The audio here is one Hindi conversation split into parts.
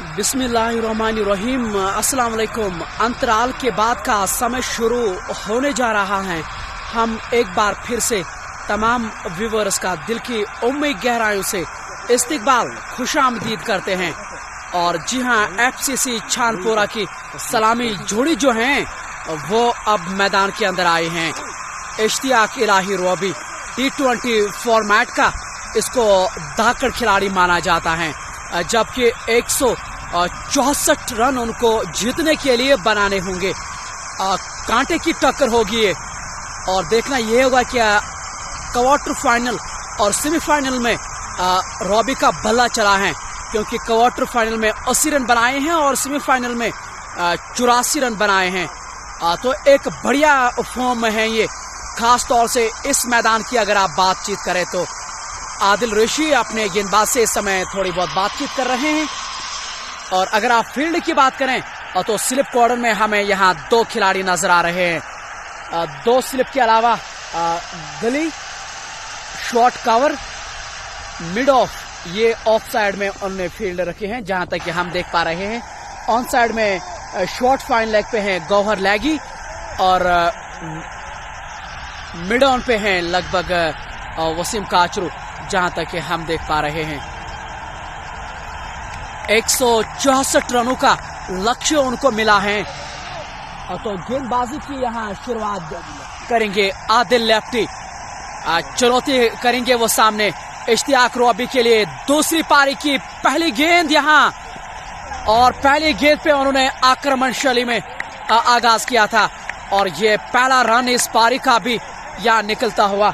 बिस्मिल्लाहिर्रहमानिर्रहीम। अस्सलाम वालेकुम। अंतराल के बाद का समय शुरू होने जा रहा है। हम एक बार फिर से तमाम व्यूअर्स का दिल की उम्मीद गहराइयों से इस्तकबाल खुशामदीद करते हैं। और जी हाँ, FCC छानपोरा की सलामी जोड़ी जो हैं वो अब मैदान के अंदर आए हैं। इश्तियाक इलाही रॉबी T20 फॉर्मेट का इसको धाकड़ खिलाड़ी माना जाता है, जबकि 164 रन उनको जीतने के लिए बनाने होंगे। कांटे की टक्कर होगी ये, और देखना ये होगा कि क्वार्टर फाइनल और सेमीफाइनल में रॉबी का भला चला है, क्योंकि क्वार्टर फाइनल में 80 रन बनाए हैं और सेमीफाइनल में 84 रन बनाए हैं। तो एक बढ़िया फॉर्म में है ये। खास तौर से इस मैदान की अगर आप बातचीत करें तो आदिल रशीद अपने गेंदबाज से इस समय थोड़ी बहुत बातचीत कर रहे हैं। और अगर आप फील्ड की बात करें तो स्लिप कॉर्नर में हमें यहाँ 2 खिलाड़ी नजर आ रहे हैं। 2 स्लिप के अलावा गली, शॉर्ट कवर, मिड ऑफ, ये ऑफ साइड में उन्होंने फील्ड रखे हैं जहां तक कि हम देख पा रहे हैं। ऑन साइड में शॉर्ट फाइन लेग पे हैं गौहर लैगी, और मिड ऑन पे हैं लगभग वसीम काचरू, जहां तक कि हम देख पा रहे हैं। 164 रनों का लक्ष्य उनको मिला है। तो गेंदबाजी की यहाँ शुरुआत करेंगे आदिल लेफ्टी। चुनौती करेंगे वो सामने इश्तियाक रॉबी के लिए। दूसरी पारी की पहली गेंद यहाँ, और पहली गेंद पे उन्होंने आक्रमण शैली में आगाज किया था, और ये पहला रन इस पारी का भी यहाँ निकलता हुआ।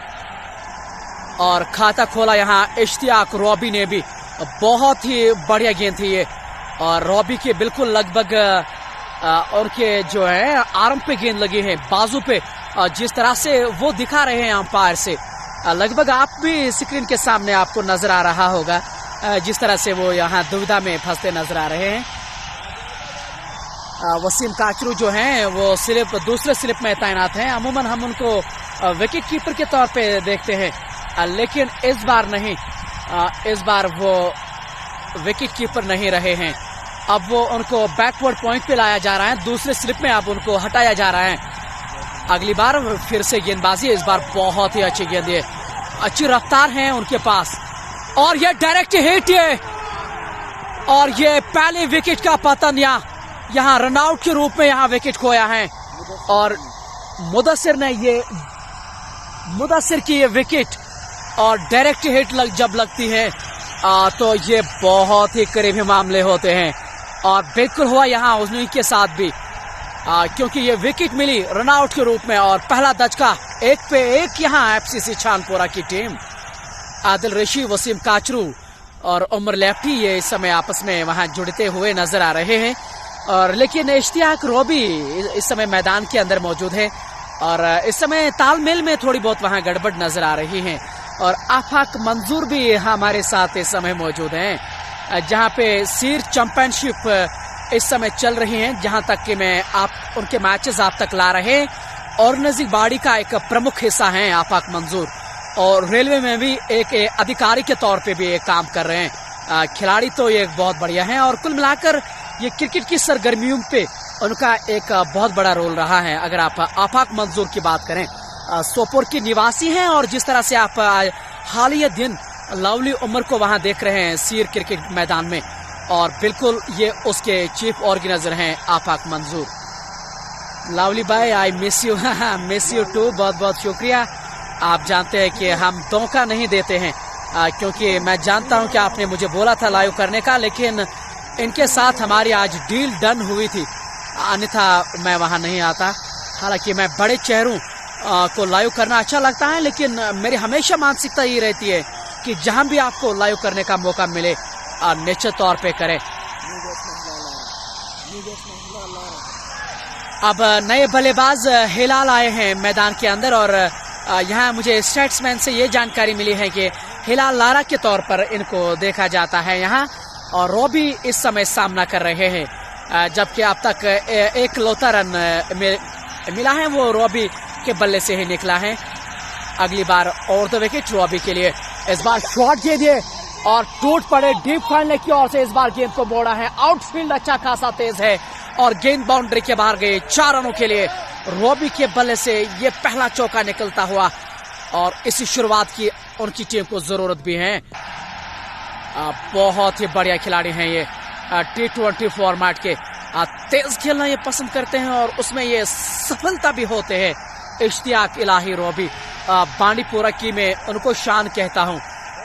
और खाता खोला यहाँ इश्तियाक रॉबी ने भी। बहुत ही बढ़िया गेंद थी ये, और रॉबी के बिल्कुल लगभग उनके जो है आर्म पे गेंद लगी है, बाजू पे, जिस तरह से वो दिखा रहे हैं अंपायर से। लगभग आप भी स्क्रीन के सामने आपको नजर आ रहा होगा जिस तरह से वो यहाँ दुविधा में फंसते नजर आ रहे हैं। वसीम काचरू जो हैं वो स्लिप, दूसरे स्लिप में तैनात हैं। अमूमन हम उनको विकेट कीपर के तौर पे देखते हैं, लेकिन इस बार नहीं। इस बार वो विकेट कीपर नहीं रहे हैं। अब वो उनको बैकवर्ड पॉइंट पे लाया जा रहा है, दूसरे स्लिप में अब उनको हटाया जा रहा है। अगली बार फिर से गेंदबाजी, इस बार बहुत ही अच्छी गेंद है, अच्छी रफ्तार है उनके पास, और ये डायरेक्ट हिट है, और ये पहले विकेट का पतन यहाँ रनआउट के रूप में यहाँ विकेट खोया है। और मुदस्सिर की ये विकेट और डायरेक्ट हिट जब लगती है तो ये बहुत ही करीबी मामले होते हैं, और बिल्कुल हुआ यहाँ उन्हीं के साथ भी, क्योंकि ये विकेट मिली रनआउट के रूप में। और पहला दचका 1 पे 1 यहाँ FCC छानपोरा की टीम। आदिल रशीद, वसीम काचरू और उमर लेफ्टी ये इस समय आपस में वहां जुड़ते हुए नजर आ रहे हैं। और लेकिन इश्तियाक रॉबी इस समय मैदान के अंदर मौजूद है, और इस समय तालमेल में थोड़ी बहुत वहां गड़बड़ नजर आ रही है। और आफाक मंजूर भी हमारे साथ इस समय मौजूद हैं, जहां पे सीर चैंपियनशिप इस समय चल रही है, जहां तक कि मैं आप उनके मैचेस आप तक ला रहे हैं। और नजीक बाड़ी का एक प्रमुख हिस्सा है आफाक मंजूर, और रेलवे में भी एक अधिकारी के तौर पे भी एक काम कर रहे हैं। खिलाड़ी तो ये बहुत बढ़िया हैं, और कुल मिलाकर ये क्रिकेट की सरगर्मियों पे उनका एक बहुत बड़ा रोल रहा है। अगर आप आफाक मंजूर की बात करें, सोपोर के निवासी हैं, और जिस तरह से आप हालिया दिन लवली उमर को वहां देख रहे हैं सीर क्रिकेट मैदान में, और बिल्कुल ये उसके चीफ ऑर्गेनाइजर हैं आफाक मंजूर। लवली भाई, I miss you, miss you too, बहुत बहुत शुक्रिया। आप जानते हैं कि हम धोखा नहीं देते हैं, क्योंकि मैं जानता हूं कि आपने मुझे बोला था लाइव करने का, लेकिन इनके साथ हमारी आज डील डन हुई थी, अन्यथा मैं वहां नहीं आता। हालांकि मैं बड़े चेहरों को लाइव करना अच्छा लगता है, लेकिन मेरी हमेशा मानसिकता ये रहती है कि जहां भी आपको लाइव करने का मौका मिले निश्चित तौर पे करें। अब नए बल्लेबाज हिलाल आए हैं मैदान के अंदर, और यहाँ मुझे स्टेट्समैन से ये जानकारी मिली है कि हिलाल लारा के तौर पर इनको देखा जाता है यहाँ। और रॉबी इस समय सामना कर रहे हैं, जबकि अब तक एक लौता रन मिला है, वो रॉबी के बल्ले से ही निकला है। अगली बार और 2 विकेट रॉबी के लिए। इस बार शॉट दे दिए, और टूट पड़े डीप फाइनल की ओर से। इस बार गेंद को मोड़ा है, आउटफील्ड अच्छा खासा तेज है और गेंद बाउंड्री के बाहर गई। 4 रनों के लिए रॉबी के बल्ले से ये पहला चौका निकलता हुआ और इसी शुरुआत की उनकी टीम को जरूरत भी है। बहुत ही बढ़िया खिलाड़ी हैं ये T20 फॉर्मेट के। तेज खेलना ये पसंद करते हैं और उसमें ये सफलता भी होते हैं। इश्तियाक इलाही रॉबी, बांडीपोरा की मैं उनको शान कहता हूं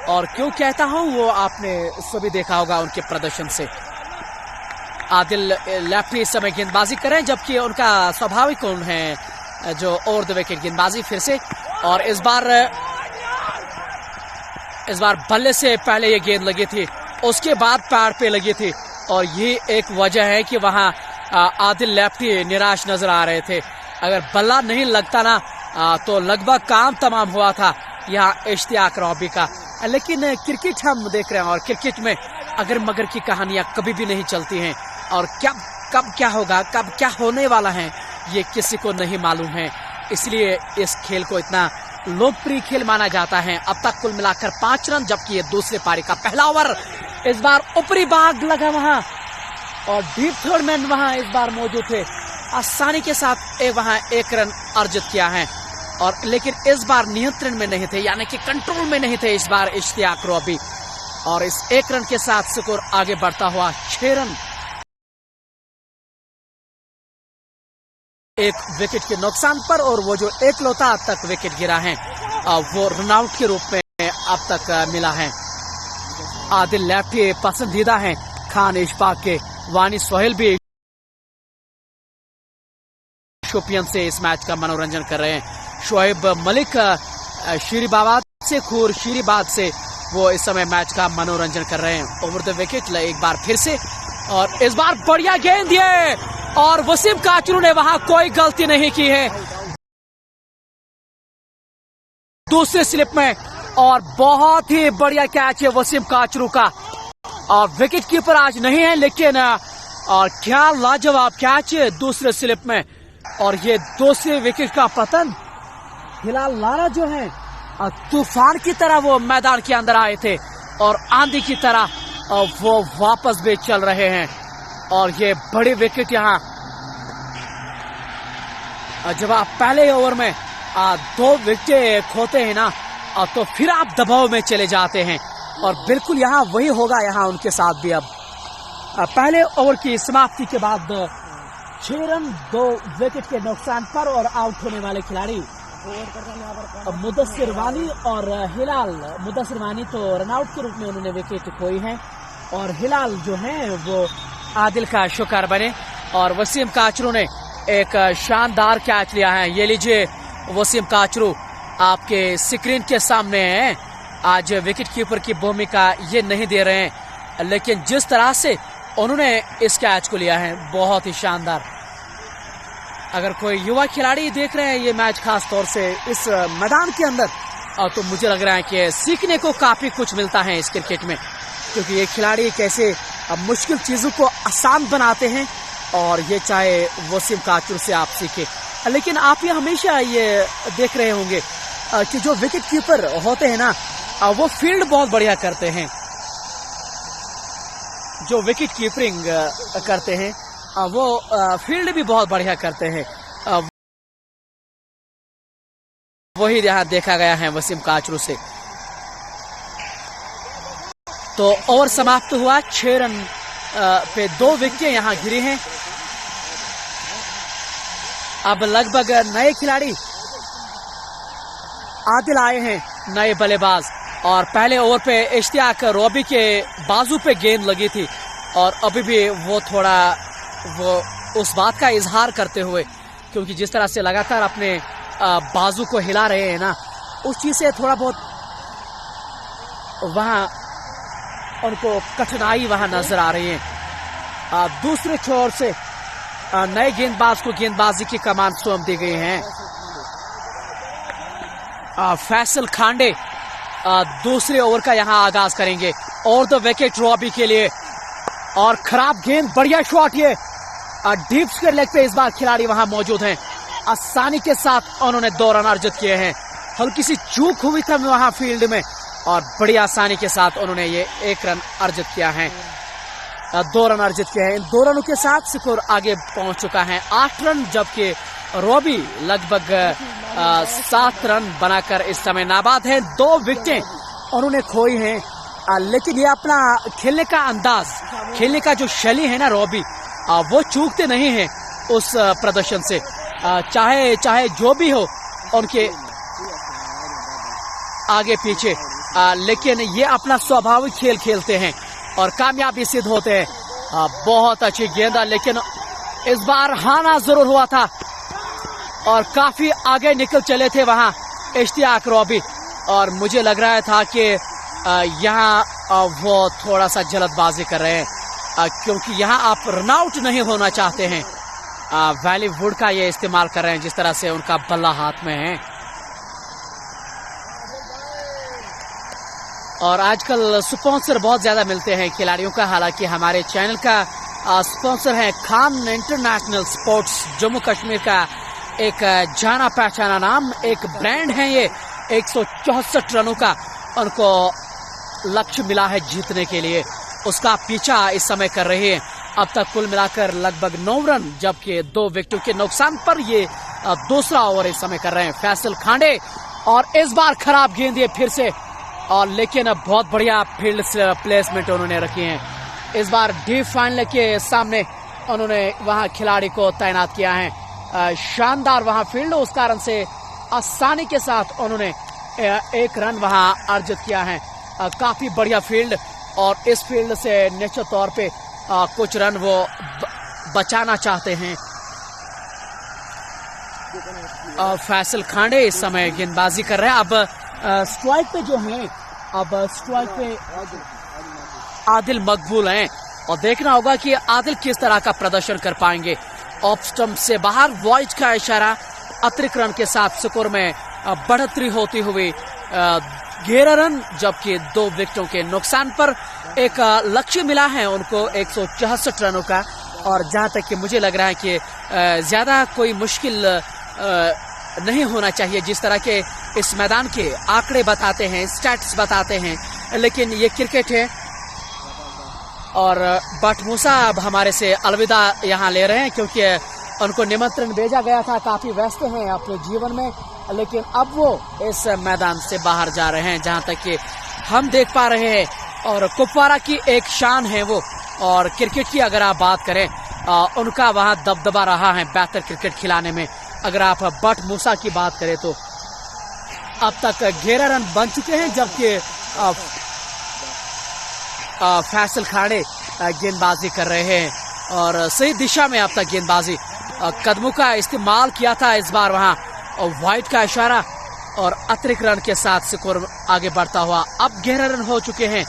और क्यों कहता हूं वो आपने सभी देखा होगा उनके प्रदर्शन से। आदिल लेफ्टी इस समय गेंदबाजी करें जबकि उनका स्वाभाविक गुण है जो ओवर द विकेट गेंदबाजी फिर से। और इस बार बल्ले से पहले ये गेंद लगी थी, उसके बाद पैर पे लगी थी और ये एक वजह है कि वहां आदिल लेफ्टी निराश नजर आ रहे थे। अगर बल्ला नहीं लगता ना तो लगभग काम तमाम हुआ था यहाँ इश्तियाक रॉबी का। लेकिन क्रिकेट हम देख रहे हैं और क्रिकेट में अगर मगर की कहानियां कभी भी नहीं चलती हैं और कब क्या होगा, कब क्या होने वाला है ये किसी को नहीं मालूम है। इसलिए इस खेल को इतना लोकप्रिय खेल माना जाता है। अब तक कुल मिलाकर 5 रन, जबकि ये दूसरे पारी का पहला ओवर। इस बार ऊपरी भाग लगा वहां और डीप थर्ड मैन वहां इस बार मौजूद थे, आसानी के साथ वहां 1 रन अर्जित किया है। और लेकिन इस बार नियंत्रण में नहीं थे, यानी कि कंट्रोल में नहीं थे इस बार इश्तियाक रॉबी और इस 1 रन के साथ स्कोर आगे बढ़ता हुआ 6 रन। 1 विकेट के नुकसान पर और वो जो एकलौता अब तक विकेट गिरा है वो रनआउट के रूप में अब तक मिला है। आदिल लेफ्टी पसंदीदा हैं खान इशफाक के। वानी सोहेल भी शोपियन से इस मैच का मनोरंजन कर रहे हैं। शोएब मलिक शीरीबाद से वो इस समय मैच का मनोरंजन कर रहे हैं। ओवर द विकेट एक बार फिर से और इस बार बढ़िया गेंद दिए और वसीम काचरू ने वहां कोई गलती नहीं की है दूसरे स्लिप में और बहुत ही बढ़िया कैच है वसीम काचरू का। और विकेट कीपर आज नहीं है लेकिन और क्या लाजवाब कैच है दूसरे स्लिप में। और ये दूसरे विकेट का पतन हिलाल लारा जो है तूफान की तरह वो मैदान के अंदर आए थे और आंधी की तरह वो वापस भी चल रहे हैं। और ये बड़े विकेट यहाँ जब आप पहले ओवर में 2 विकेट खोते हैं ना तो फिर आप दबाव में चले जाते हैं और बिल्कुल यहाँ वही होगा यहाँ उनके साथ भी। अब पहले ओवर की समाप्ति के बाद 6 रन 2 विकेट के नुकसान पर और आउट होने वाले खिलाड़ी मुदस्सिर वानी और हिलाल। मुदस्सिर वानी तो रनआउट के रूप में उन्होंने विकेट खोई है और हिलाल जो है वो आदिल का शिकार बने। और वसीम काचरू ने एक शानदार कैच लिया है। ये लीजिए वसीम काचरू आपके स्क्रीन के सामने है। आज विकेट कीपर की भूमिका ये नहीं दे रहे हैं लेकिन जिस तरह से उन्होंने इस कैच को लिया है बहुत ही शानदार। अगर कोई युवा खिलाड़ी देख रहे हैं ये मैच खास तौर से इस मैदान के अंदर तो मुझे लग रहा है कि सीखने को काफी कुछ मिलता है इस क्रिकेट में, क्योंकि ये खिलाड़ी कैसे मुश्किल चीजों को आसान बनाते हैं और ये चाहे वसीम काचरू से आप सीखे। लेकिन आप ये हमेशा ये देख रहे होंगे कि जो विकेट कीपर होते हैं ना वो फील्ड बहुत बढ़िया करते हैं। जो विकेट कीपरिंग करते हैं वो फील्ड भी बहुत बढ़िया करते हैं। वही यहाँ देखा गया है वसीम काचरू से। तो ओवर समाप्त हुआ 6 रन पे 2 विकेट यहाँ गिरी हैं। अब लगभग नए खिलाड़ी आदिल आए हैं, नए बल्लेबाज। और पहले ओवर पे इश्तियाक रॉबी के बाजू पे गेंद लगी थी और अभी भी वो थोड़ा उस बात का इजहार करते हुए, क्योंकि जिस तरह से लगातार अपने बाजू को हिला रहे हैं ना उस चीज से थोड़ा बहुत वहां उनको कठिनाई वहां नजर आ रही है। दूसरे छोर से नए गेंदबाज को गेंदबाजी की कमान सौंप दी गई है। फैसल खांडे दूसरे ओवर का यहां आगाज करेंगे और द विकेट रॉबी के लिए। और खराब गेंद, बढ़िया शॉट ये डीप स्क्वायर लेग पे इस बार खिलाड़ी वहां मौजूद हैं। आसानी के साथ उन्होंने 2 रन अर्जित किए हैं। हल्की सी चूक हुई थी वहां फील्ड में और बड़ी आसानी के साथ उन्होंने ये 1 रन अर्जित किया है, 2 रन अर्जित किए हैं। इन 2 रनों के साथ स्कोर आगे पहुंच चुका है 8 रन, जबकि रॉबी लगभग 7 रन बनाकर इस समय नाबाद है। 2 विकेटें उन्होंने खोई हैं, लेकिन ये अपना खेलने का अंदाज, खेलने का जो शैली है ना रॉबी, वो चूकते नहीं हैं उस प्रदर्शन से। चाहे जो भी हो उनके आगे पीछे, लेकिन ये अपना स्वाभाविक खेल खेलते हैं और कामयाबी सिद्ध होते हैं। बहुत अच्छी गेंदा, लेकिन इस बार हाना जरूर हुआ था और काफी आगे निकल चले थे वहां इश्तियाक रॉबी, और मुझे लग रहा था कि यहाँ वो थोड़ा सा जल्दबाजी कर रहे हैं, क्योंकि यहाँ आप रनआउट नहीं होना चाहते हैं। वैली वुड का ये इस्तेमाल कर रहे हैं, जिस तरह से उनका बल्ला हाथ में है। और आजकल स्पॉन्सर बहुत ज्यादा मिलते हैं खिलाड़ियों का। हालांकि हमारे चैनल का स्पॉन्सर है खान इंटरनेशनल स्पोर्ट्स, जम्मू कश्मीर का एक जाना पहचाना नाम, एक ब्रांड है ये। 164 रनों का उनको लक्ष्य मिला है जीतने के लिए, उसका पीछा इस समय कर रहे हैं। अब तक कुल मिलाकर लगभग 9 रन, जबकि 2 विकेटों के नुकसान पर ये दूसरा ओवर इस समय कर रहे हैं फैसल खांडे। और इस बार खराब गेंद ये फिर से, और लेकिन बहुत बढ़िया फील्ड प्लेसमेंट उन्होंने रखी है। इस बार डीप फाइनल के सामने उन्होंने वहां खिलाड़ी को तैनात किया है। शानदार वहां फील्ड, उस कारण से आसानी के साथ उन्होंने 1 रन वहां अर्जित किया है। काफी बढ़िया फील्ड, और इस फील्ड से निश्चित तौर पे कुछ रन वो बचाना चाहते हैं। फैसल खांडे इस समय गेंदबाजी कर रहे हैं। अब स्ट्राइक पे जो है, अब स्ट्राइक पे आदिल मकबूल हैं, और देखना होगा कि आदिल किस तरह का प्रदर्शन कर पाएंगे। ऑफ स्टंप से बाहर वॉइड का इशारा, अतिरिक्त रन के साथ स्कोर में बढ़ोतरी होती हुई 11 रन, जबकि 2 विकेटों के नुकसान पर एक लक्ष्य मिला है उनको 164 रनों का। और जहां तक कि मुझे लग रहा है कि ज्यादा कोई मुश्किल नहीं होना चाहिए, जिस तरह के इस मैदान के आंकड़े बताते हैं, स्टैट्स बताते हैं, लेकिन ये क्रिकेट है। और बट मूसा अब हमारे से अलविदा यहाँ ले रहे हैं, क्योंकि उनको निमंत्रण भेजा गया था, काफी व्यस्त हैं अपने जीवन में, लेकिन अब वो इस मैदान से बाहर जा रहे हैं, जहां तक कि हम देख पा रहे हैं। और कुपवारा की एक शान है वो, और क्रिकेट की अगर आप बात करें, उनका वहां दबदबा रहा है बेहतर क्रिकेट खिलाने में। अगर आप बट मूसा की बात करें तो अब तक 11 रन बन चुके हैं, जबकि फैसल खांडे गेंदबाजी कर रहे हैं, और सही दिशा में अब तक गेंदबाजी, कदमों का इस्तेमाल किया था इस बार वहां, और वाइड का इशारा, और अतिरिक्त रन के साथ स्कोर आगे बढ़ता हुआ अब 11 रन हो चुके हैं।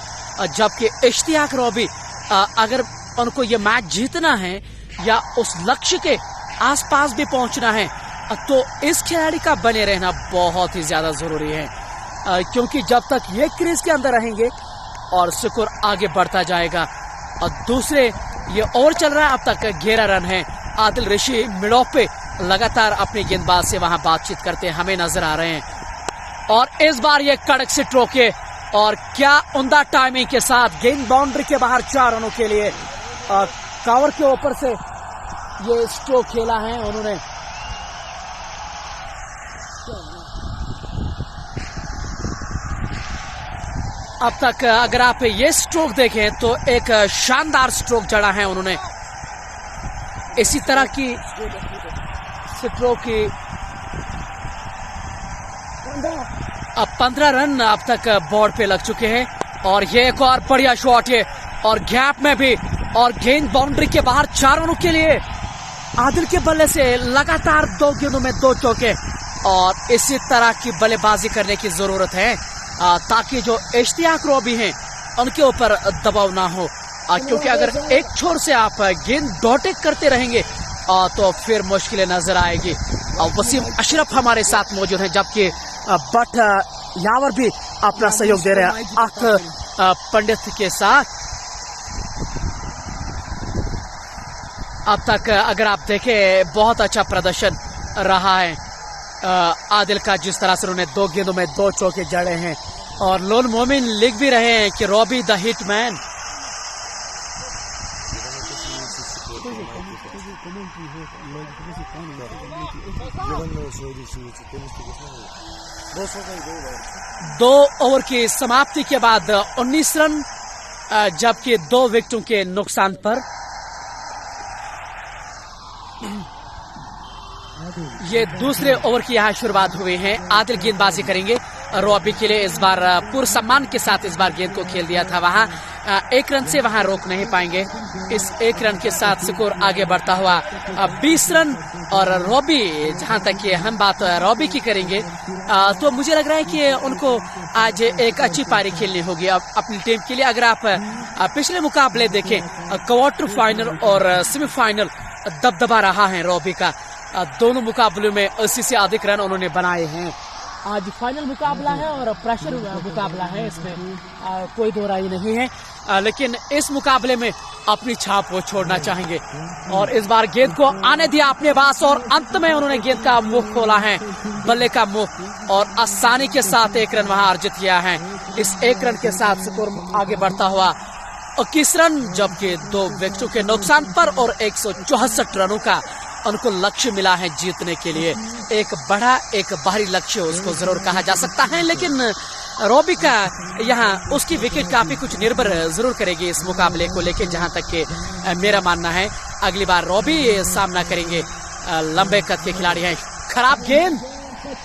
जबकि इश्तियाक रॉबी, अगर उनको ये मैच जीतना है या उस लक्ष्य के आसपास भी पहुंचना है, तो इस खिलाड़ी का बने रहना बहुत ही ज्यादा जरूरी है, क्योंकि जब तक ये क्रीज के अंदर रहेंगे और स्कोर आगे बढ़ता जाएगा। और दूसरे ये ओवर चल रहा है, अब तक 11 रन है। आदिल ऋषि मिड ऑफ पे लगातार अपने गेंदबाज से वहां बातचीत करते हमें नजर आ रहे हैं। और इस बार ये कड़क से ट्रोके, और क्या उम्दा टाइमिंग के साथ गेंद बाउंड्री के बाहर 4 रनों के लिए कवर के ऊपर से ये स्ट्रोक खेला है उन्होंने। अब तक अगर आप ये स्ट्रोक देखें तो एक शानदार स्ट्रोक जड़ा है उन्होंने। इसी तरह की स्ट्रोक की अब 15 रन अब तक बोर्ड पे लग चुके हैं, और ये एक और बढ़िया शॉट है, और गैप में भी, और गेंद बाउंड्री के बाहर 4 रनों के लिए आदिल के बल्ले से लगातार 2 गेंदों में 2 चौके। और इसी तरह की बल्लेबाजी करने की जरूरत है, ताकि जो इश्तियाक रॉबी हैं उनके ऊपर दबाव ना हो, क्योंकि अगर एक छोर से आप गेंद डॉटेक करते रहेंगे तो फिर मुश्किलें नजर आएगी। वसीम अशरफ हमारे साथ मौजूद हैं, जबकि बट यावर भी अपना सहयोग दे रहे हैं आक पंडित के साथ। अब तक अगर आप देखें बहुत अच्छा प्रदर्शन रहा है आदिल का, जिस तरह से उन्होंने 2 गेंदों में 2 चौके जड़े हैं। और लोन मोमिन लिख भी रहे हैं कि रॉबी द हिटमैन। दो ओवर की समाप्ति के बाद 19 रन, जबकि 2 विकेटों के नुकसान पर ये दूसरे ओवर की यहाँ शुरुआत हुई है। आदिल गेंदबाजी करेंगे रॉबी के लिए। इस बार पूर्ण सम्मान के साथ इस बार गेंद को खेल दिया था। वहां 1 रन से वहां रोक नहीं पाएंगे। इस 1 रन के साथ स्कोर आगे बढ़ता हुआ 20 रन। और रॉबी, जहां तक कि हम बात रॉबी की करेंगे तो मुझे लग रहा है कि उनको आज एक अच्छी पारी खेलनी होगी अपनी टीम के लिए। अगर आप पिछले मुकाबले देखें, क्वार्टर फाइनल और सेमीफाइनल दबदबा रहा है रॉबी का। दोनों मुकाबलों में 80 से अधिक रन उन्होंने बनाए हैं। आज फाइनल मुकाबला है और प्रेशर मुकाबला है, इसमें कोई दो राय नहीं है। लेकिन इस मुकाबले में अपनी छाप वो छोड़ना चाहेंगे। और इस बार गेंद को आने दिया अपने पास और अंत में उन्होंने गेंद का मुख खोला है, बल्ले का मुख, और आसानी के साथ 1 रन वहां अर्जित किया है। इस 1 रन के साथ स्कोर आगे बढ़ता हुआ 21 रन, जबकि 2 विकेटों के नुकसान पर और 164 रनों का उनको लक्ष्य मिला है जीतने के लिए। एक बड़ा, एक भारी लक्ष्य उसको जरूर कहा जा सकता है। लेकिन रॉबी का यहाँ उसकी विकेट काफी कुछ निर्भर जरूर करेगी इस मुकाबले को लेकर, जहां तक कि मेरा मानना है। अगली बार रॉबी सामना करेंगे, लंबे कद के खिलाड़ी हैं। खराब गेंद,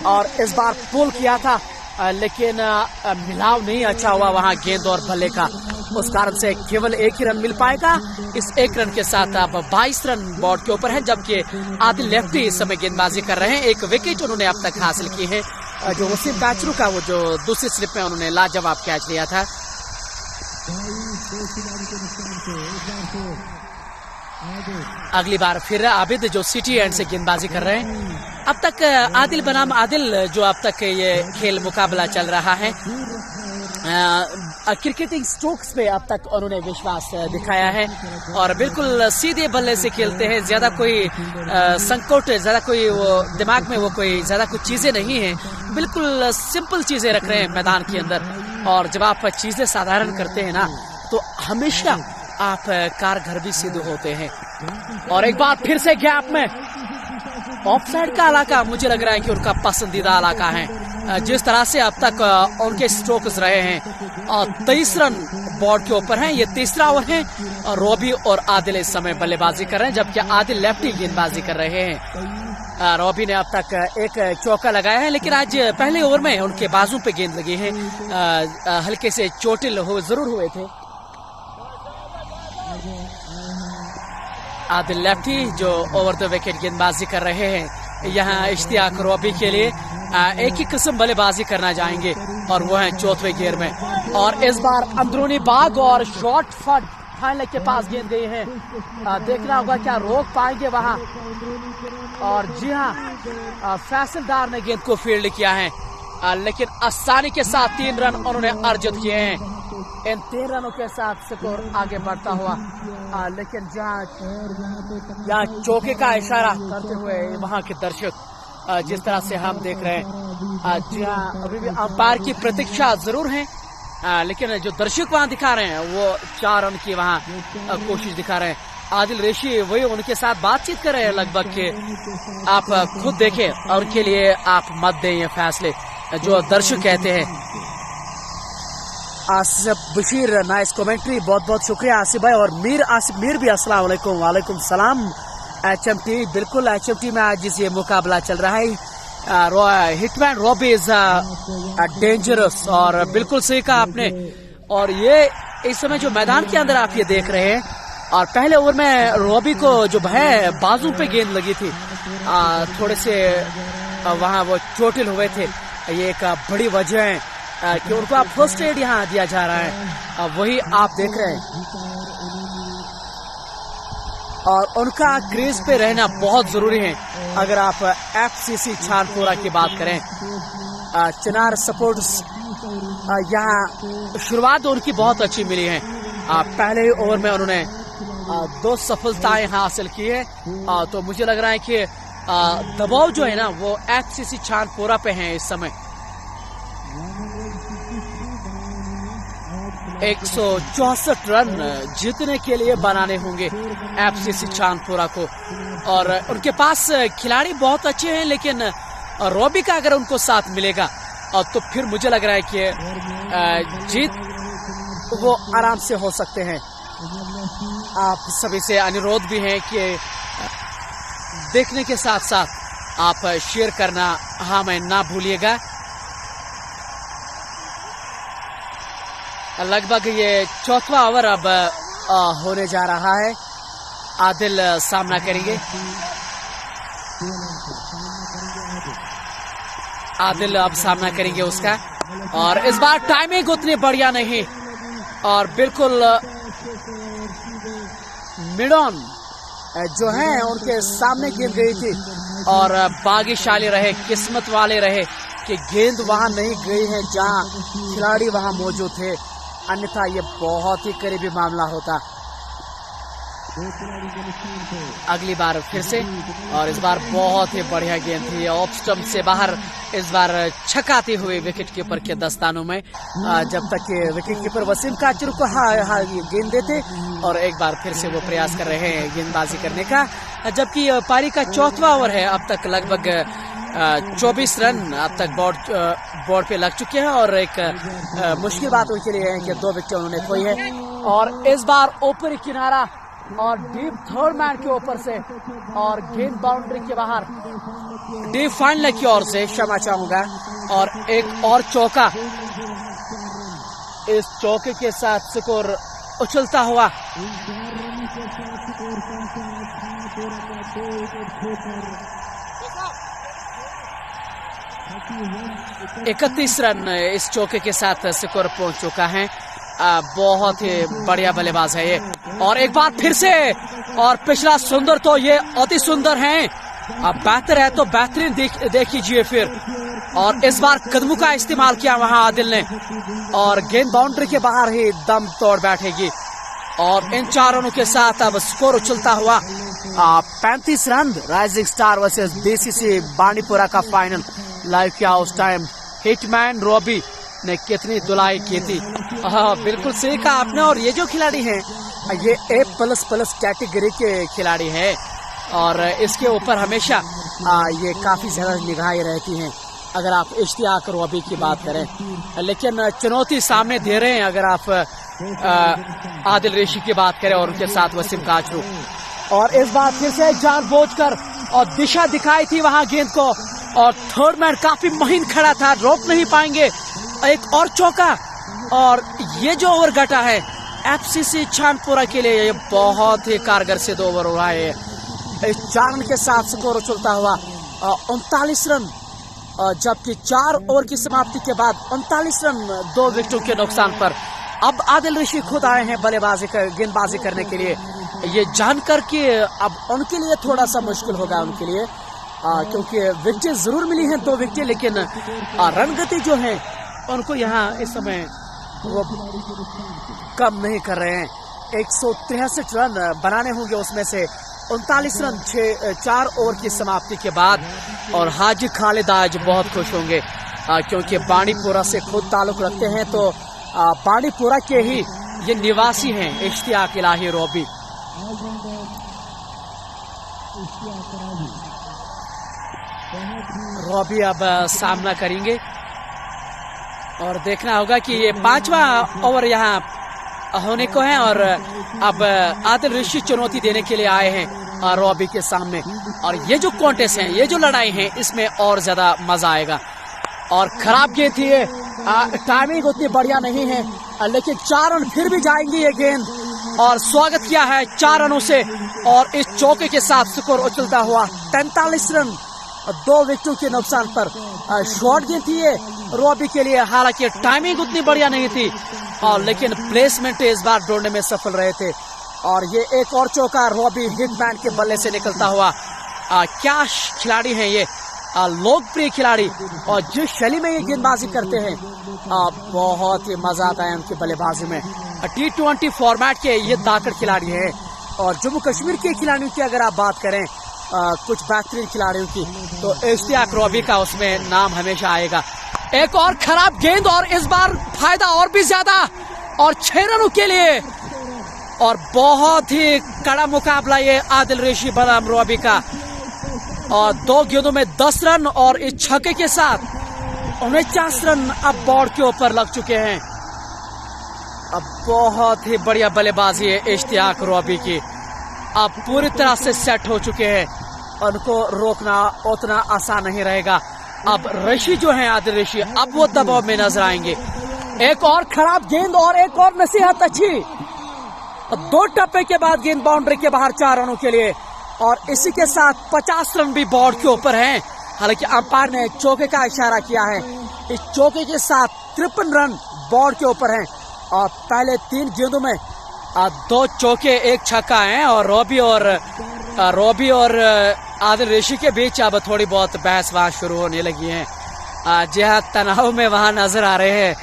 और इस बार पुल किया था लेकिन मिलाव नहीं अच्छा हुआ वहां गेंद और बल्ले का। उस कारण से केवल 1 ही रन मिल पाएगा। इस 1 रन के साथ अब 22 रन बोर्ड के ऊपर हैं, जबकि आदिल लेफ्टी इस समय गेंदबाजी कर रहे हैं। 1 विकेट उन्होंने अब तक हासिल की है। जो वसीम काचरू का वो जो दूसरी स्लिप में उन्होंने लाजवाब कैच लिया था। अगली बार फिर आबिद जो सिटी एंड से गेंदबाजी कर रहे हैं। अब तक आदिल बनाम आदिल जो अब तक ये खेल मुकाबला चल रहा है, क्रिकेटिंग स्ट्रोक्स पे अब तक उन्होंने विश्वास दिखाया है और बिल्कुल सीधे बल्ले से खेलते हैं। ज्यादा कोई संकट, ज्यादा कोई वो दिमाग में वो कोई ज्यादा कुछ चीजें नहीं है। बिल्कुल सिंपल चीजें रख रहे हैं मैदान के अंदर। और जब आप चीजें साधारण करते हैं ना, तो हमेशा आप कारगर भी सिद्ध होते हैं। और एक बार फिर से गैप में ऑफसाइड का इलाका मुझे लग रहा है कि उनका पसंदीदा इलाका है। जिस तरह से अब तक उनके स्ट्रोक्स रहे हैं, और 23 रन बोर्ड के ऊपर हैं। ये तीसरा ओवर है और रॉबी और आदिल इस समय बल्लेबाजी कर रहे हैं, जबकि आदिल लेफ्टी गेंदबाजी कर रहे हैं। रॉबी ने अब तक 1 चौका लगाया है, लेकिन आज पहले ओवर में उनके बाजू पे गेंद लगी है। हल्के से चोटिल जरूर हुए थे। आदिल लेफ्टी जो ओवर द विकेट गेंदबाजी कर रहे हैं। यहाँ इश्तियाक रॉबी के लिए एक ही किस्म बल्लेबाजी करना चाहेंगे और वो है 4वें गेयर में। और इस बार अंदरूनी बाग और शॉर्ट फट फाइनल के पास गेंद गई है। देखना होगा क्या रोक पाएंगे वहां। और जी हाँ, फैसलदार ने गेंद को फील्ड किया है, लेकिन आसानी के साथ 3 रन उन्होंने अर्जित किए हैं। इन 3 रनों के साथ स्कोर आगे बढ़ता हुआ, लेकिन जहाँ चौके का इशारा करते हुए वहां के दर्शक जिस तरह से हम देख रहे हैं, जी हाँ, अभी भी अंपायर की प्रतीक्षा जरूर है, लेकिन जो दर्शक वहां दिखा रहे हैं वो 4 रन की वहां कोशिश दिखा रहे हैं। आदिल रेशी वही उनके साथ बातचीत कर रहे हैं लगभग के आप खुद देखें और उनके लिए आप मत दें ये फैसले जो दर्शक कहते हैं। आसिफ बशीर, नाइस कमेंट्री, बहुत बहुत शुक्रिया आसिफ भाई। और आसिफ मीर भी अस्सलाम वालेकुम। वालेकुम सलाम। HMT, बिल्कुल HMT में आज ये मुकाबला चल रहा है। हिटमैन रॉबी इज डेंजरस, और बिल्कुल सही कहा आपने। और ये इस समय जो मैदान के अंदर आप ये देख रहे हैं, और पहले ओवर में रॉबी को जो है बाजू पे गेंद लगी थी, थोड़े से वहां वो चोटिल हुए थे। ये एक बड़ी वजह है कि उनको आप फर्स्ट एड यहाँ दिया जा रहा है, वही आप देख रहे हैं। और उनका क्रेज पे रहना बहुत जरूरी है। अगर आप FCC छानपुरा की बात करें, चिनार सपोर्ट्स, यहाँ शुरुआत उनकी बहुत अच्छी मिली है। पहले ओवर में उन्होंने 2 सफलताएं हासिल की है। तो मुझे लग रहा है कि दबाव जो है ना वो FCC छानपुरा पे है इस समय। 164 रन जीतने के लिए बनाने होंगे एफसीसी चांदपुरा को। और उनके पास खिलाड़ी बहुत अच्छे हैं, लेकिन रॉबी का अगर उनको साथ मिलेगा तो फिर मुझे लग रहा है कि जीत वो आराम से हो सकते हैं। आप सभी से अनुरोध भी है कि देखने के साथ साथ आप शेयर करना हमें ना भूलिएगा। लगभग ये चौथा ओवर अब होने जा रहा है। आदिल सामना करेंगे। आदिल अब सामना करेंगे उसका, और इस बार टाइमिंग उतनी बढ़िया नहीं, और बिल्कुल मिडॉन जो हैं उनके सामने गिर गई थी, और भाग्यशाली रहे, किस्मत वाले रहे कि गेंद वहां नहीं गई है जहां खिलाड़ी वहां मौजूद थे, अन्यथा ये बहुत ही करीबी मामला होता। अगली बार फिर से, और इस बार बहुत ही बढ़िया गेंद थी ऑफ स्टंप से बाहर, इस बार छकाते हुए विकेट कीपर के दस्तानों में। जब तक के विकेट कीपर वसीम काचरू को गेंद देते, और एक बार फिर से वो प्रयास कर रहे हैं गेंदबाजी करने का, जबकि पारी का चौथा ओवर है। अब तक लगभग 24 रन अब तक बोर्ड पे लग चुके हैं, और एक मुश्किल बात उनके लिए है कि 2 विकेट उन्होंने खोई है। और इस बार ऊपरी किनारा और डीप थर्ड मैन के ऊपर से, और गेंद बाउंड्री के बाहर डीप फाइनल की ओर से, क्षमा चाहूंगा, और एक और चौका। इस चौके के साथ स्कोर उछलता हुआ 31 रन इस चौके के साथ स्कोर पहुंच चुका है। बहुत ही बढ़िया बल्लेबाज है ये, और एक बार फिर से, और पिछला सुंदर तो ये अति सुंदर है, अब बेहतर है तो बेहतरीन देखिए फिर। और इस बार कदमों का इस्तेमाल किया वहां आदिल ने, और गेंद बाउंड्री के बाहर ही दम तोड़ बैठेगी। और इन 4 रनों के साथ अब स्कोर उछलता हुआ 35 run. Rising star versus BCC Bandipora का फाइनल लाइव किया उस टाइम। हिटमैन रॉबी ने कितनी धुलाई की थी। बिल्कुल सही कहा आपने। और ये जो खिलाड़ी हैं ये A++ कैटेगरी के खिलाड़ी हैं, और इसके ऊपर हमेशा ये काफी ज्यादा निगाहें रहती हैं अगर आप इश्तियाक रॉबी की बात करें। लेकिन चुनौती सामने दे रहे हैं अगर आप आदिल रेशी की बात करें, और उनके साथ वसीम काचरू। और इस बार फिर से जानबूझकर और दिशा दिखाई थी वहां गेंद को, और थर्ड मैन काफी महीन खड़ा था, रोक नहीं पाएंगे। एक और चौका, और ये जो ओवर घटा है एफसीसी चांदपुरा के लिए, ये बहुत ही कारगर से 2 ओवर हुआ है। इस 4 रन के साथ स्कोर उछलता हुआ 39 रन, जबकि 4 ओवर की समाप्ति के बाद 39 रन 2 विकेटों के नुकसान पर। अब आदिल ऋषि खुद आए हैं गेंदबाजी करने के लिए, ये जानकर कि अब उनके लिए थोड़ा सा मुश्किल होगा उनके लिए, क्योंकि विकेट जरूर मिली हैं 2 विकेट, लेकिन रन गति जो है उनको यहाँ इस समय वो कम नहीं कर रहे हैं। 163 रन बनाने होंगे, उसमें से 39 रन 4 ओवर की समाप्ति के बाद। और हाजी खालिद आज बहुत खुश होंगे, क्योंकि बांडीपुरा से खुद ताल्लुक रखते हैं, तो बांडीपुरा के ही ये निवासी हैं इश्तियाक इलाही रॉबी। रॉबी अब सामना करेंगे, और देखना होगा कि ये 5वां ओवर यहाँ होने को है, और अब आदिल ऋषि चुनौती देने के लिए आए हैं रॉबी के सामने। और ये जो कॉन्टेस्ट है, ये जो लड़ाई है, इसमें और ज्यादा मजा आएगा। और खराब गेंद थी ये, टाइमिंग उतनी बढ़िया नहीं है, लेकिन 4 रन फिर भी जाएंगी ये गेंद, और स्वागत किया है 4 रनों से। और इस चौके के साथ स्कोर उछलता हुआ 43 रन 2 विकेटों के नुकसान पर। शॉर्ट गेंद थी ये रॉबी के लिए, हालांकि टाइमिंग उतनी बढ़िया नहीं थी, और लेकिन प्लेसमेंट इस बार ढूंढने में सफल रहे थे। और ये एक और चौका रॉबी हिटमैन के बल्ले से निकलता हुआ। क्या खिलाड़ी हैं ये, लोकप्रिय खिलाड़ी, और जिस शैली में ये गेंदबाजी करते हैं बहुत ही मजा आता है उनकी बल्लेबाजी में। T20 फॉर्मेट के ये ताकत खिलाड़ी हैं। और जम्मू कश्मीर के खिलाड़ियों की अगर आप बात करें, कुछ बेहतरीन खिलाड़ियों की, तो इश्तियाक रॉबी का उसमें नाम हमेशा आएगा। एक और खराब गेंद, और इस बार फायदा और भी ज्यादा। और 6 रनों के लिए। और बहुत ही कड़ा मुकाबला ये आदिल रेशी बनाम रॉबी का। और 2 गेंदों में 10 रन और इस छक्के के साथ 49 रन अब बोर्ड के ऊपर लग चुके हैं। अब बहुत ही बढ़िया बल्लेबाजी है इश्तियाक रॉबी की। अब पूरी तरह से सेट हो चुके हैं, उनको रोकना उतना आसान नहीं रहेगा। अब ऋषि जो है आदिल ऋषि, अब वो दबाव में नजर आएंगे। एक और खराब गेंद और एक और नसीहत अच्छी। 2 टप्पे के बाद गेंद बाउंड्री के बाहर 4 रनों के लिए। और इसी के साथ 50 रन भी बोर्ड के ऊपर हैं। हालांकि अंपायर ने चौके का इशारा किया है। इस चौके के साथ 53 रन बोर्ड के ऊपर हैं। और पहले 3 गेंदों में 2 चौके 1 छक्का है। और रॉबी और आदिल ऋषि के बीच अब थोड़ी बहुत बहस वहां शुरू होने लगी है। जी हाँ, तनाव में वहां नजर आ रहे हैं।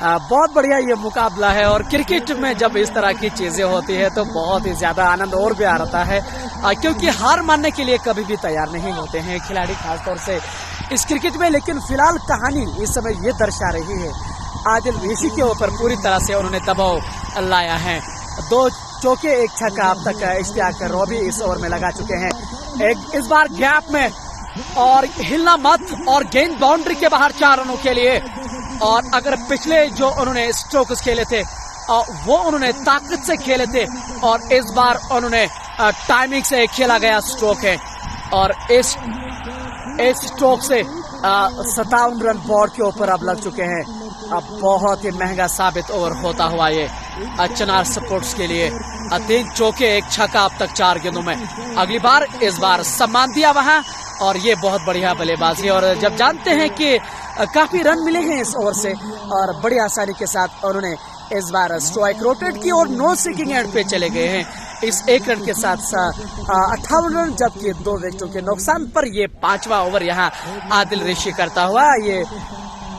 बहुत बढ़िया ये मुकाबला है। और क्रिकेट में जब इस तरह की चीजें होती है तो बहुत ही ज्यादा आनंद और भी आता है, क्योंकि हार मानने के लिए कभी भी तैयार नहीं होते हैं खिलाड़ी, खासतौर से इस क्रिकेट में। लेकिन फिलहाल कहानी इस समय ये दर्शा रही है, आदिल ऋषि के ऊपर पूरी तरह से उन्होंने दबाव लाया है। 2 चौके 1 छक्का अब तक इश्तियाक रॉबी इस ओवर में लगा चुके हैं। इस बार गैप में और हिलना मत, और गेंद बाउंड्री के बाहर 4 रनों के लिए। और अगर पिछले जो उन्होंने स्ट्रोक्स खेले थे वो उन्होंने ताकत से खेले थे, और इस बार उन्होंने टाइमिंग से खेला गया स्ट्रोक है। और इस स्ट्रोक से 57 रन बोर्ड के ऊपर अब लग चुके हैं। अब बहुत ही महंगा साबित ओवर होता हुआ ये चिनार स्पोर्ट्स के लिए। 3 चौके 1 छक्का अब तक 4 गेंदों में। अगली बार इस बार सम्मान दिया वहां, और ये बहुत बढ़िया बल्लेबाजी। और जब जानते हैं कि काफी रन मिले हैं इस ओवर से, और बड़ी आसानी के साथ उन्होंने इस बार स्ट्राइक रोटेट की और नो सीकिंग एंड पे चले गए हैं। इस 1 रन के साथ 58 रन, जबकि 2 विकेटों के नुकसान पर ये 5वां ओवर यहाँ आदिल ऋषि करता हुआ ये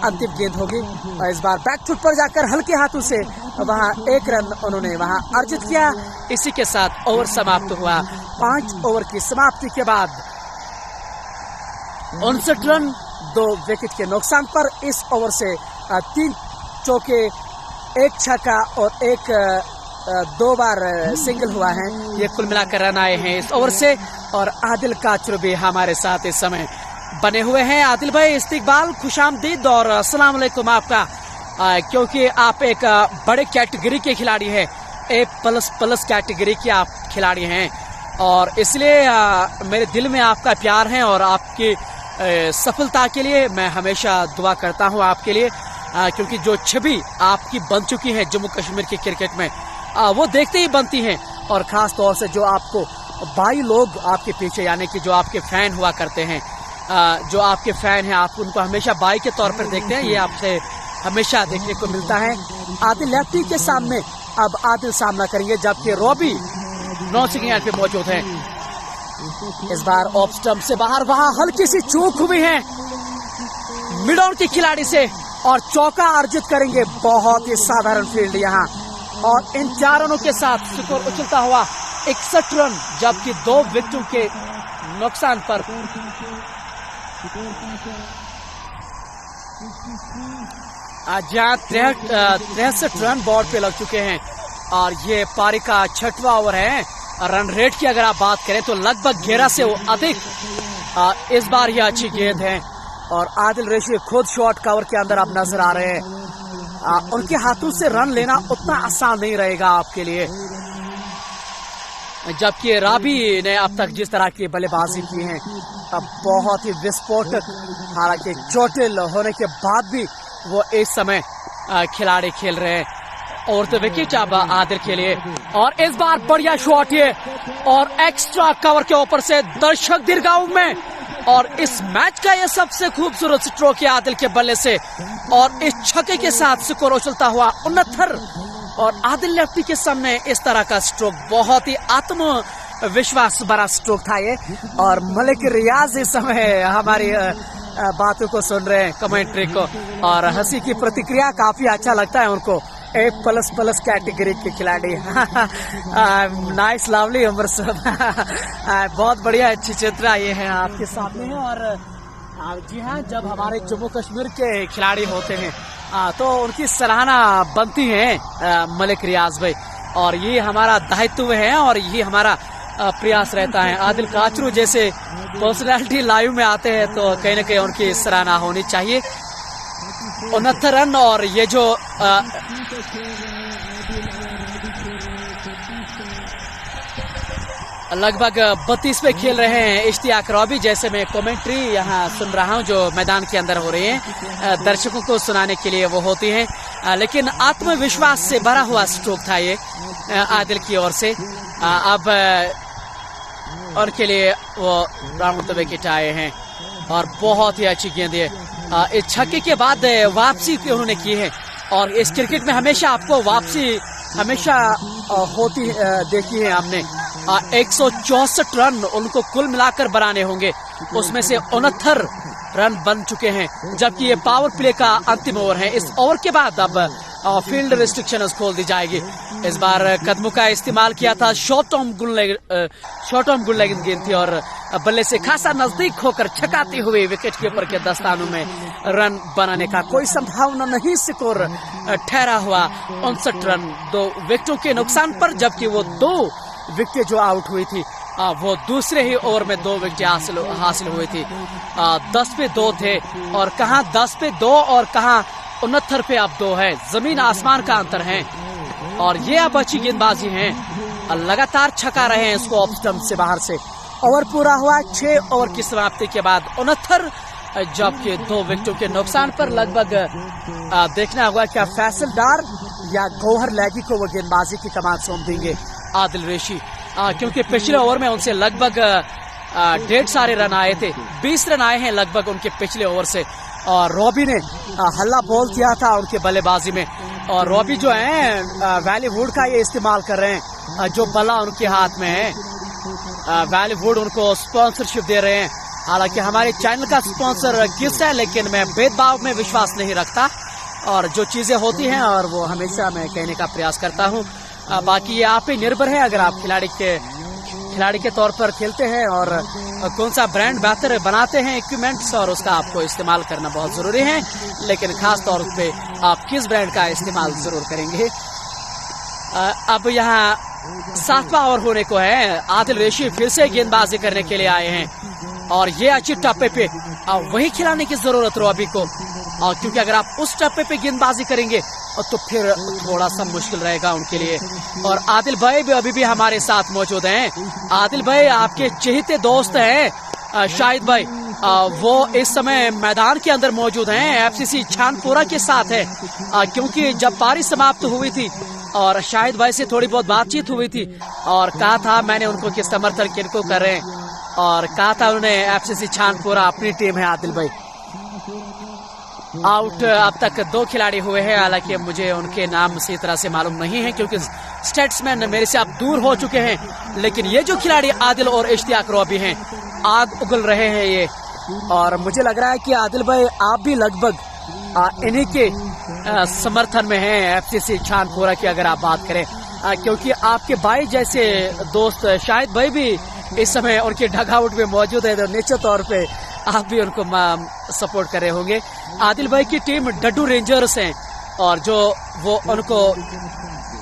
अंतिम गेंद होगी। और इस बार बैक फुट पर जाकर हल्के हाथों से वहां 1 रन उन्होंने वहां अर्जित किया। इसी के साथ ओवर समाप्त हुआ। 5 ओवर की समाप्ति के बाद 59 रन 2 विकेट के नुकसान पर इस ओवर से 3 चौके 1 छक्का और 2 बार सिंगल हुआ है। ये कुल मिलाकर रन आए हैं इस ओवर से। और आदिल काचरू भी हमारे साथ इस समय बने हुए हैं। आदिल भाई, इस्तकबाल, खुशामदीद और अस्सलाम वालेकुम आपका, क्योंकि आप एक बड़े कैटेगरी के खिलाड़ी हैं, A++ कैटेगरी के आप खिलाड़ी हैं। और इसलिए मेरे दिल में आपका प्यार है, और आपकी सफलता के लिए मैं हमेशा दुआ करता हूं आपके लिए, क्योंकि जो छवि आपकी बन चुकी है जम्मू कश्मीर के क्रिकेट में, वो देखते ही बनती हैं। और खास तौर से जो आपको भाई लोग आपके पीछे, यानी कि जो आपके फैन हुआ करते हैं, जो आपके फैन हैं, आप उनको हमेशा भाई के तौर पर देखते हैं, ये आपसे हमेशा देखने को मिलता है। आदिल लेफ्टी के सामने अब आदिल सामना करेंगे, जबकि रॉबी नो सीकिंग एंड पे मौजूद है। इस बार ऑफ स्टंप से बाहर वहां हल्की सी चूक हुई है मिड ऑन के खिलाड़ी से, और चौका अर्जित करेंगे। बहुत ही साधारण फील्ड यहाँ, और इन 4 रनों के साथ स्कोर उछलता हुआ 61 रन, जबकि 2 विकेटों के नुकसान पर आज 63 रन बोर्ड पे लग चुके हैं। और ये पारी का 6वां ओवर है। रन रेट की अगर आप बात करें तो लगभग 11 से अधिक इस बार ये अच्छी गेंद है। और आदिल ऋषि खुद शॉर्ट कवर के अंदर अब नजर आ रहे हैं। उनके हाथों से रन लेना उतना आसान नहीं रहेगा आपके लिए, जबकि राबी ने अब तक जिस तरह की बल्लेबाजी की है, अब बहुत ही विस्फोटक, हालांकि चोटिल होने के बाद भी वो इस समय खिलाड़ी खेल रहे हैं। और तो विकेट अब आदिल के लिए। और इस बार बढ़िया शॉट ये, और एक्स्ट्रा कवर के ऊपर से दर्शक दीर्घाओं में। और इस मैच का ये सबसे खूबसूरत स्ट्रोक है आदिल के बल्ले से, और इस छक्के के साथ स्कोर उछलता हुआ 69। और आदिल लेफ्टी के सामने इस तरह का स्ट्रोक बहुत ही आत्मविश्वास भरा स्ट्रोक था ये। और मलिक रियाज इस समय हमारी बातों को सुन रहे हैं, कमेंट्री को, और हंसी की प्रतिक्रिया काफी अच्छा लगता है उनको। A++ कैटेगरी के खिलाड़ी नाइस, लवली उमर साहब बहुत बढ़िया, अच्छी चित्र ये है आपके सामने है। और जी हाँ, जब हमारे जम्मू कश्मीर के खिलाड़ी होते हैं तो उनकी सराहना बनती है मलिक रियाज भाई, और ये हमारा दायित्व है और ये हमारा प्रयास रहता है। आदिल काचरू जैसे पर्सनालिटी लाइव में आते हैं तो कहीं ना कहीं उनकी सराहना होनी चाहिए। 69 रन और ये जो लगभग 32 पे खेल रहे हैं इश्तियाक रॉबी, जैसे मैं कमेंट्री यहाँ सुन रहा हूँ जो मैदान के अंदर हो रही है, दर्शकों को सुनाने के लिए वो होती है, लेकिन आत्मविश्वास से भरा हुआ स्ट्रोक था ये आदिल की ओर से। अब उनके लिए वो राउंड विकेट आए हैं और बहुत ही अच्छी गेंद है। इस छक्के के बाद वापसी उन्होंने की है, और इस क्रिकेट में हमेशा आपको वापसी हमेशा होती देखी है आपने। 164 रन उनको कुल मिलाकर बनाने होंगे, उसमें से 69 रन बन चुके हैं, जबकि ये पावर प्ले का अंतिम ओवर है। इस ओवर के बाद अब फील्ड रिस्ट्रिक्शन खोल दी जाएगी। इस बार कदमों का इस्तेमाल किया था, शॉर्ट आर्म गुड लेग गेंद थी और बल्ले से खासा नजदीक होकर छकाती हुई विकेट कीपर के दस्तानों में रन बनाने का कोई संभावना नहीं। स्कोर ठहरा हुआ 59 रन 2 विकेटों के नुकसान पर, जबकि वो 2 विकेट जो आउट हुई थी वो दूसरे ही ओवर में 2 विकेट हासिल हुई थी। 10 पे 2 थे, और कहां 10 पे 2 और कहां 69 पे अब 2 है, जमीन आसमान का अंतर है। और ये अब अच्छी गेंदबाजी है, लगातार छका रहे हैं इसको ऑफ स्टंप से बाहर से। ओवर पूरा हुआ 6 ओवर की समाप्ति के बाद 69, जबकि 2 विकेटों के नुकसान पर। लगभग देखना होगा क्या फैसल डार या गौहर लैगी को वो गेंदबाजी की कमान सौंप देंगे आदिल रेशी, क्योंकि पिछले ओवर में उनसे लगभग 1.5 सारे रन आए थे। 20 रन आए हैं लगभग उनके पिछले ओवर से, और रॉबी ने हल्ला बोल किया था उनके बल्लेबाजी में। और रॉबी जो है वैलीवुड का ये इस्तेमाल कर रहे हैं, जो बल्ला उनके हाथ में है। वैलीवुड उनको स्पॉन्सरशिप दे रहे हैं। हालांकि हमारे चैनल का स्पॉन्सर किस है, लेकिन मैं भेदभाव में विश्वास नहीं रखता, और जो चीजें होती हैं और वो हमेशा मैं कहने का प्रयास करता हूँ। बाकी ये आप पे निर्भर है, अगर आप खिलाड़ी के तौर पर खेलते हैं और कौन सा ब्रांड बेहतर बनाते हैं इक्विपमेंट्स, और उसका आपको इस्तेमाल करना बहुत जरूरी है। लेकिन खास तौर पे आप किस ब्रांड का इस्तेमाल जरूर करेंगे। अब यहाँ 7वां ओवर होने को है। आदिल रेशी फिर से गेंदबाजी करने के लिए आए हैं, और ये अच्छी टप्पे पे वही खिलाने की जरूरत रॉबी को, क्योंकि अगर आप उस टप्पे पे गेंदबाजी करेंगे तो फिर थोड़ा सा मुश्किल रहेगा उनके लिए। और आदिल भाई भी अभी भी हमारे साथ मौजूद हैं। आदिल भाई आपके चहेते दोस्त हैं शाहिद भाई, वो इस समय मैदान के अंदर मौजूद हैं, एफसीसी छानपुरा के साथ है, क्योंकि जब पारी समाप्त हुई थी और शाहिद भाई से थोड़ी बहुत बातचीत हुई थी, और कहा था मैंने उनको कि समर्थन किनको कर रहे हैं, और कहा था उन्होंने एफसीसी छानपुरा अपनी टीम है। आदिल भाई आउट अब तक 2 खिलाड़ी हुए हैं, हालांकि मुझे उनके नाम सही तरह से मालूम नहीं है क्योंकि स्टेट्समैन मेरे से अब दूर हो चुके हैं। लेकिन ये जो खिलाड़ी आदिल और इश्तियाक रॉबी हैं, आग उगल रहे हैं ये, और मुझे लग रहा है कि आदिल भाई आप भी लगभग इन्हीं के समर्थन में हैं एफसीसी छानपुरा की, अगर आप बात करें, क्योंकि आपके भाई जैसे दोस्त शाहिद भाई भी इस समय उनके डगआउट में मौजूद है, तो निश्चित तौर पे आप भी उनको सपोर्ट कर रहे होंगे। आदिल भाई की टीम डड्डू रेंजर्स हैं, और जो वो उनको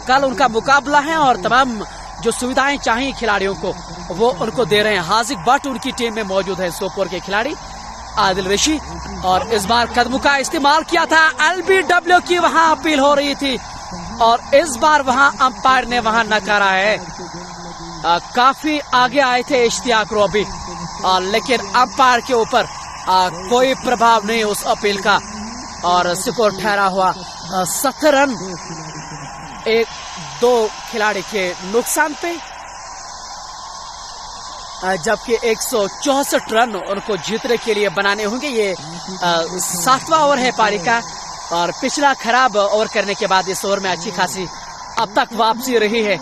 कल उनका मुकाबला है, और तमाम जो सुविधाएं चाहिए खिलाड़ियों को वो उनको दे रहे हैं। हाजिक भट्ट उनकी टीम में मौजूद है, सोपोर के खिलाड़ी आदिल रेशी, और इस बार कदमों का इस्तेमाल किया था। LBW की वहां अपील हो रही थी, और इस बार वहां अंपायर ने वहां नकारा है। काफी आगे आए थे इश्तियाक रॉबी, लेकिन अंपायर के ऊपर कोई प्रभाव नहीं उस अपील का, और स्कोर ठहरा हुआ 70 रन 1-2 खिलाड़ी के नुकसान पे, जबकि 164 रन उनको जीतने के लिए बनाने होंगे। ये 7वां ओवर है पारी का, और पिछला खराब ओवर करने के बाद इस ओवर में अच्छी खासी अब तक वापसी रही है।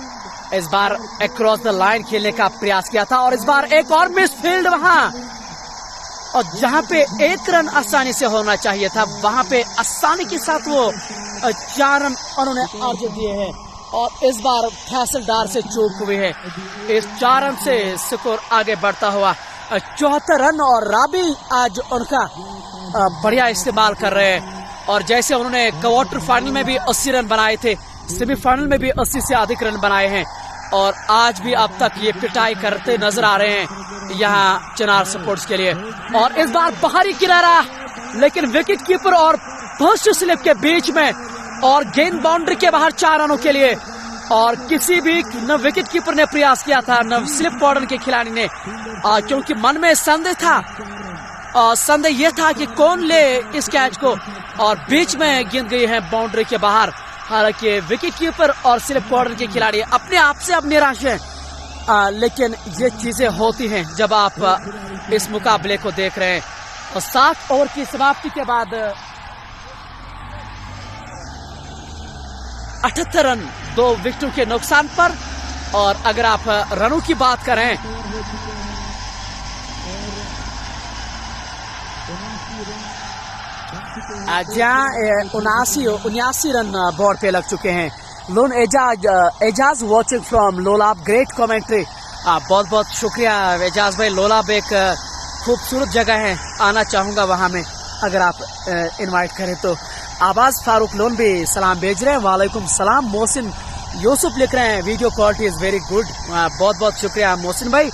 इस बार अक्रॉस द लाइन खेलने का प्रयास किया था, और इस बार एक और मिसफील्ड वहां, और जहां पे 1 रन आसानी से होना चाहिए था वहां पे आसानी के साथ वो 4 रन उन्होंने अर्जित दिए हैं, और इस बार फैसल डार से चूक हुई है। इस 4 रन से स्कोर आगे बढ़ता हुआ 74 रन, और राबी आज उनका बढ़िया इस्तेमाल कर रहे हैं। और जैसे उन्होंने क्वार्टर फाइनल में भी 80 रन बनाए थे, सेमीफाइनल में भी 80 से अधिक रन बनाए हैं और आज भी अब तक ये पिटाई करते नजर आ रहे हैं यहाँ चिनार स्पोर्ट्स के लिए। और इस बार बाहरी किनारा, लेकिन विकेट कीपर और फर्स्ट स्लिप के बीच में और गेंद बाउंड्री के बाहर 4 रनों के लिए। और किसी भी न विकेट कीपर ने प्रयास किया था न स्लिप वार्डन के खिलाड़ी ने, क्योंकि मन में संदेह था, संदेह यह था कि कौन ले इस कैच को, और बीच में गेंद गई है बाउंड्री के बाहर। हालांकि विकेट कीपर और स्लिप वार्डन के खिलाड़ी अपने आप से अब निराश हैं, लेकिन ये चीजें होती हैं जब आप इस मुकाबले को देख रहे हैं। और 7 ओवर की समाप्ति के बाद 78 रन 2 विकेटों के नुकसान पर। और अगर आप रनों की बात करें, जहाँ 79 रन बोर्ड पे लग चुके हैं। Lone Ejaz watching from Lolab, great commentary. बहुत बहुत शुक्रिया एजाज भाई। लोलाब एक खूबसूरत जगह है, आना चाहूंगा वहां में अगर आप इनवाइट करें तो। आवाज फारूक लोन भी सलाम भेज रहे हैं, वालेकुम सलाम। मोहसिन यूसुफ लिख रहे हैं video quality is very good. बहुत बहुत शुक्रिया मोहसिन भाई।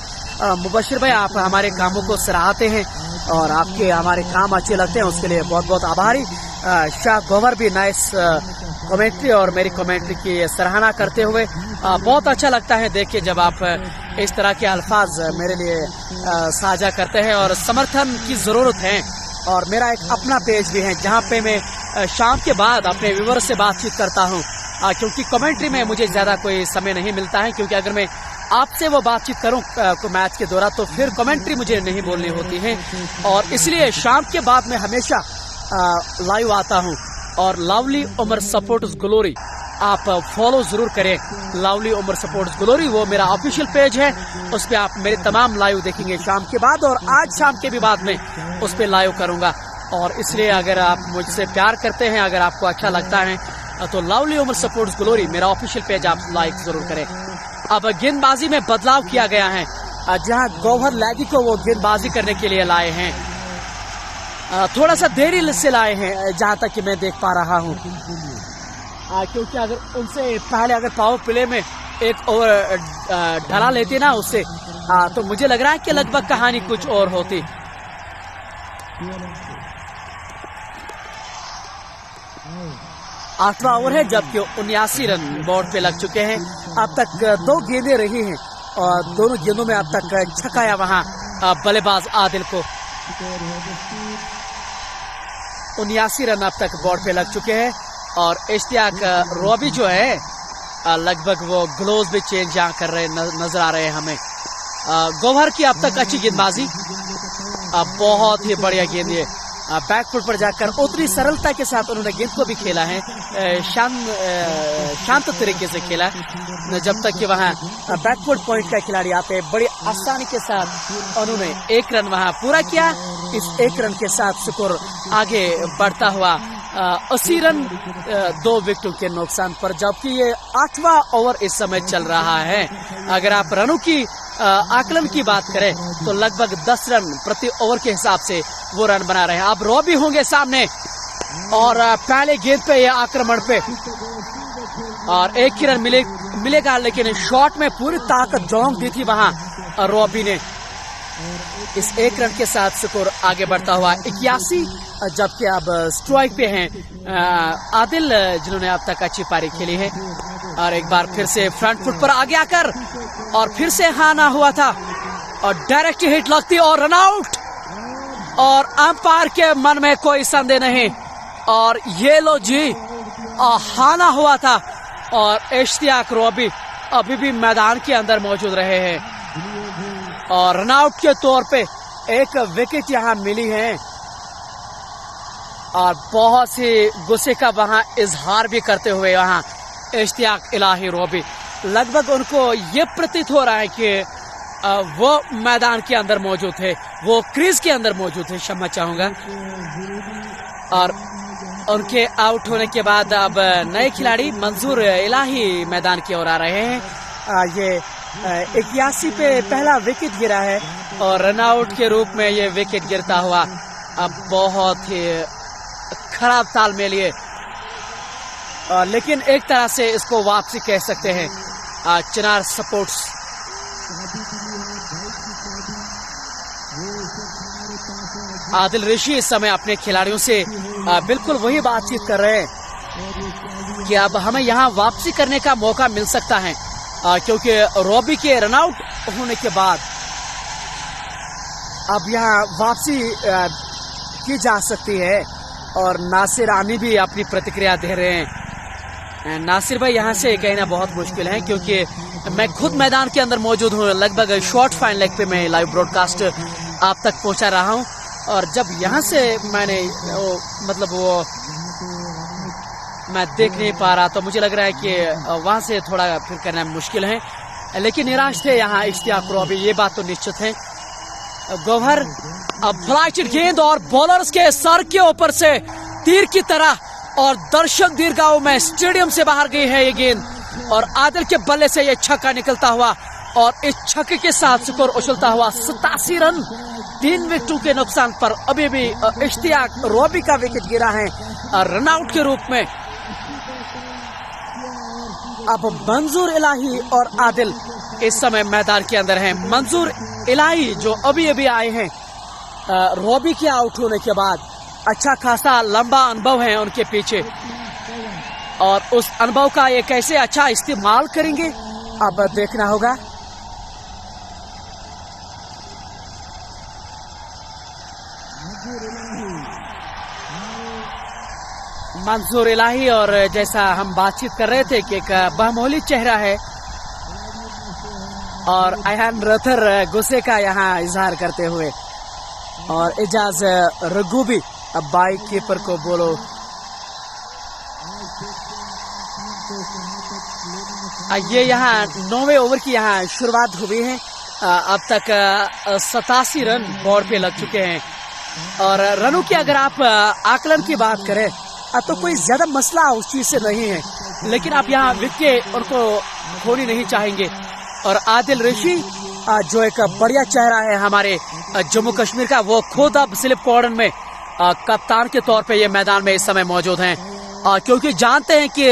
मुबशिर भाई, आप हमारे कामों को सराहते हैं और आपके हमारे काम अच्छे लगते हैं, उसके लिए बहुत बहुत आभारी। शाह गोवर भी नाइस कमेंट्री और मेरी कमेंट्री की सराहना करते हुए। बहुत अच्छा लगता है देखिए जब आप इस तरह के अल्फाज मेरे लिए साझा करते हैं और समर्थन की जरूरत है। और मेरा एक अपना पेज भी है जहाँ पे मैं शाम के बाद अपने व्यूअर से बातचीत करता हूँ, क्योंकि कमेंट्री में मुझे ज्यादा कोई समय नहीं मिलता है, क्योंकि अगर मैं आपसे वो बातचीत करूं मैच के दौरान तो फिर कमेंट्री मुझे नहीं बोलनी होती है। और इसलिए शाम के बाद मैं हमेशा लाइव आता हूं। और लवली उमर सपोर्ट्स ग्लोरी आप फॉलो जरूर करें। लवली उमर सपोर्ट्स ग्लोरी वो मेरा ऑफिशियल पेज है, उस पर आप मेरे तमाम लाइव देखेंगे शाम के बाद, और आज शाम के भी बाद में उस पर लाइव करूंगा। और इसलिए अगर आप मुझसे प्यार करते हैं, अगर आपको अच्छा लगता है तो लवली उमर सपोर्ट्स ग्लोरी मेरा ऑफिशियल पेज आप लाइक जरूर करें। अब गेंदबाजी में बदलाव किया गया है, जहां गौहर लैगी को वो गेंदबाजी करने के लिए लाए हैं। थोड़ा सा देरी से लाए हैं जहां तक कि मैं देख पा रहा हूं, क्योंकि अगर उनसे पहले अगर पावर प्ले में एक ओवर ढला लेते ना उससे, तो मुझे लग रहा है कि लगभग कहानी कुछ और होती। आठवां ओवर है जबकि 79 रन बोर्ड पे लग चुके हैं। अब तक 2 गेंदें रही हैं और दोनों गेंदों में अब तक छकाया वहां बल्लेबाज आदिल को। 79 रन अब तक बोर्ड पे लग चुके हैं। और इश्तियाक रॉबी जो है लगभग वो ग्लोव्स भी चेंज यहाँ कर रहे नजर आ रहे हैं हमें। गौहर की अब तक अच्छी गेंदबाजी, बहुत ही बढ़िया गेंद ये बैकफुट पर जाकर उतनी सरलता के साथ उन्होंने गेंद को भी खेला है, शांत तरीके से खेला। जब तक कि वहां बैकफुट पॉइंट का खिलाड़ी आते बड़ी आसानी के साथ उन्होंने 1 रन वहां पूरा किया। इस 1 रन के साथ स्कोर आगे बढ़ता हुआ 80 रन 2 विकेटों के नुकसान पर, जबकि ये 8वां ओवर इस समय चल रहा है। अगर आप रनों की आकलन की बात करें तो लगभग 10 रन प्रति ओवर के हिसाब से वो रन बना रहे हैं। अब रॉबी होंगे सामने और पहले गेंद पे या आक्रमण पे और 1 ही रन मिलेगा, लेकिन शॉट में पूरी ताकत झोंक दी थी वहां रॉबी ने। इस 1 रन के साथ स्कोर आगे बढ़ता हुआ 81, जबकि अब स्ट्राइक पे हैं आदिल जिन्होंने अब तक अच्छी पारी खेली है। और एक बार फिर से फ्रंट फुट पर आगे आकर और फिर से हाना हुआ था और डायरेक्ट हिट लगती और रन आउट। और अंपायर के मन में कोई संदेह नहीं और ये लो जी हाना हुआ था। और इश्तियाक रॉबी अभी भी मैदान के अंदर मौजूद रहे हैं और रन आउट के तौर पे 1 विकेट यहां मिली है। और बहुत सी गुस्से का वहां इजहार भी करते हुए वहां इश्तियाक इलाही रॉबी, लगभग उनको ये प्रतीत हो रहा है कि वो मैदान के अंदर मौजूद थे, वो क्रीज के अंदर मौजूद थे, क्षमा चाहूंगा। और उनके आउट होने के बाद अब नए खिलाड़ी मंजूर इलाही मैदान की ओर आ रहे हैं। ये 81 पे पहला विकेट गिरा है और रन आउट के रूप में ये विकेट गिरता हुआ अब बहुत ही खराब तालमेल ये, लेकिन एक तरह से इसको वापसी कह सकते हैं चिनार स्पोर्ट्स। आदिल ऋषि इस समय अपने खिलाड़ियों से बिल्कुल वही बातचीत कर रहे हैं कि अब हमें यहाँ वापसी करने का मौका मिल सकता है, क्योंकि रॉबी के रनआउट होने के बाद अब यहाँ वापसी की जा सकती है। और नासिर आनी भी अपनी प्रतिक्रिया दे रहे हैं। नासिर भाई, यहाँ से कहना बहुत मुश्किल है क्योंकि मैं खुद मैदान के अंदर मौजूद हूँ। लगभग शॉर्ट फाइन लेग पे मैं लाइव ब्रॉडकास्ट आप तक पहुँचा रहा हूँ, और जब यहाँ से मैंने वो मैं देख नहीं पा रहा, तो मुझे लग रहा है कि वहाँ से थोड़ा फिर करना मुश्किल है। लेकिन निराश थे यहाँ इश्तियाक रॉबी, ये बात तो निश्चित है। गौहर अब फ्लाइट गेंद और बॉलर्स के सर के ऊपर से तीर की तरह, और दर्शक दीर्घाओं में स्टेडियम से बाहर गई है ये गेंद, और आदिल के बल्ले से ये छक्का निकलता हुआ, और इस छक्के के साथ स्कोर उछलता हुआ 87 रन 3 विकेटों के नुकसान पर अभी भी इश्तियाक रॉबी का विकेट गिरा है रनआउट के रूप में। अब मंजूर इलाही और आदिल इस समय मैदान के अंदर हैं। मंजूर इलाही जो अभी अभी आए हैं रॉबी के आउट होने के बाद, अच्छा खासा लंबा अनुभव है उनके पीछे, और उस अनुभव का ये कैसे अच्छा इस्तेमाल करेंगे अब देखना होगा। मंजूर इलाही, और जैसा हम बातचीत कर रहे थे कि एक बहमोली चेहरा है, और अयहान रथर गुस्से का यहाँ इजहार करते हुए, और एजाज रघु भी अब बाइक कीपर को बोलो। ये यहाँ 9वें ओवर की यहाँ शुरुआत हुई है। अब तक 87 रन बोर्ड पे लग चुके हैं, और रनों की अगर आप आकलन की बात करें तो कोई ज्यादा मसला उस चीज से नहीं है, लेकिन आप यहाँ विकेट उनको खोनी नहीं चाहेंगे। और आदिल ऋषि जो एक बढ़िया चेहरा है हमारे जम्मू कश्मीर का, वो खुद अब स्लिप कॉर्डन में कप्तान के तौर पे ये मैदान में इस समय मौजूद हैं, क्योंकि जानते हैं कि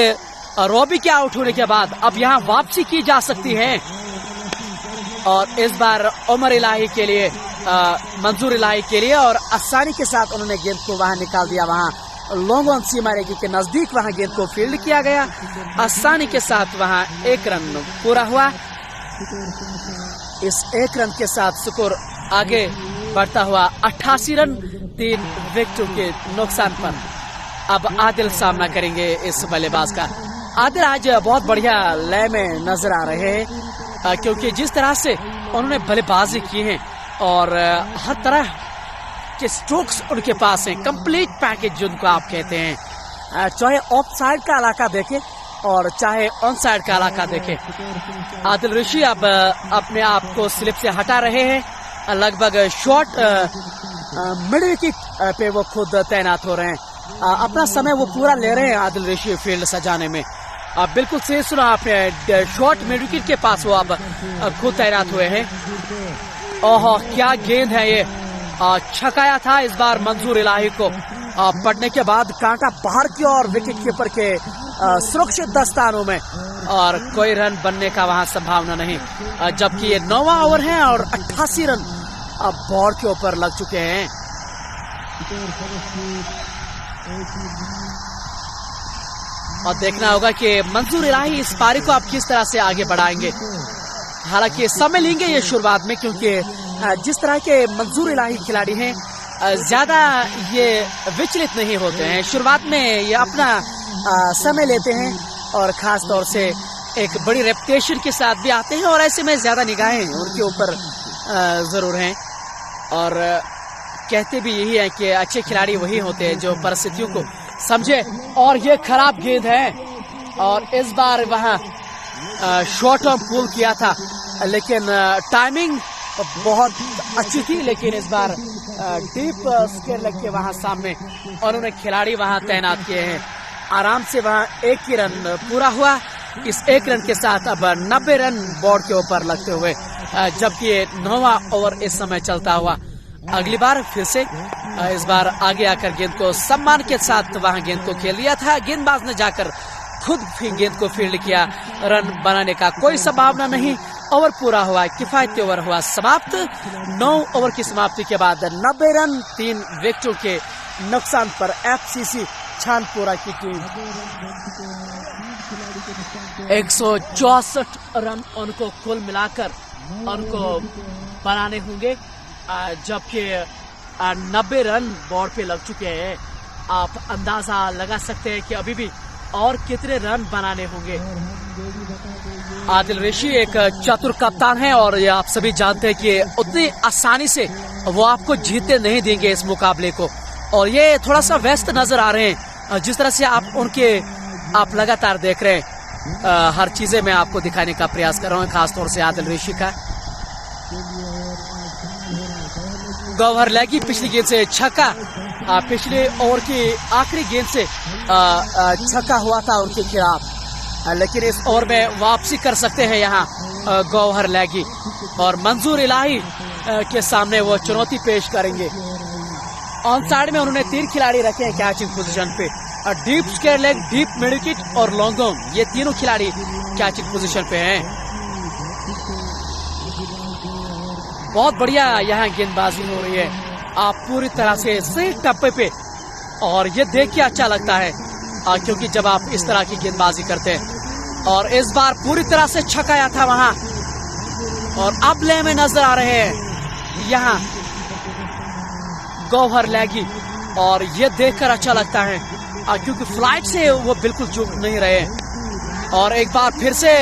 रॉबी के आउट होने के बाद अब यहाँ वापसी की जा सकती है। और इस बार उमर इलाही के लिए, मंजूर इलाही के लिए, और आसानी के साथ उन्होंने गेंद को वहां निकाल दिया। वहां लॉन्ग ऑन सीमा रेखा के नजदीक वहां गेंद को फील्ड किया गया, आसानी के साथ वहां 1 रन पूरा हुआ। इस 1 रन के साथ स्कोर आगे बढ़ता हुआ 88 रन 3 विकेटों के नुकसान पर अब आदिल सामना करेंगे इस बल्लेबाज का। आदिल आज बहुत बढ़िया लय में नजर आ रहे हैं, क्योंकि जिस तरह से उन्होंने बल्लेबाजी की है और हर तरह के स्ट्रोक्स उनके पास हैं, कंप्लीट पैकेज जिनको आप कहते हैं, चाहे ऑफ साइड का इलाका देखें और चाहे ऑन साइड का इलाका देखें। आदिल ऋषि अब अपने आप को स्लिप से हटा रहे हैं, लगभग शॉर्ट मिड विकेट पे वो खुद तैनात हो रहे हैं, अपना समय वो पूरा ले रहे हैं आदिल ऋषि फील्ड सजाने में। बिल्कुल सही सुना आपने, शॉर्ट मिड विकेट के पास वो अब खुद तैनात हुए हैं। ओह क्या गेंद है ये, छकाया था इस बार मंजूर इलाही को, पड़ने के बाद कांटा बाहर की और विकेट कीपर के सुरक्षित दस्तानों में, और कोई रन बनने का वहां संभावना नहीं, जबकि ये 9वां ओवर है और 88 रन अब बोर्ड के ऊपर लग चुके हैं। और देखना होगा कि मंजूर इलाही इस पारी को आप किस तरह से आगे बढ़ाएंगे। हालांकि समय लेंगे ये शुरुआत में, क्योंकि जिस तरह के मंजूर इलाही खिलाड़ी हैं ज्यादा ये विचलित नहीं होते हैं, शुरुआत में ये अपना समय लेते हैं, और खास तौर से एक बड़ी रेपुटेशन के साथ भी आते हैं, और ऐसे में ज्यादा निगाहें उनके ऊपर जरूर हैं। और कहते भी यही है कि अच्छे खिलाड़ी वही होते हैं जो परिस्थितियों को समझे। और ये खराब गेंद है, और इस बार वहां शॉर्ट ऑन पुल किया था, लेकिन टाइमिंग बहुत अच्छी थी, लेकिन इस बार डीप स्क्वायर लग के वहां सामने उन्होंने खिलाड़ी वहां तैनात किए हैं। आराम से वहां 1 ही रन पूरा हुआ। इस 1 रन के साथ अब 90 रन बोर्ड के ऊपर लगते हुए, जबकि 9वां ओवर इस समय चलता हुआ अगली बार फिर से इस बार आगे आकर गेंद को सम्मान के साथ वहां गेंद को खेल लिया था। गेंदबाज ने जाकर खुद भी गेंद को फील्ड किया। रन बनाने का कोई संभावना नहीं। ओवर पूरा हुआ, किफायती ओवर हुआ समाप्त। 9 ओवर की समाप्ति के बाद 90 रन 3 विकेटों के नुकसान पर एफसीसी छानपुरा की टीम 164 रन उनको कुल मिलाकर उनको बनाने होंगे, जबकि 90 रन बोर्ड पे लग चुके हैं। आप अंदाजा लगा सकते हैं कि अभी भी और कितने रन बनाने होंगे। आदिल रैशी एक चतुर कप्तान है और ये आप सभी जानते हैं कि उतनी आसानी से वो आपको जीतने नहीं देंगे इस मुकाबले को। और ये थोड़ा सा व्यस्त नजर आ रहे हैं, जिस तरह से आप लगातार देख रहे हैं। हर चीजें मैं आपको दिखाने का प्रयास कर रहा हूँ, खासतौर से आदिल रैशी का। गौहर लैगी पिछली गेंद से छक्का, पिछले ओवर की आखिरी गेंद से छक्का हुआ था उनके खिलाफ, लेकिन इस ओवर में वापसी कर सकते हैं यहाँ गौहर लैगी और मंजूर इलाही के सामने वो चुनौती पेश करेंगे। ऑन साइड में उन्होंने 3 खिलाड़ी रखे हैं कैचिंग पोजीशन पे। Deep square leg, deep mid wicket और लॉन्ग ऑन, ये तीनों खिलाड़ी कैचिंग पोजीशन पे हैं। बहुत बढ़िया यहाँ गेंदबाजी हो रही है, आप पूरी तरह से सही टप्पे पे, और ये देख के अच्छा लगता है क्योंकि जब आप इस तरह की गेंदबाजी करते हैं। और इस बार पूरी तरह से छकाया था वहां, और अब ले में नजर आ रहे हैं यहाँ गौहर लैगी, और ये देखकर अच्छा लगता है क्योंकि फ्लाइट से वो बिल्कुल चूक नहीं रहे। और एक बार फिर से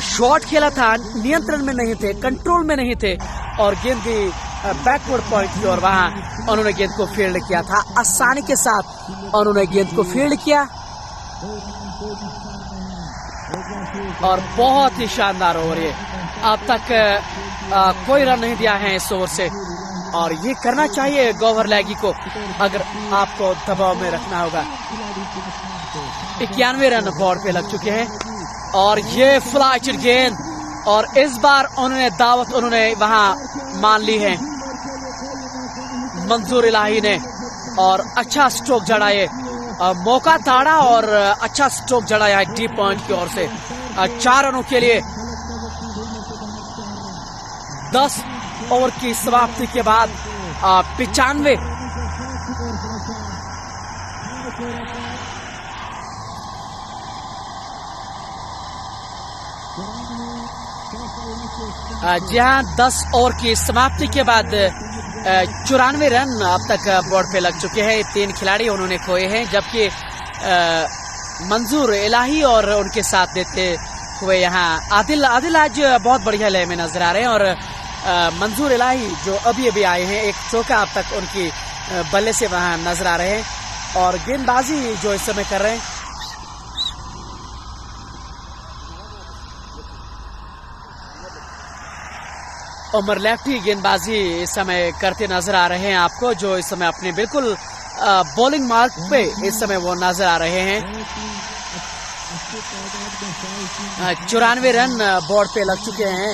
शॉट खेला था, नियंत्रण में नहीं थे, कंट्रोल में नहीं थे, और गेंद भी बैकवर्ड पॉइंट की ओर वहां उन्होंने गेंद को फील्ड किया था। आसानी के साथ उन्होंने गेंद को फील्ड किया और बहुत ही शानदार ओवर है। अब तक कोई रन नहीं दिया है इस ओवर से, और ये करना चाहिए गौहर लैगी को अगर आपको दबाव में रखना होगा। 91 रन बोर्ड पे लग चुके हैं, और ये फ्लाइट गेंद, और इस बार उन्होंने वहां मान ली है मंजूर इलाही ने, और अच्छा स्ट्रोक जड़ाए, मौका ताड़ा और अच्छा स्ट्रोक जड़ाया है डीप पॉइंट की ओर से। 4 रनों के लिए 10 ओवर की समाप्ति के बाद 95 जी हाँ, 10 ओवर की समाप्ति के बाद 94 रन अब तक बोर्ड पे लग चुके हैं। 3 खिलाड़ी उन्होंने खोए हैं, जबकि मंजूर इलाही और उनके साथ देते हुए यहाँ आदिल आज बहुत बढ़िया लय में नजर आ रहे हैं। और मंजूर इलाही जो अभी आए हैं, एक चौका अब तक उनकी बल्ले से वहां नजर आ रहे हैं, और गेंदबाजी जो इस समय कर रहे हैं उमर लेफ्टी गेंदबाजी इस समय करते नजर आ रहे हैं आपको, जो इस समय अपने बिल्कुल बॉलिंग मार्क पे इस समय वो नजर आ रहे हैं। 94 रन बोर्ड पे लग चुके हैं।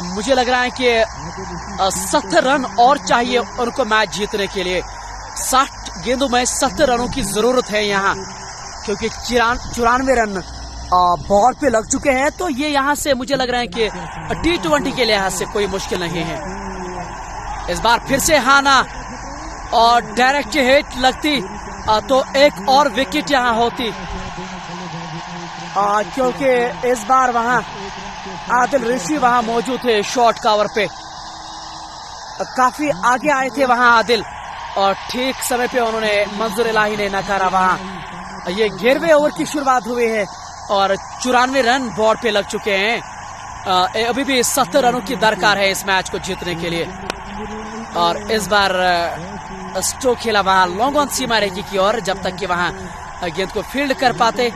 मुझे लग रहा है कि 70 रन और चाहिए उनको मैच जीतने के लिए। 60 गेंदों में 70 रनों की जरूरत है यहाँ, क्योंकि 94 रन बॉल पे लग चुके हैं। तो ये यहाँ से मुझे लग रहा है कि T20 के लिहाज से कोई मुश्किल नहीं है। इस बार फिर से हाना और डायरेक्ट हिट लगती तो एक और विकेट यहाँ होती, क्योंकि इस बार वहां आदिल रैशी वहां मौजूद थे शॉर्ट कवर पे, काफी आगे आए थे वहां आदिल, और ठीक समय पे उन्होंने मंजूर इलाही ने नकारा। वहां ये 11वें ओवर की शुरुआत हुई है और 94 रन बोर्ड पे लग चुके हैं। अभी भी 70 रनों की दरकार है इस मैच को जीतने के लिए। और इस बार स्ट्रोक खेला वहां लॉन्ग ऑन सीमा रेखा की ओर, जब तक कि वहां गेंद को फील्ड कर पाते।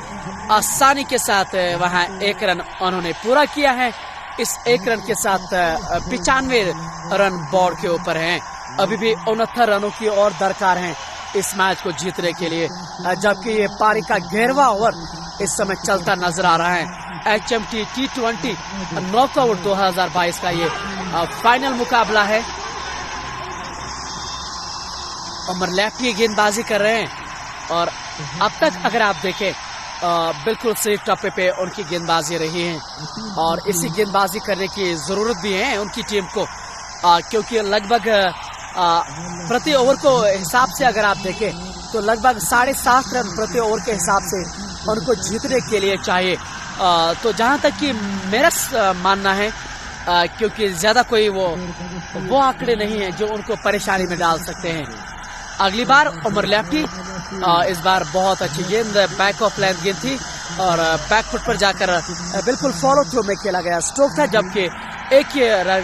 आसानी के साथ वहां 1 रन उन्होंने पूरा किया है। इस 1 रन के साथ 95 रन बोर्ड के ऊपर हैं। अभी भी 69 रनों की और दरकार है इस मैच को जीतने के लिए, जबकि ये पारी का 11वां ओवर इस समय चलता नजर आ रहा है। HMT T20 नॉकआउट 2022 का ये फाइनल मुकाबला है। उमर लैफ्टी गेंदबाजी कर रहे हैं और अब तक अगर आप देखें बिल्कुल सही टप्पे पे उनकी गेंदबाजी रही है और इसी गेंदबाजी करने की ज़रूरत भी है उनकी टीम को, क्योंकि लगभग प्रति ओवर को हिसाब से अगर आप देखें तो लगभग 7.5 रन प्रति ओवर के हिसाब से उनको जीतने के लिए चाहिए। तो जहां तक कि मेरा मानना है, क्योंकि ज़्यादा कोई वो आंकड़े नहीं है जो उनको परेशानी में डाल सकते हैं। अगली बार उमर लैफ्टी, इस बार बहुत अच्छी गेंद बैक ऑफ लेंथ गेंद थी और बैक फुट पर जाकर बिल्कुल फॉलो थ्रू में खेला गया स्ट्रोक था, जबकि एक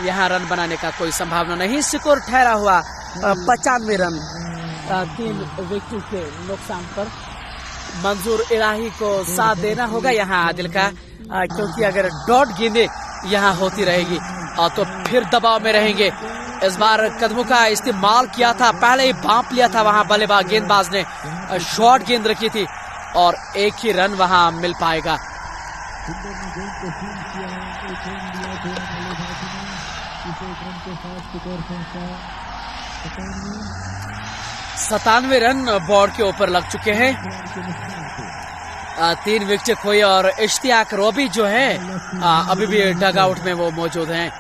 यहाँ रन बनाने का कोई संभावना नहीं। स्कोर ठहरा हुआ 95 रन 3 विकेट के नुकसान पर। मंजूर इलाही को साथ देना होगा यहाँ आदिल का, क्योंकि अगर डॉट गेंदें यहाँ होती रहेगी तो फिर दबाव में रहेंगे। इस बार कदमों का इस्तेमाल किया था, पहले ही भांप लिया था वहां बल्लेबाज गेंदबाज ने, शॉर्ट गेंद रखी थी और एक ही रन वहां मिल पाएगा। 97 रन बोर्ड के ऊपर लग चुके हैं। 3 विकेट खोई और इश्तियाक रोबी जो है अभी भी डग आउट में वो मौजूद हैं,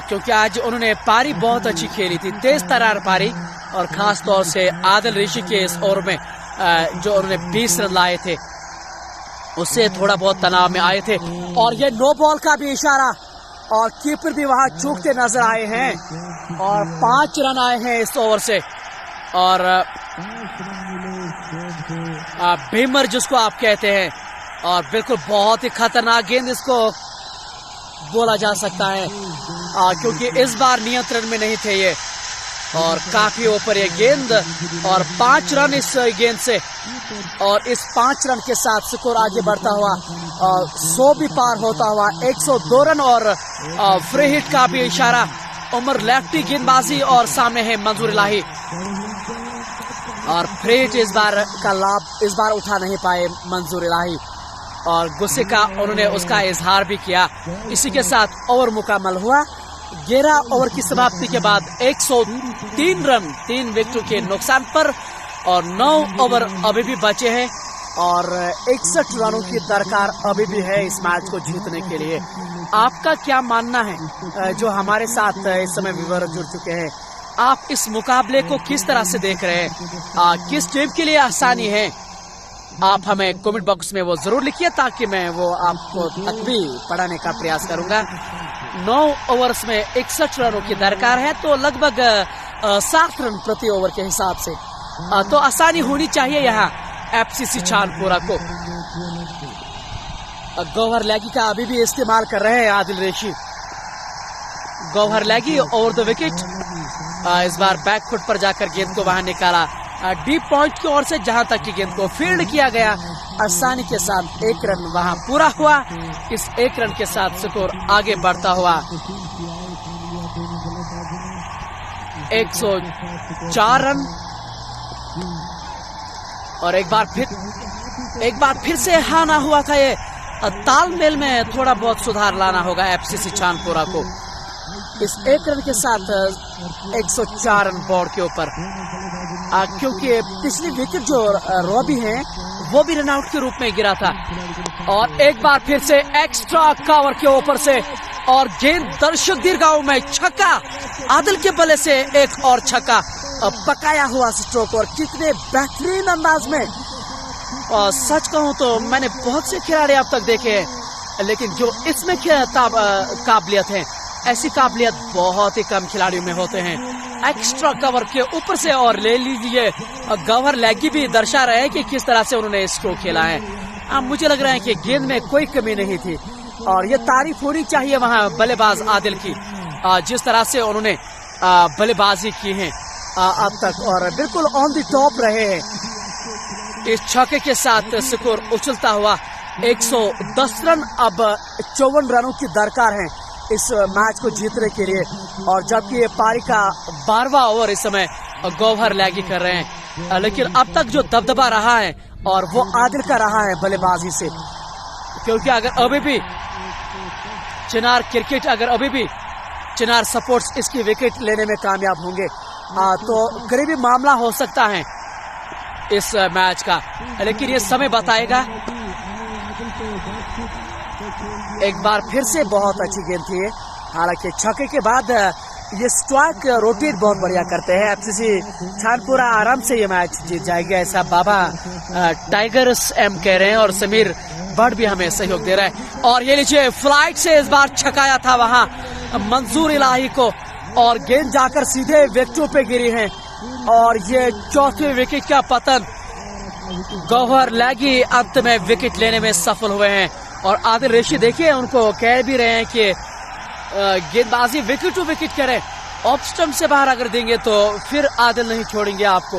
क्योंकि आज उन्होंने पारी बहुत अच्छी खेली थी, तेज तरार पारी, और खास तौर से आदिल ऋषि के इस ओवर में जो उन्होंने 20 रन लाए थे उससे थोड़ा बहुत तनाव में आए थे। और ये नो बॉल का भी इशारा और कीपर भी वहां चूकते नजर आए हैं और 5 रन आए हैं इस ओवर से। और बीमर जिसको आप कहते हैं, और बिल्कुल बहुत ही खतरनाक गेंद इसको बोला जा सकता है, क्योंकि इस बार नियंत्रण में नहीं थे ये और काफी ऊपर ये गेंद, और 5 रन इस गेंद से, और इस 5 रन के साथ स्कोर आगे बढ़ता हुआ 100 भी पार होता हुआ 102 रन और फ्री हिट का भी इशारा। उमर लैफ्टी गेंदबाजी और सामने है मंजूर इलाही, और फ्री हिट इस बार का लाभ इस बार उठा नहीं पाए मंजूर इलाही और गुस्से का उन्होंने उसका इजहार भी किया। इसी के साथ ओवर मुकम्मल हुआ। 11 ओवर की समाप्ति के बाद 103 रन 3 विकेटों के नुकसान पर, और 9 ओवर अभी भी बचे हैं और 61 रनों की दरकार अभी भी है इस मैच को जीतने के लिए। आपका क्या मानना है? जो हमारे साथ इस समय व्यूअर जुड़ चुके हैं, आप इस मुकाबले को किस तरह से देख रहे हैं? किस टीम के लिए आसानी है? आप हमें कमेंट बॉक्स में वो जरूर लिखिए ताकि मैं वो आपको तक भी पढ़ाने का प्रयास करूंगा। 9 ओवर्स में 61 रनों की दरकार है, तो लगभग 7 रन प्रति ओवर के हिसाब से तो आसानी होनी चाहिए यहाँ एफसीसी छानपुरा को। गौहर लैगी का अभी भी इस्तेमाल कर रहे हैं आदिल ऋषि। गौहर लैगी ओवर द विकेट, इस बार बैक फुट पर जाकर गेंद को वहां निकाला डीप पॉइंट की ओर से, जहां तक की गेंद को फील्ड किया गया आसानी के साथ। 1 रन वहां पूरा हुआ। इस 1 रन के साथ स्कोर आगे बढ़ता हुआ 104 रन, और एक बार फिर से हाना हुआ था। ये तालमेल में थोड़ा बहुत सुधार लाना होगा एफसीसी छानपुरा को। इस 1 रन के साथ 104 रन बोर्ड के ऊपर, क्योंकि पिछली विकेट जो रॉबी हैं वो भी रनआउट के रूप में गिरा था। और एक बार फिर से एक्स्ट्रा कवर के ऊपर से, और गेंद दर्शक दीर्घाओं में छक्का, आदिल के बल्ले से एक और छक्का, पकाया हुआ स्ट्रोक, और कितने बेहतरीन अंदाज में। सच कहूं तो मैंने बहुत से खिलाड़ी अब तक देखे हैं, लेकिन जो इसमें काबिलियत है, ऐसी काबिलियत बहुत ही कम खिलाड़ियों में होते हैं। एक्स्ट्रा कवर के ऊपर से, और ले लीजिए गौहर लैगी भी दर्शा रहे हैं कि किस तरह से उन्होंने स्ट्रोक खेला है। मुझे लग रहा है कि गेंद में कोई कमी नहीं थी, और ये तारीफ होनी चाहिए वहां बल्लेबाज आदिल की, जिस तरह से उन्होंने बल्लेबाजी की है अब तक, और बिल्कुल ऑन द टॉप रहे हैं। इस छक्के के साथ स्कोर उछलता हुआ 110 रन, अब 54 रनों की दरकार है इस मैच को जीतने के लिए, और जबकि ये पारी का 12वां ओवर इस समय गौहर लैगी कर रहे हैं। लेकिन अब तक जो दबदबा रहा है और वो आदिल का रहा है बल्लेबाजी से, क्योंकि अगर अभी भी चिनार सपोर्ट्स इसकी विकेट लेने में कामयाब होंगे, तो करीबी मामला हो सकता है इस मैच का, लेकिन ये समय बताएगा। एक बार फिर से बहुत अच्छी गेंद थी, हालांकि छक्के के बाद ये स्ट्राइक रोटेट बहुत बढ़िया करते हैं। एफसीसी छानपुरा आराम से ये मैच जीत जाएगी, ऐसा बाबा टाइगर्स एम कह रहे हैं और समीर भट्ट भी हमें सहयोग दे रहा है। और ये लीजिए फ्लाइट से इस बार छकाया था वहां मंजूर इलाही को और गेंद जाकर सीधे विकेटों पे गिरी है और ये चौथे विकेट का पतन। गौहर लैगी अंत में विकेट लेने में सफल हुए हैं और आदिल रशीद देखिए उनको कह भी रहे हैं कि गेंदबाजी विकेट टू विकेट करें, ऑफ स्टंप से बाहर अगर देंगे तो फिर आदिल नहीं छोड़ेंगे आपको।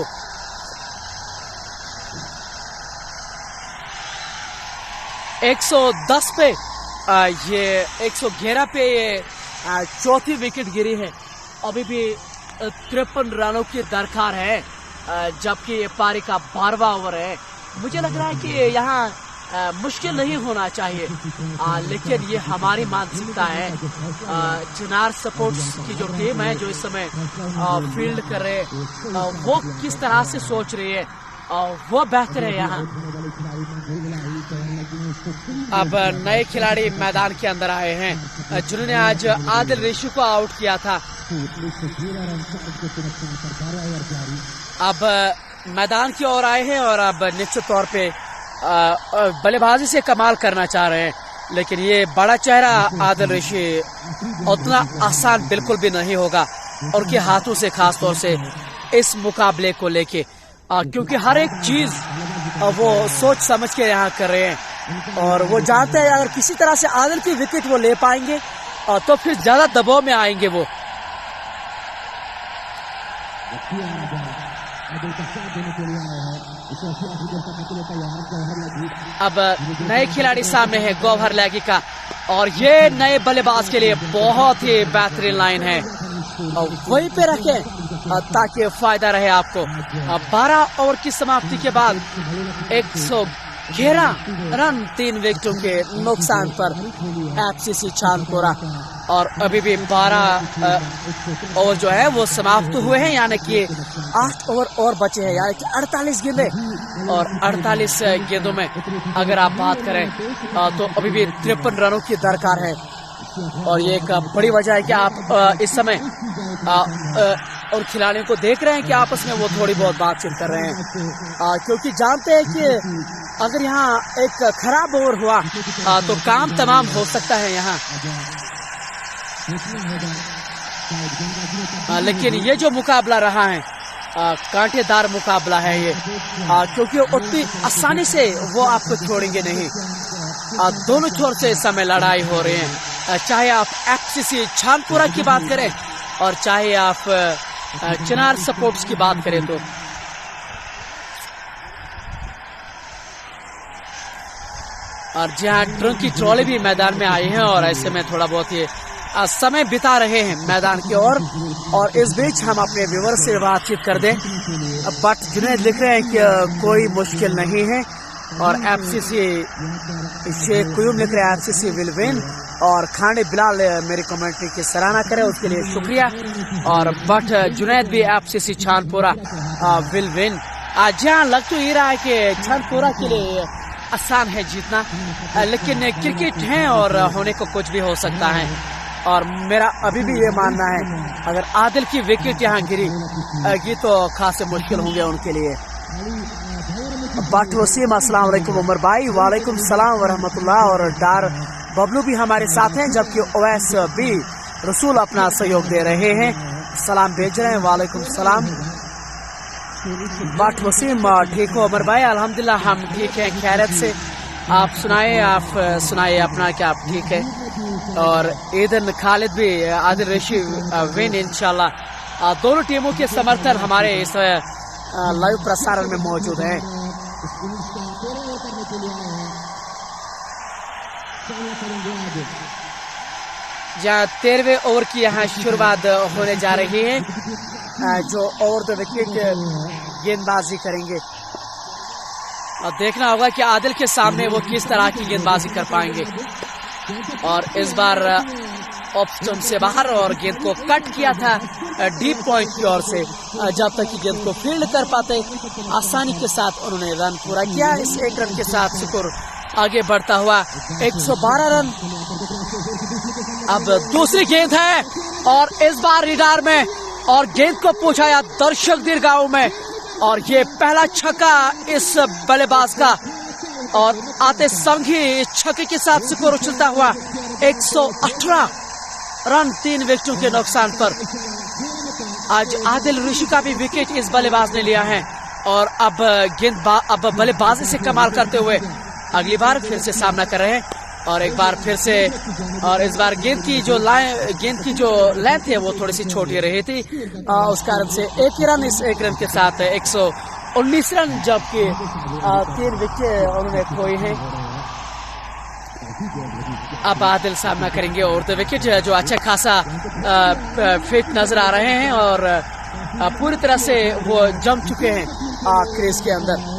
एक 110 पे ये 111 पे ये चौथी विकेट गिरी है। अभी भी 53 रनों की दरकार है, जबकि ये पारी का 12वां ओवर है। मुझे लग रहा है कि यहाँ मुश्किल नहीं होना चाहिए, लेकिन ये हमारी मानसिकता है। चिनार सपोर्ट्स की जो टीम है जो इस समय फील्ड कर रहे हैं, वो किस तरह से सोच रही है वो बेहतर है यहाँ। अब नए खिलाड़ी मैदान के अंदर आए हैं जिन्होंने आज आदिल रशीद को आउट किया था। अब मैदान की ओर आए हैं और अब निश्चित तौर पे बल्लेबाजी से कमाल करना चाह रहे हैं, लेकिन ये बड़ा चेहरा आदिल रशीद उतना आसान बिल्कुल भी नहीं होगा उनके हाथों से, खास तौर से इस मुकाबले को लेके, क्योंकि हर एक चीज वो सोच समझ के यहाँ कर रहे हैं और वो जानते हैं अगर किसी तरह से आदिल की विकेट वो ले पाएंगे तो फिर ज्यादा दबाव में आएंगे वो। अब नए खिलाड़ी सामने है गौहर लैगी का और ये नए बल्लेबाज के लिए बहुत ही बेहतरीन लाइन है और वहीं पे रखें ताकि फायदा रहे आपको। 12 ओवर की समाप्ति के बाद 111 रन 3 विकेटों के नुकसान पर एफसीसी छानपुरा, और अभी भी 12 ओवर जो है वो समाप्त हुए हैं, यानी कि 8 ओवर और बचे हैं, यानी कि 48 गेंदें और 48 गेंदों में अगर आप बात करें तो अभी भी 53 रनों की दरकार है। और ये एक बड़ी वजह है कि आप इस समय और खिलाड़ियों को देख रहे हैं कि आपस में वो थोड़ी बहुत बातचीत कर रहे हैं, क्योंकि जानते हैं कि अगर यहाँ एक खराब ओवर हुआ तो काम तमाम हो सकता है यहाँ। लेकिन ये जो मुकाबला रहा है कांटेदार मुकाबला है ये, क्योंकि उतनी आसानी से वो आपको छोड़ेंगे नहीं। दोनों छोर से इस समय लड़ाई हो रही है, चाहे आप एफसीसी छानपुरा की बात करें और चाहे आप चिनार सपोर्ट्स की बात करें। तो और जहाँ ट्रंक की ट्रॉली भी मैदान में आई है और ऐसे में थोड़ा बहुत ये समय बिता रहे हैं मैदान की ओर। और इस बीच हम अपने व्यूअर से बातचीत कर दें, बट जुनैद लिख रहे हैं कि कोई मुश्किल नहीं है और एफसीसी शेख कुयूम लिख रहे हैं एफसीसी विल विन, और खाने बिलाल मेरी कमेंट्री की सराहना करें उसके लिए शुक्रिया। और बट जुनैद भी एफसीसी छानपुरा विल विन। जहाँ लग तो ये रहा है कि छानपुरा के लिए आसान है जीतना, लेकिन क्रिकेट है और होने को कुछ भी हो सकता है। और मेरा अभी भी ये मानना है अगर आदिल की विकेट यहाँ गिरी तो खासे मुश्किल होंगे उनके लिए। बट वसीम अस्सलाम वालेकुम उमर भाई, वालेकुम सलाम वरहमतुल्लाह, और डार बबलू भी हमारे साथ हैं, जबकि ओवैस भी रसूल अपना सहयोग दे रहे हैं, सलाम भेज रहे हैं, वालेकुम सलाम। बट वसीम ठीक हो उमर भाई? अल्हम्दुलिल्लाह हम ठीक हैं, खैरियत से। आप सुनाइए अपना क्या आप ठीक है? और ईदन खालिद भी आदिल रशीद विन इंशाल्लाह। दोनों टीमों के समर्थन हमारे इस लाइव प्रसारण में मौजूद हैं। जहाँ 13वें ओवर की यहाँ शुरुआत होने जा रही है, जो ओवर द विकेट गेंदबाजी करेंगे और देखना होगा कि आदिल के सामने वो किस तरह की गेंदबाजी कर पाएंगे। और इस बार ऑफ स्टंप से बाहर और गेंद को कट किया था डीप पॉइंट की ओर से। जब तक कि गेंद को फील्ड कर पाते आसानी के साथ उन्होंने रन पूरा किया। इस 1 रन के साथ स्कोर आगे बढ़ता हुआ 112 रन। अब दूसरी गेंद है और इस बार रिडार में और गेंद को पहुंचाया दर्शक दीर्घाओं में और ये पहला छक्का इस बल्लेबाज का और आते संग ही छक्के के साथ स्कोर उछलता हुआ 118 रन 3 विकेटों के नुकसान पर। आज आदिल ऋषि का भी विकेट इस बल्लेबाज ने लिया है और अब अब बल्लेबाजी से कमाल करते हुए अगली बार फिर से सामना कर रहे हैं और एक बार फिर से। और इस बार गेंद की जो लेंथ है वो थोड़ी सी छोटी रही थी, उस कारण से 1 रन इस 1 रन के साथ 119 रन, जबकि 3 विकेट उन्होंने खोए हैं। अब आदिल सामना करेंगे और 2 विकेट जो अच्छा खासा फिट नजर आ रहे हैं और पूरी तरह से वो जम चुके हैं क्रीज के अंदर।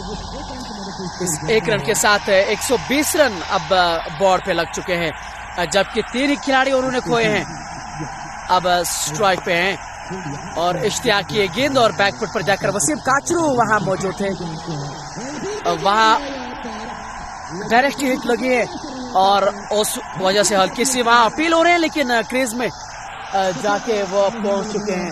इस 1 रन के साथ 120 रन अब बोर्ड पे लग चुके हैं, जबकि 3 ही खिलाड़ी उन्होंने खोए हैं। अब स्ट्राइक पे हैं और इश्तियाक की गेंद और बैकफुट पर जाकर वसीम काचरू वहां मौजूद थे, वहां डायरेक्ट हिट लगी है और उस वजह से हल्की सी वहां अपील हो रहे हैं, लेकिन क्रीज में जाके वो पहुंच चुके हैं।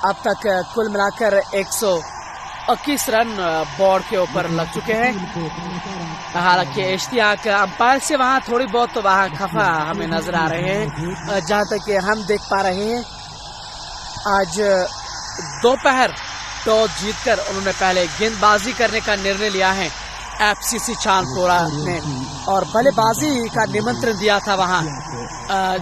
अब तक कुल मिलाकर 121 रन बोर्ड के ऊपर लग चुके हैं। हालांकि इश्तियाक अंपायर से वहां थोड़ी बहुत तो वहां खफा हमें नजर आ रहे हैं। जहां तक कि हम देख पा रहे हैं आज दोपहर टॉस जीतकर उन्होंने पहले गेंदबाजी करने का निर्णय लिया है एफसीसी चांदपोरा ने और बल्लेबाजी का निमंत्रण दिया था वहां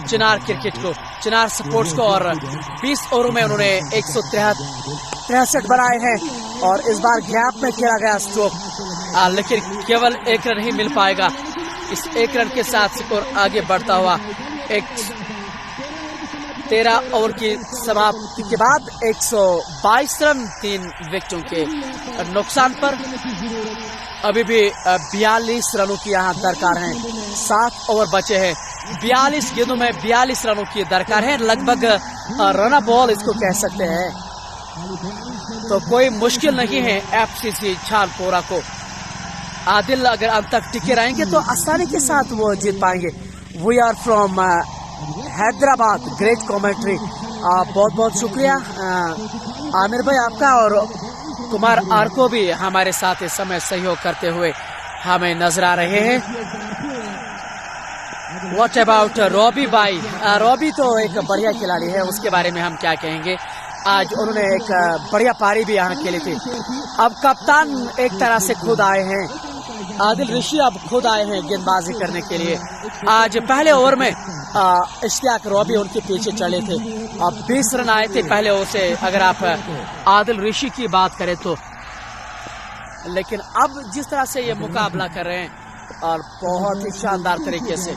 चिनार क्रिकेट को, चिनार स्पोर्ट्स को, और 20 ओवरों में उन्होंने 163 बनाए हैं और इस बार गैप में खेला गया स्ट्रोक, लेकिन केवल 1 रन ही मिल पाएगा। इस 1 रन के साथ स्कोर आगे बढ़ता हुआ 13 ओवर की समाप्ति के बाद 122 रन 3 विकेटों के नुकसान पर। अभी भी 42 रनों की यहाँ दरकार है, 7 ओवर बचे हैं, 42 गेंदों में 42 रनों की दरकार है, लगभग रन बॉल इसको कह सकते हैं। तो कोई मुश्किल नहीं है एफसीसी चांदपोरा को। आदिल अगर अंत तक टिके रहेंगे तो आसानी के साथ वो जीत पाएंगे। We are from Hyderabad, great commentary. बहुत बहुत शुक्रिया आमिर भाई आपका, और कुमार आर को भी हमारे साथ इस समय सहयोग करते हुए हमें नजर आ रहे हैं। व्हाट अबाउट रॉबी भाई? रॉबी तो एक बढ़िया खिलाड़ी है, उसके बारे में हम क्या कहेंगे। आज उन्होंने एक बढ़िया पारी भी यहाँ खेली थी। अब कप्तान एक तरह से खुद आए हैं, आदिल ऋषि अब खुद आए हैं गेंदबाजी करने के लिए। आज पहले ओवर में इश्तियाक रॉबी उनके पीछे चले थे, अब 20 रन आए थे पहले ओवर से अगर आप आदिल ऋषि की बात करें तो। लेकिन अब जिस तरह से ये मुकाबला कर रहे हैं और बहुत ही शानदार तरीके से,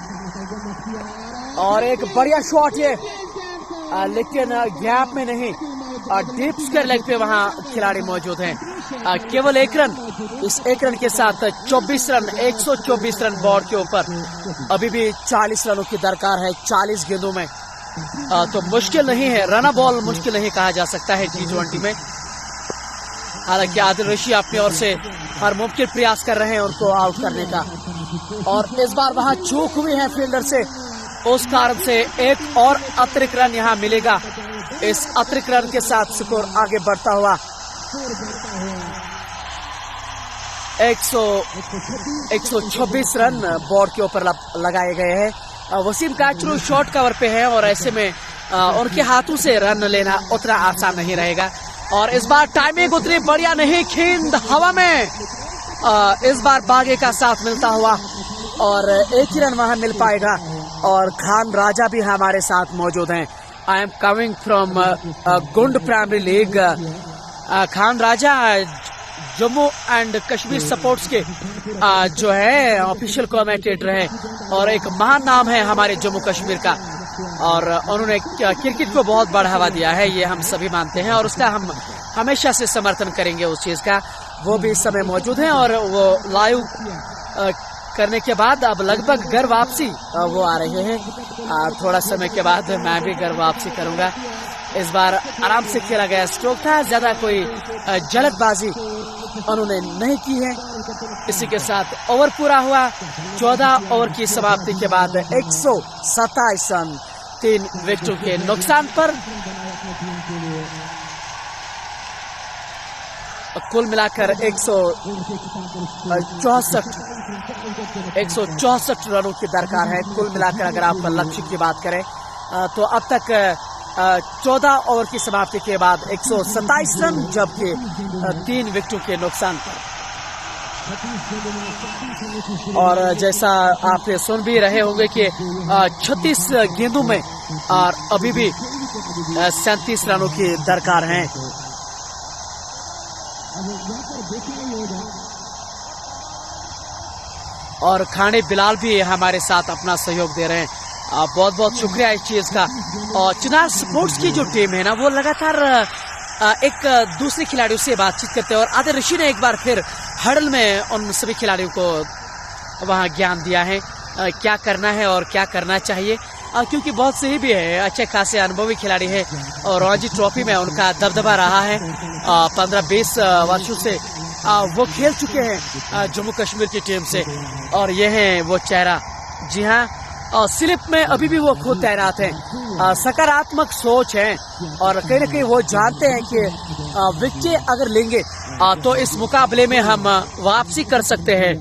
और एक बढ़िया शॉट है लेकिन गैप में नहीं, डीप स्क्वायर लेग पे वहां खिलाड़ी मौजूद हैं। केवल 1 रन, इस 1 रन के साथ 24 रन, 124 रन बोर्ड के ऊपर। अभी भी 40 रनों की दरकार है 40 गेंदों में, तो मुश्किल नहीं है, रन बॉल मुश्किल नहीं कहा जा सकता है T20 में। हालांकि आदिल ऋषि अपनी ओर से हर मुमकिन प्रयास कर रहे हैं उनको आउट करने का, और इस बार वहां चूक हुई है फील्डर से, उस कारण से एक और अतिरिक्त रन यहां मिलेगा। इस अतिरिक्त रन के साथ स्कोर आगे बढ़ता हुआ 126 रन बोर्ड के ऊपर लगाए गए हैं। वसीम काचरू शॉर्ट कवर पे है और ऐसे में उनके हाथों से रन लेना उतना आसान नहीं रहेगा। और इस बार टाइमिंग उतनी बढ़िया नहीं, गेंद हवा में इस बार बागे का साथ मिलता हुआ और 1 ही रन वहां मिल पाएगा। और खान राजा भी हमारे साथ मौजूद हैं। I am coming from Gund primary league. Khan Raja Jammu and Kashmir sports के जो है ऑफिशियल कमेंटेटर है और एक महान नाम है हमारे जम्मू कश्मीर का, और उन्होंने क्रिकेट को बहुत बढ़ावा दिया है, ये हम सभी मानते हैं और उसका हम हमेशा से समर्थन करेंगे उस चीज का। वो भी इस समय मौजूद हैं और वो लाइव करने के बाद अब लगभग घर वापसी वो आ रहे हैं। थोड़ा समय के बाद मैं भी घर वापसी करूंगा। इस बार आराम से खेला गया स्ट्रोक था, ज्यादा कोई जल्दबाजी उन्होंने नहीं की है। इसी के साथ ओवर पूरा हुआ। 14 ओवर की समाप्ति के बाद 127 रन 3 विकेटों के नुकसान पर। कुल मिलाकर 164 रनों की दरकार है। कुल मिलाकर अगर आप लक्ष्य की बात करें तो अब तक 14 ओवर की समाप्ति के बाद 127 रन, जबकि 3 विकेटों के नुकसान पर। और जैसा आप सुन भी रहे होंगे कि 36 गेंदों में और अभी भी 37 रनों की दरकार है। और खाने बिलाल भी हमारे साथ अपना सहयोग दे रहे हैं। बहुत बहुत शुक्रिया इस चीज का। और चिनार स्पोर्ट्स की जो टीम है ना, वो लगातार एक दूसरे खिलाड़ियों से बातचीत करते हैं। और आदिल ऋषि ने एक बार फिर हडल में उन सभी खिलाड़ियों को वहां ज्ञान दिया है क्या करना है और क्या करना चाहिए, क्योंकि बहुत सही भी है, अच्छे खासे अनुभवी खिलाड़ी है। और रणजी ट्रॉफी में उनका दबदबा रहा है। 15-20 वर्षों से वो खेल चुके हैं जम्मू कश्मीर की टीम से। और ये है वो चेहरा। जी हाँ, स्लिप में अभी भी वो खुद तैनात हैं। सकारात्मक सोच है और कहीं न कहीं वो जानते हैं कि विकेट अगर लेंगे तो इस मुकाबले में हम वापसी कर सकते हैं।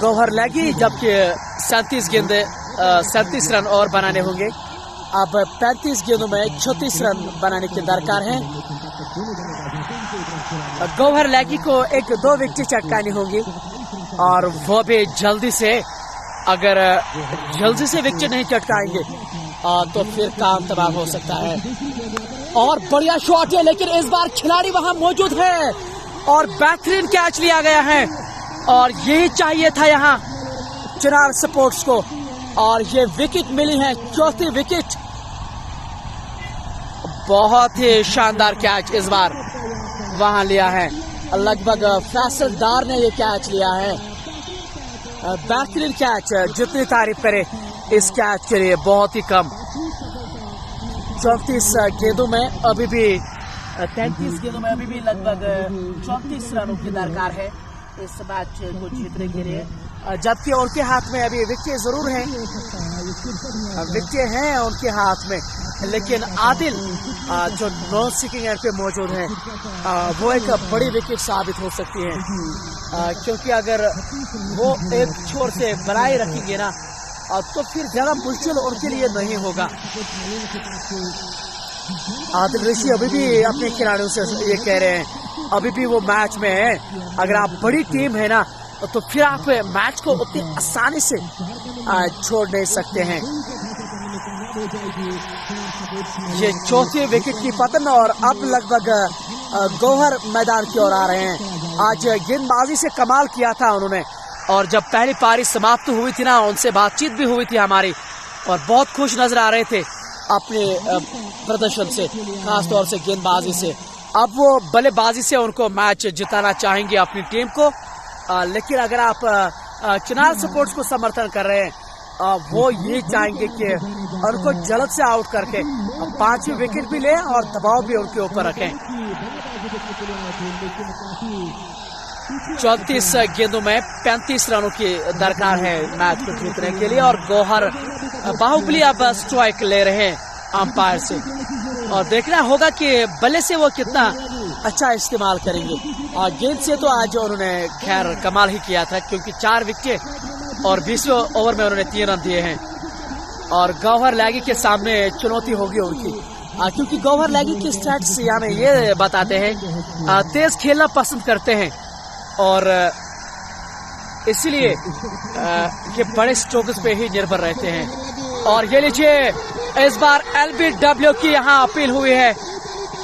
गौहर लैगी, जबकि 37 रन और बनाने होंगे। अब 35 गेंदों में 36 रन बनाने की दरकार है। गौहर लैगी को 1-2 विकेट चटकानी होंगी और वो भी जल्दी से। अगर जल्दी से विकेट नहीं चटकाएंगे तो फिर काम तबाह हो सकता है। और बढ़िया शॉट है, लेकिन इस बार खिलाड़ी वहां मौजूद है और बेहतरीन कैच लिया गया है। और यही चाहिए था यहाँ चिनार स्पोर्ट्स को। और ये विकेट मिली है, 4थी विकेट। बहुत ही शानदार कैच इस बार वहां लिया है। लगभग फैसल डार ने ये कैच लिया है। बेहतरीन कैच, जितनी तारीफ करे इस कैच के लिए बहुत ही कम। 34 गेंदों में अभी भी 33 गेंदों में अभी भी लगभग 34 रनों की दरकार है इस मैच को जीतने के लिए। जबकि उनके हाथ में अभी विकेट जरूर हैं, विकेट हैं उनके हाथ में, लेकिन आदिल जो नॉन स्टिकिंग एंड पे मौजूद है वो एक बड़ी विकेट साबित हो सकती है। क्योंकि अगर वो एक छोर से बनाए रखेंगे ना तो फिर ज्यादा मुश्किल उनके लिए नहीं होगा। आदिल ऋषि अभी भी अपने खिलाड़ियों से ये कह रहे हैं, अभी भी वो मैच में है। अगर आप बड़ी टीम है ना तो फिर आप मैच को उतनी आसानी से छोड़ नहीं सकते हैं। ये 4थी विकेट की पतन और अब लगभग गौहर मैदान की ओर आ रहे हैं। आज गेंदबाजी से कमाल किया था उन्होंने। और जब पहली पारी समाप्त हुई थी ना, उनसे बातचीत भी हुई थी हमारी और बहुत खुश नजर आ रहे थे अपने प्रदर्शन से, खासतौर से गेंदबाजी से। अब वो बल्लेबाजी से उनको मैच जिताना चाहेंगे अपनी टीम को। लेकिन अगर आप चिनार स्पोर्ट्स को समर्थन कर रहे हैं, वो ये चाहेंगे कि उनको जल्द से आउट करके 5वीं विकेट भी लें और दबाव भी उनके ऊपर रखें। 34 गेंदों में 35 रनों की दरकार है मैच को जीतने के लिए। और गौहर बाहुबली अब स्ट्राइक ले रहे हैं अंपायर से और देखना होगा कि बल्ले से वो कितना अच्छा इस्तेमाल करेंगे। और गेंद से तो आज उन्होंने खैर कमाल ही किया था, क्योंकि 4 विकेट और 20वें ओवर में उन्होंने 3 रन दिए हैं। और गौहर लैगी के सामने चुनौती होगी उनकी, क्योंकि गौहर लैगी की स्टैट्स हमें ये बताते हैं तेज खेलना पसंद करते हैं और इसलिए ये बड़े स्ट्रोक्स पे ही निर्भर रहते हैं। और ये लीजिए, इस बार LBW की यहाँ अपील हुई है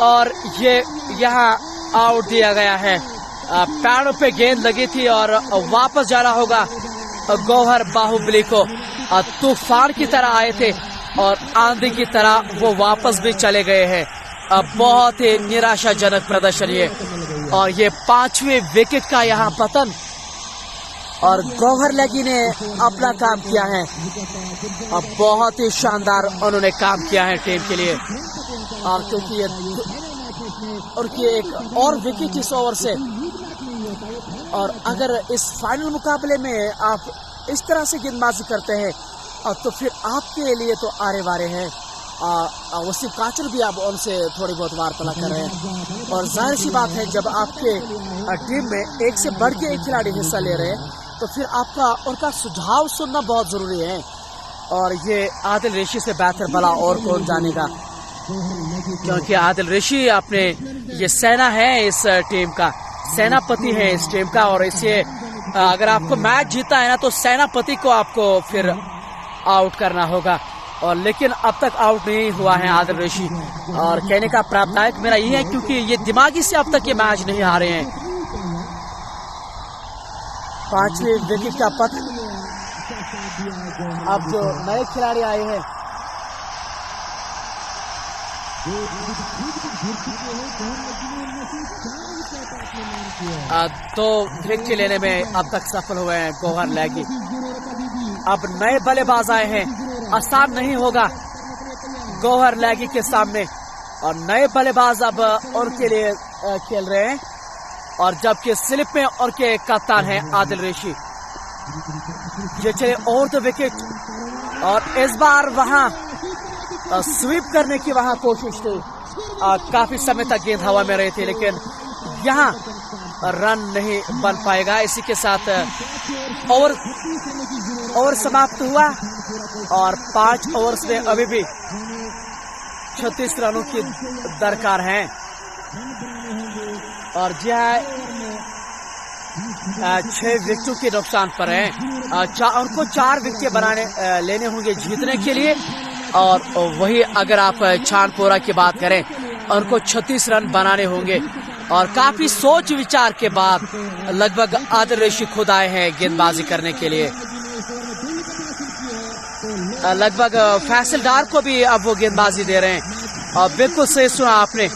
और ये यहाँ आउट दिया गया है। पैरों पे गेंद लगी थी और वापस जाना होगा गौहर बाहुबली को। तूफान की तरह आए थे और आंधी की तरह वो वापस भी चले गए हैं। बहुत ही निराशाजनक प्रदर्शन ये। और ये 5वें विकेट का यहाँ पतन और गौहर लगी ने अपना काम किया है। अब बहुत ही शानदार उन्होंने काम किया है टीम के लिए, और क्योंकि उनकी एक और विकेट इस ओवर से, और अगर इस फाइनल मुकाबले में आप इस तरह से गेंदबाजी करते हैं तो फिर आपके लिए तो आरे वारे हैं। वसीम काचर भी अब उनसे थोड़ी बहुत वार्तालाप कर रहे हैं, और जाहिर सी बात है जब आपके टीम में एक से बढ़ के एक खिलाड़ी हिस्सा ले रहे हैं तो फिर आपका उनका सुझाव सुनना बहुत जरूरी है। और ये आदिल रशीद से बेहतर भला और कौन जानेगा, क्योंकि आदिल रशीद अपने ये सेना है इस टीम का, सेनापति है इस टीम का, और इसे अगर आपको मैच जीता है ना तो सेनापति को आपको फिर आउट करना होगा, और लेकिन अब तक आउट नहीं हुआ है आदिल रशीद। और कहने का प्राप्तायक मेरा ये है क्योंकि ये दिमागी से अब तक ये मैच नहीं हारे हैं। 5वीं विकेट का पथ अब जो नए खिलाड़ी आए हैं दो विकेट लेने में अब तक सफल हुए हैं गौहर लैगी। अब नए बल्लेबाज आए हैं, आसान नहीं होगा गौहर लैगी के सामने, और नए बल्लेबाज अब उनके लिए खेल रहे हैं, और जबकि स्लिप में उनके कप्तान हैं आदिल रशीद। ये चले और दो विकेट, और इस बार वहां स्वीप करने की वहां कोशिश थी, काफी समय तक गेंद हवा में रही थी, लेकिन यहां रन नहीं बन पाएगा। इसी के साथ ओवर समाप्त हुआ, और 5 ओवर्स में अभी भी 36 रनों की दरकार है। और जहाँ 6 विकेटों के नुकसान पर है, उनको 4 विकेट बनाने लेने होंगे जीतने के लिए, और वही अगर आप छानपोरा की बात करें उनको 36 रन बनाने होंगे। और काफी सोच विचार के बाद लगभग आदिल रशीद खुद आए हैं गेंदबाजी करने के लिए। लगभग फैसल डार को भी अब वो गेंदबाजी दे रहे हैं, और बिल्कुल सही सुना आपने,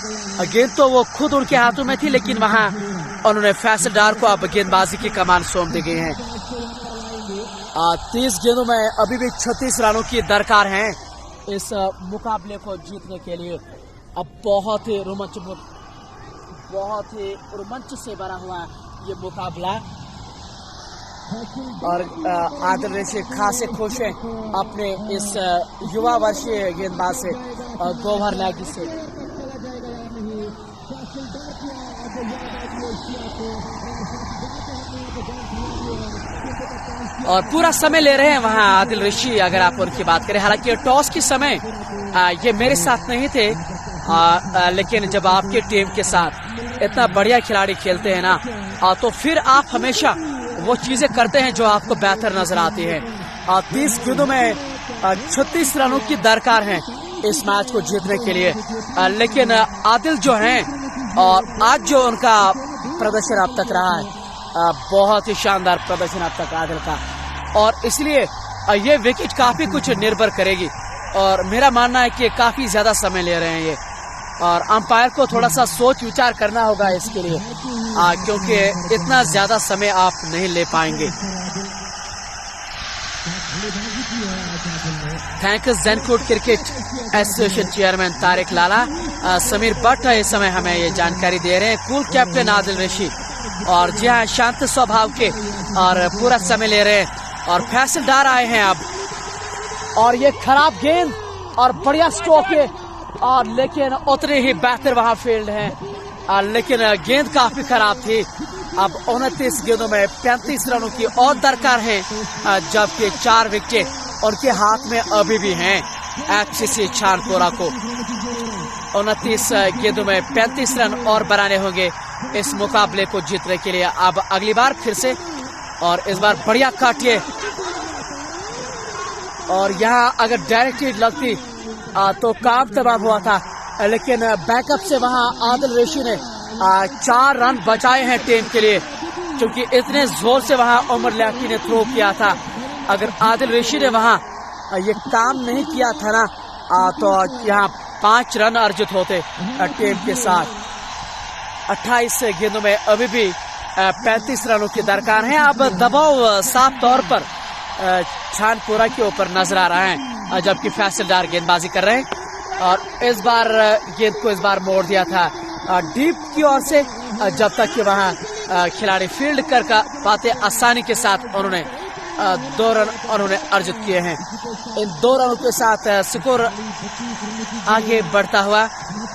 गेंद तो वो खुद उनके हाथों में थी, लेकिन वहां उन्होंने फैसल डार को अब गेंदबाजी की कमान सौंप दी गई है। 30 गेंदों में अभी भी 36 रनों की दरकार है इस मुकाबले को जीतने के लिए। अब बहुत ही रोमांच से भरा हुआ ये मुकाबला, और आदिल रशीद खासे खुश हैं अपने इस युवा वर्षीय गेंदबाज से, गौहर लैगी से। और पूरा समय ले रहे हैं वहां आदिल रशीद, अगर आप उनकी बात करें। हालांकि टॉस के समय ये मेरे साथ नहीं थे, लेकिन जब आपके टीम के साथ इतना बढ़िया खिलाड़ी खेलते हैं ना, तो फिर आप हमेशा वो चीजें करते हैं जो आपको बेहतर नजर आती है। 30 गेंदों में 36 रनों की दरकार है इस मैच को जीतने के लिए, लेकिन आदिल जो हैं, और आज जो उनका प्रदर्शन अब तक रहा है, बहुत ही शानदार प्रदर्शन अब तक आदिल का, और इसलिए ये विकेट काफी कुछ निर्भर करेगी। और मेरा मानना है कि काफी ज्यादा समय ले रहे हैं ये, और अंपायर को थोड़ा सा सोच विचार करना होगा इसके लिए, क्योंकि इतना ज्यादा समय आप नहीं ले पाएंगे। Thanks Zainakote cricket association chairman Tariq Lala, Sameer Bhat इस समय हमें ये जानकारी दे रहे हैं, कूल कैप्टन आदिल रशीद, और जी हाँ शांत स्वभाव के, और पूरा समय ले रहे हैं। और फैसल डार आए हैं अब, और ये खराब गेंद और बढ़िया स्ट्रोक है, और लेकिन उतने ही बेहतर वहां फील्ड है, लेकिन गेंद काफी खराब थी। अब 29 गेंदों में 35 रनों की और दरकार है, जबकि 4 विकेट उनके हाथ में अभी भी हैं एफसीसी छानपोरा को। 29 गेंदों में 35 रन और बनाने होंगे इस मुकाबले को जीतने के लिए। अब अगली बार फिर से, और इस बार बढ़िया काटिए, और यहाँ अगर डायरेक्ट हिट लगती तो काम तमाम हुआ था, लेकिन बैकअप से वहां आदिल रशीद ने 4 रन बचाए हैं टीम के लिए, क्योंकि इतने जोर से वहां उमर लैकी ने थ्रो किया था। अगर आदिल रशीद ने वहां ये काम नहीं किया था ना, तो यहाँ 5 रन अर्जित होते टीम के साथ। 28 गेंदों में अभी भी 35 रनों की दरकार है। अब दबाव साफ तौर पर छानपुरा के ऊपर नजर आ रहा है, जबकि फैसल डार गेंदबाजी कर रहे हैं और इस बार गेंद को इस बार मोड़ दिया था डीप की ओर से, जब तक कि वहां खिलाड़ी फील्ड कर पाते आसानी के साथ उन्होंने 2 रन उन्होंने अर्जित किए हैं। इन 2 रनों के साथ स्कोर आगे बढ़ता हुआ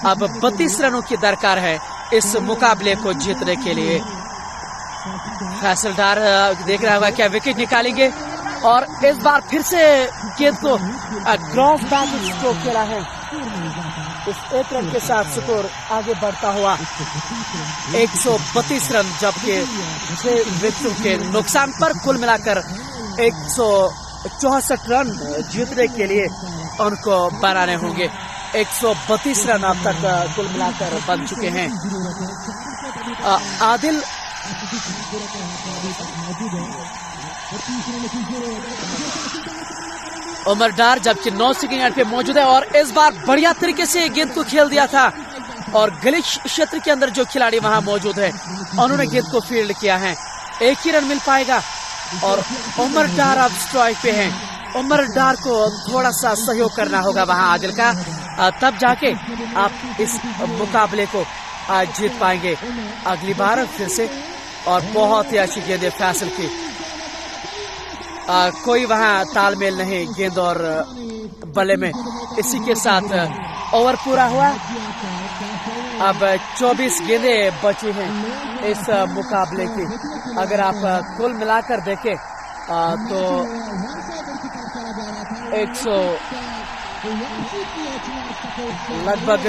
अब 32 रनों की दरकार है इस मुकाबले को जीतने के लिए। फैसल डार देख रहा होगा क्या विकेट निकालेंगे और इस बार फिर से गेंद को क्रॉस बैक स्ट्रोक खेला है। इस 1 रन के साथ स्कोर आगे बढ़ता हुआ 132 रन, जबकि 6 विकेटों के नुकसान पर कुल मिलाकर 164 रन जीतने के लिए उनको बनाने होंगे। 132 रन अब तक कुल मिलाकर बन चुके हैं। आदिल उमर डार जबकि 9 सेकंड पे मौजूद है और इस बार बढ़िया तरीके से गेंद को खेल दिया था और गली क्षेत्र के अंदर जो खिलाड़ी वहां मौजूद है उन्होंने गेंद को फील्ड किया है। 1 ही रन मिल पाएगा और उमर डार अब स्ट्राइक पे हैं। उमर डार को थोड़ा सा सहयोग करना होगा वहां आदिल का, तब जाके आप इस मुकाबले को जीत पाएंगे अगली बार फिर से। और बहुत ही अच्छी गेंद है फैसल की, कोई वहां तालमेल नहीं गेंद और बल्ले में। इसी के साथ ओवर पूरा हुआ। अब 24 गेंदें बची हैं इस मुकाबले की। अगर आप कुल मिलाकर देखें तो 100 लगभग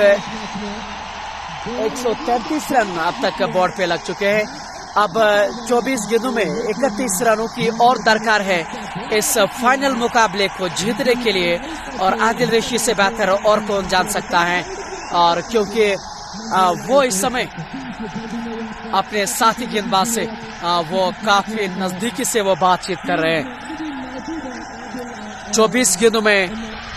133 रन अब तक बोर्ड पे लग चुके हैं। अब 24 गेंदों में 31 रनों की और दरकार है इस फाइनल मुकाबले को जीतने के लिए। और आदिल रशीद से बेहतर और कौन जान सकता है, और क्योंकि वो इस समय अपने साथी गेंदबाज से वो काफी नजदीकी से वो बातचीत कर रहे हैं। 24 गेंदों में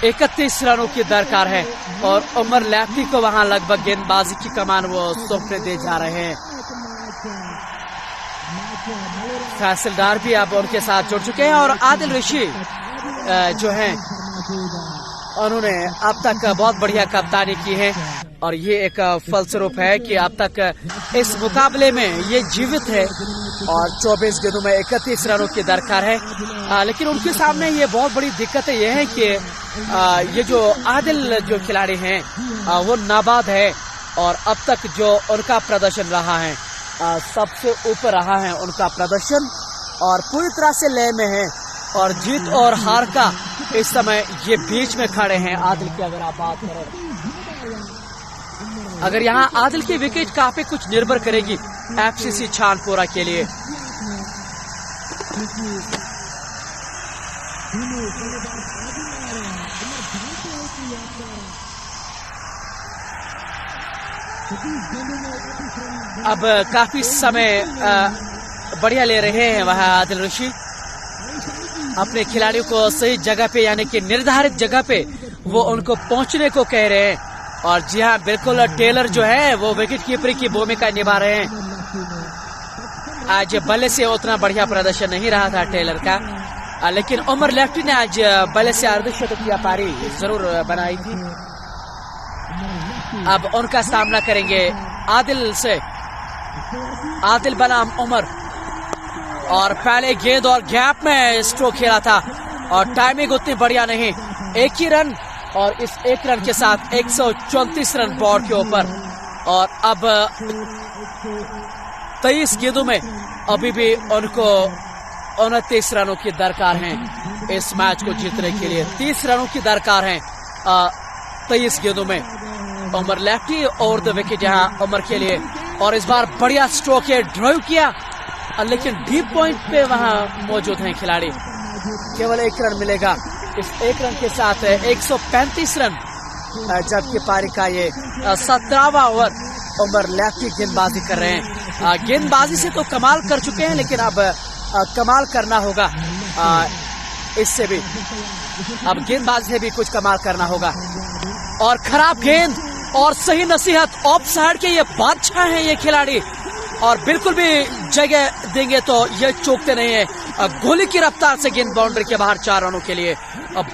31 रनों की दरकार है और उमर लैफ्टी को वहां लगभग गेंदबाजी की कमान वो सौंपने दे जा रहे हैं। फैसल डार भी अब उनके साथ जुड़ चुके हैं और आदिल रशीद जो हैं उन्होंने अब तक बहुत बढ़िया कप्तानी की है और ये एक फलस्वरूप है कि अब तक इस मुकाबले में ये जीवित है और 24 गेंदों में 31 रनों की दरकार है। लेकिन उनके सामने ये बहुत बड़ी दिक्कत ये है कि ये जो आदिल जो खिलाड़ी हैं वो नाबाद है और अब तक जो उनका प्रदर्शन रहा है सबसे ऊपर रहा है उनका प्रदर्शन और पूरी तरह से लय में है और जीत और हार का इस समय ये बीच में खड़े हैं आदिल की। अगर आप बात करें, अगर यहाँ आदिल की विकेट कहाँ पे कुछ निर्भर करेगी एफसीसी छानपुरा के लिए। अब काफी समय बढ़िया ले रहे हैं वह आदिल रशीद, अपने खिलाड़ियों को सही जगह पे यानी कि निर्धारित जगह पे वो उनको पहुंचने को कह रहे हैं। और जी हाँ, बिल्कुल टेलर जो है वो विकेट कीपर की भूमिका निभा रहे हैं। आज बल्ले से उतना बढ़िया प्रदर्शन नहीं रहा था टेलर का, लेकिन उमर लैफ्टी ने आज बल्ले से अर्धशतकीय पारी जरूर बनाई थी। अब उनका सामना करेंगे आदिल से, आदिल बनाम उमर। और पहले गेंद और गैप में स्ट्रोक खेला था और टाइमिंग उतनी बढ़िया नहीं, 1 ही रन और इस 1 रन के साथ 134 रन बोर्ड के ऊपर। और अब 23 गेंदों में अभी भी उनको 29 रनों की दरकार है इस मैच को जीतने के लिए। 30 रनों की दरकार है 23 गेंदों में। उमर लेफ्टी और द विकेट यहाँ उमर के लिए और इस बार बढ़िया स्ट्रोक है, ड्राइव किया लेकिन डीप पॉइंट पे वहां मौजूद हैं खिलाड़ी। केवल 1 रन मिलेगा। इस 1 रन के साथ 135 रन, जबकि पारी का ये 17वां ओवर उमर लेफ्टी गेंदबाजी कर रहे हैं। गेंदबाजी से तो कमाल कर चुके हैं लेकिन अब कमाल करना होगा इससे भी, अब गेंदबाजी से भी कुछ कमाल करना होगा। और खराब गेंद और सही नसीहत, ऑफ साइड के ये बादशाह हैं ये खिलाड़ी और बिल्कुल भी जगह देंगे तो ये चूकते नहीं है। गोली की रफ्तार से गेंद बाउंड्री के बाहर 4 रनों के लिए।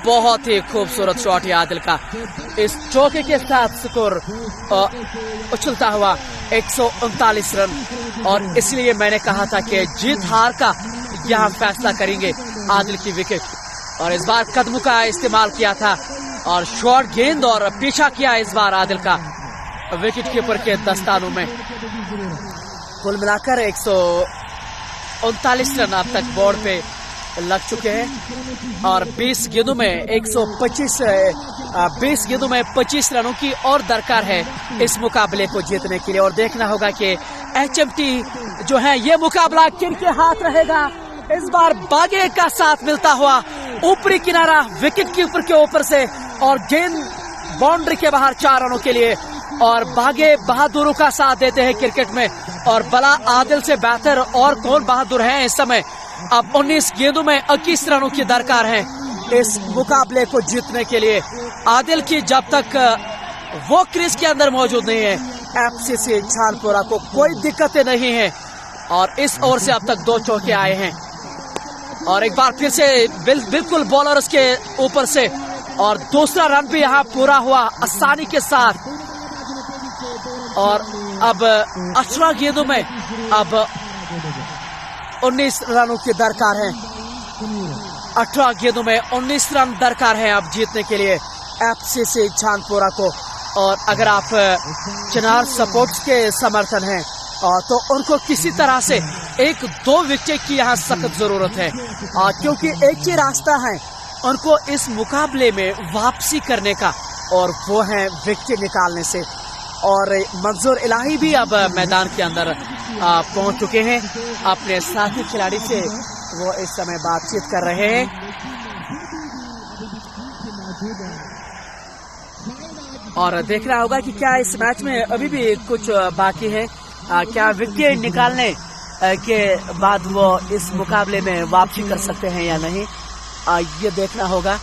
बहुत ही खूबसूरत शॉट है आदिल का। इस चौके के साथ स्कोर उछलता हुआ 139 रन। और इसलिए मैंने कहा था कि जीत हार का यहाँ फैसला करेंगे आदिल की विकेट। और इस बार कदमों का इस्तेमाल किया था और शॉर्ट गेंद और पीछा किया इस बार आदिल का विकेट कीपर के दस्तानों में। कुल मिलाकर 139 रन अब तक बोर्ड पे लग चुके हैं और 20 गेंदों में 20 गेंदों में 25 रनों की और दरकार है इस मुकाबले को जीतने के लिए। और देखना होगा कि एचएमटी जो है ये मुकाबला किनके हाथ रहेगा। इस बार बागे का साथ मिलता हुआ ऊपरी किनारा विकेट कीपर के ऊपर से और गेंद बाउंड्री के बाहर 4 रनों के लिए। और बागे बहादुरों का साथ देते हैं क्रिकेट में और भला आदिल से बेहतर और कौन बहादुर है इस समय। अब 19 गेंदों में 21 रनों की दरकार है इस मुकाबले को जीतने के लिए। आदिल की जब तक वो क्रीज के अंदर मौजूद नहीं है एफसीसी छानपुरा को कोई दिक्कतें नहीं है। और इस ओवर से अब तक 2 चौके आए हैं और एक बार फिर से बिल्कुल बॉलर्स के ऊपर से और दूसरा रन भी यहाँ पूरा हुआ आसानी के साथ। और अब 18 गेंदों में अब 19 रनों की दरकार है। 18 गेंदों में 19 रन दरकार है अब जीतने के लिए एफसीसी छानपुरा को। और अगर आप चिनार सपोर्ट्स के समर्थन हैं तो उनको किसी तरह से 1-2 विकेट की यहाँ सख्त जरूरत है क्योंकि एक ही रास्ता है उनको इस मुकाबले में वापसी करने का और वो है विकेट निकालने से। और मंजूर इलाही भी अब मैदान के अंदर पहुंच चुके हैं। अपने साथी खिलाड़ी से वो इस समय बातचीत कर रहे हैं। और देखना होगा कि क्या इस मैच में अभी भी कुछ बाकी है, क्या विकेट निकालने के बाद वो इस मुकाबले में वापसी कर सकते हैं या नहीं, ये देखना होगा।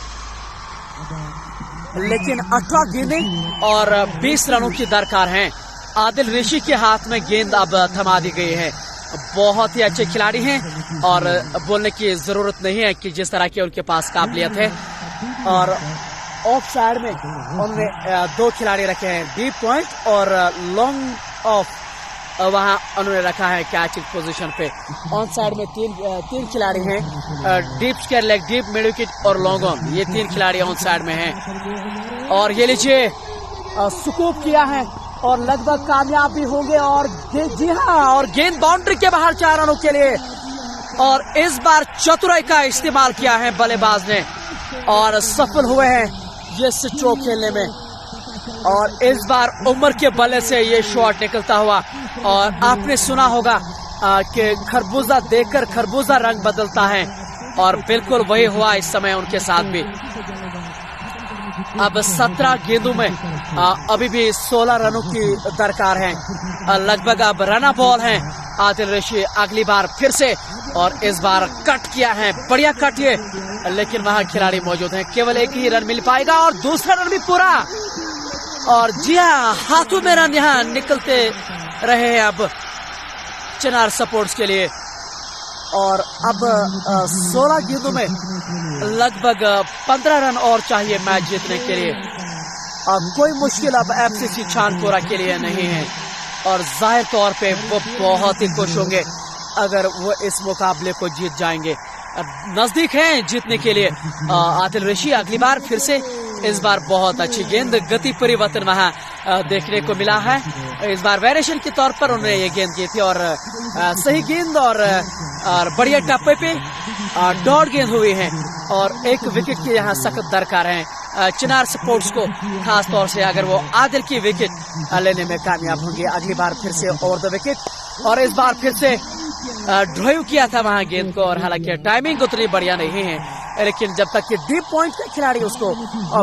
लेकिन 18 गेंदें और 20 रनों की दरकार हैं। आदिल ऋषि के हाथ में गेंद अब थमा दी गई है। बहुत ही अच्छे खिलाड़ी हैं और बोलने की जरूरत नहीं है कि जिस तरह की उनके पास काबिलियत है। और ऑफ साइड में उन्होंने 2 खिलाड़ी रखे हैं, डीप पॉइंट और लॉन्ग ऑफ वहां उन्होंने रखा है कैचिंग पोजीशन पे। ऑन साइड में तीन खिलाड़ी हैं, deep square leg, deep mid wicket और लॉन्ग ऑन, ये 3 खिलाड़ी ऑन साइड में हैं। और ये लीजिए स्कूप किया है और लगभग कामयाब भी होंगे। और जी हाँ, और गेंद बाउंड्री के बाहर 4 रनों के लिए। और इस बार चतुराई का इस्तेमाल किया है बल्लेबाज ने और सफल हुए हैं ये स्ट्रोक खेलने में। और इस बार उमर के बल्ले से ये शॉट निकलता हुआ। और आपने सुना होगा कि खरबूजा देखकर खरबूजा रंग बदलता है और बिल्कुल वही हुआ इस समय उनके साथ भी। अब 17 गेंदों में अभी भी 16 रनों की दरकार है। लगभग अब रना बॉल है आदिल ऋषि अगली बार फिर से। और इस बार कट किया है, बढ़िया कट ये, लेकिन वहां खिलाड़ी मौजूद हैं, केवल एक ही रन मिल पाएगा और दूसरा रन भी पूरा। और जी हाँ, हाथों में रन यहाँ निकलते रहे हैं अब चिनार सपोर्ट्स के लिए। और अब 16 गेंदों में लगभग 15 रन और चाहिए मैच जीतने के लिए। अब कोई मुश्किल अब एफसीसी छानपुरा के लिए नहीं है और जाहिर तौर पे वो बहुत ही खुश होंगे अगर वो इस मुकाबले को जीत जाएंगे। नजदीक हैं जीतने के लिए आदिल ऋषि अगली बार फिर से। इस बार बहुत अच्छी गेंद, गति परिवर्तन वहां देखने को मिला है। इस बार वेरिएशन के तौर पर उन्होंने ये गेंद की थी और सही गेंद और बढ़िया टप्पे पे डॉट गेंद हुई है और 1 विकेट की यहाँ सख्त दरकार है चिनार स्पोर्ट्स को, खास तौर से अगर वो आदिल की विकेट लेने में कामयाब होंगे अगली बार फिर से ओवर द विकेट। और इस बार फिर से ड्राइव किया था वहां गेंद को और हालांकि टाइमिंग उतनी बढ़िया नहीं है, लेकिन जब तक कि डीप पॉइंट के खिलाड़ी उसको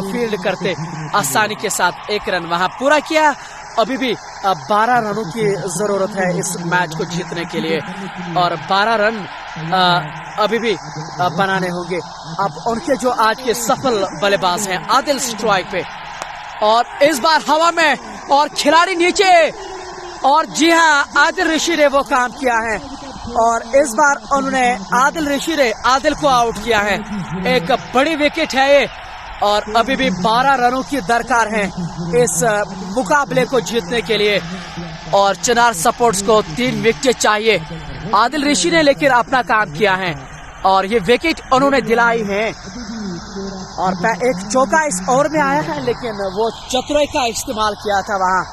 फील्ड करते आसानी के साथ 1 रन वहां पूरा किया। अभी भी 12 रनों की जरूरत है इस मैच को जीतने के लिए और 12 रन अभी भी बनाने होंगे। अब उनके जो आज के सफल बल्लेबाज हैं आदिल स्ट्राइक पे और इस बार हवा में और खिलाड़ी नीचे। और जी हाँ, आदिल ऋषि ने वो काम किया है और इस बार उन्होंने आदिल ऋषि ने आदिल को आउट किया है। एक बड़ी विकेट है ये और अभी भी 12 रनों की दरकार है इस मुकाबले को जीतने के लिए और चिनार सपोर्ट्स को 3 विकेट चाहिए। आदिल ऋषि ने लेकर अपना काम किया है और ये विकेट उन्होंने दिलाई है और एक चौका इस ओवर में आया है, लेकिन वो चतुराई का इस्तेमाल किया था वहां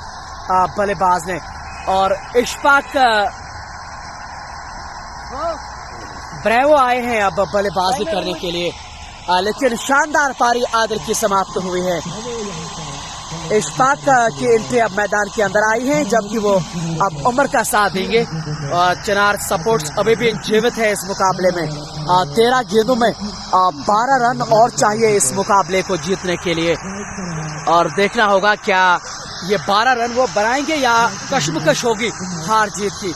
बल्लेबाज ने और इशफाक ब्रेवो आए हैं अब बल्लेबाजी करने के लिए, लेकिन शानदार पारी आदिल की समाप्त हुई है। इशफाक की एंट्री अब मैदान के अंदर आई है, जबकि वो अब उमर का साथ देंगे और चिनार सपोर्ट्स अभी भी जीवित है इस मुकाबले में। 13 गेंदों में 12 रन और चाहिए इस मुकाबले को जीतने के लिए और देखना होगा क्या ये 12 रन वो बनाएंगे या कशमकश होगी हार जीत की।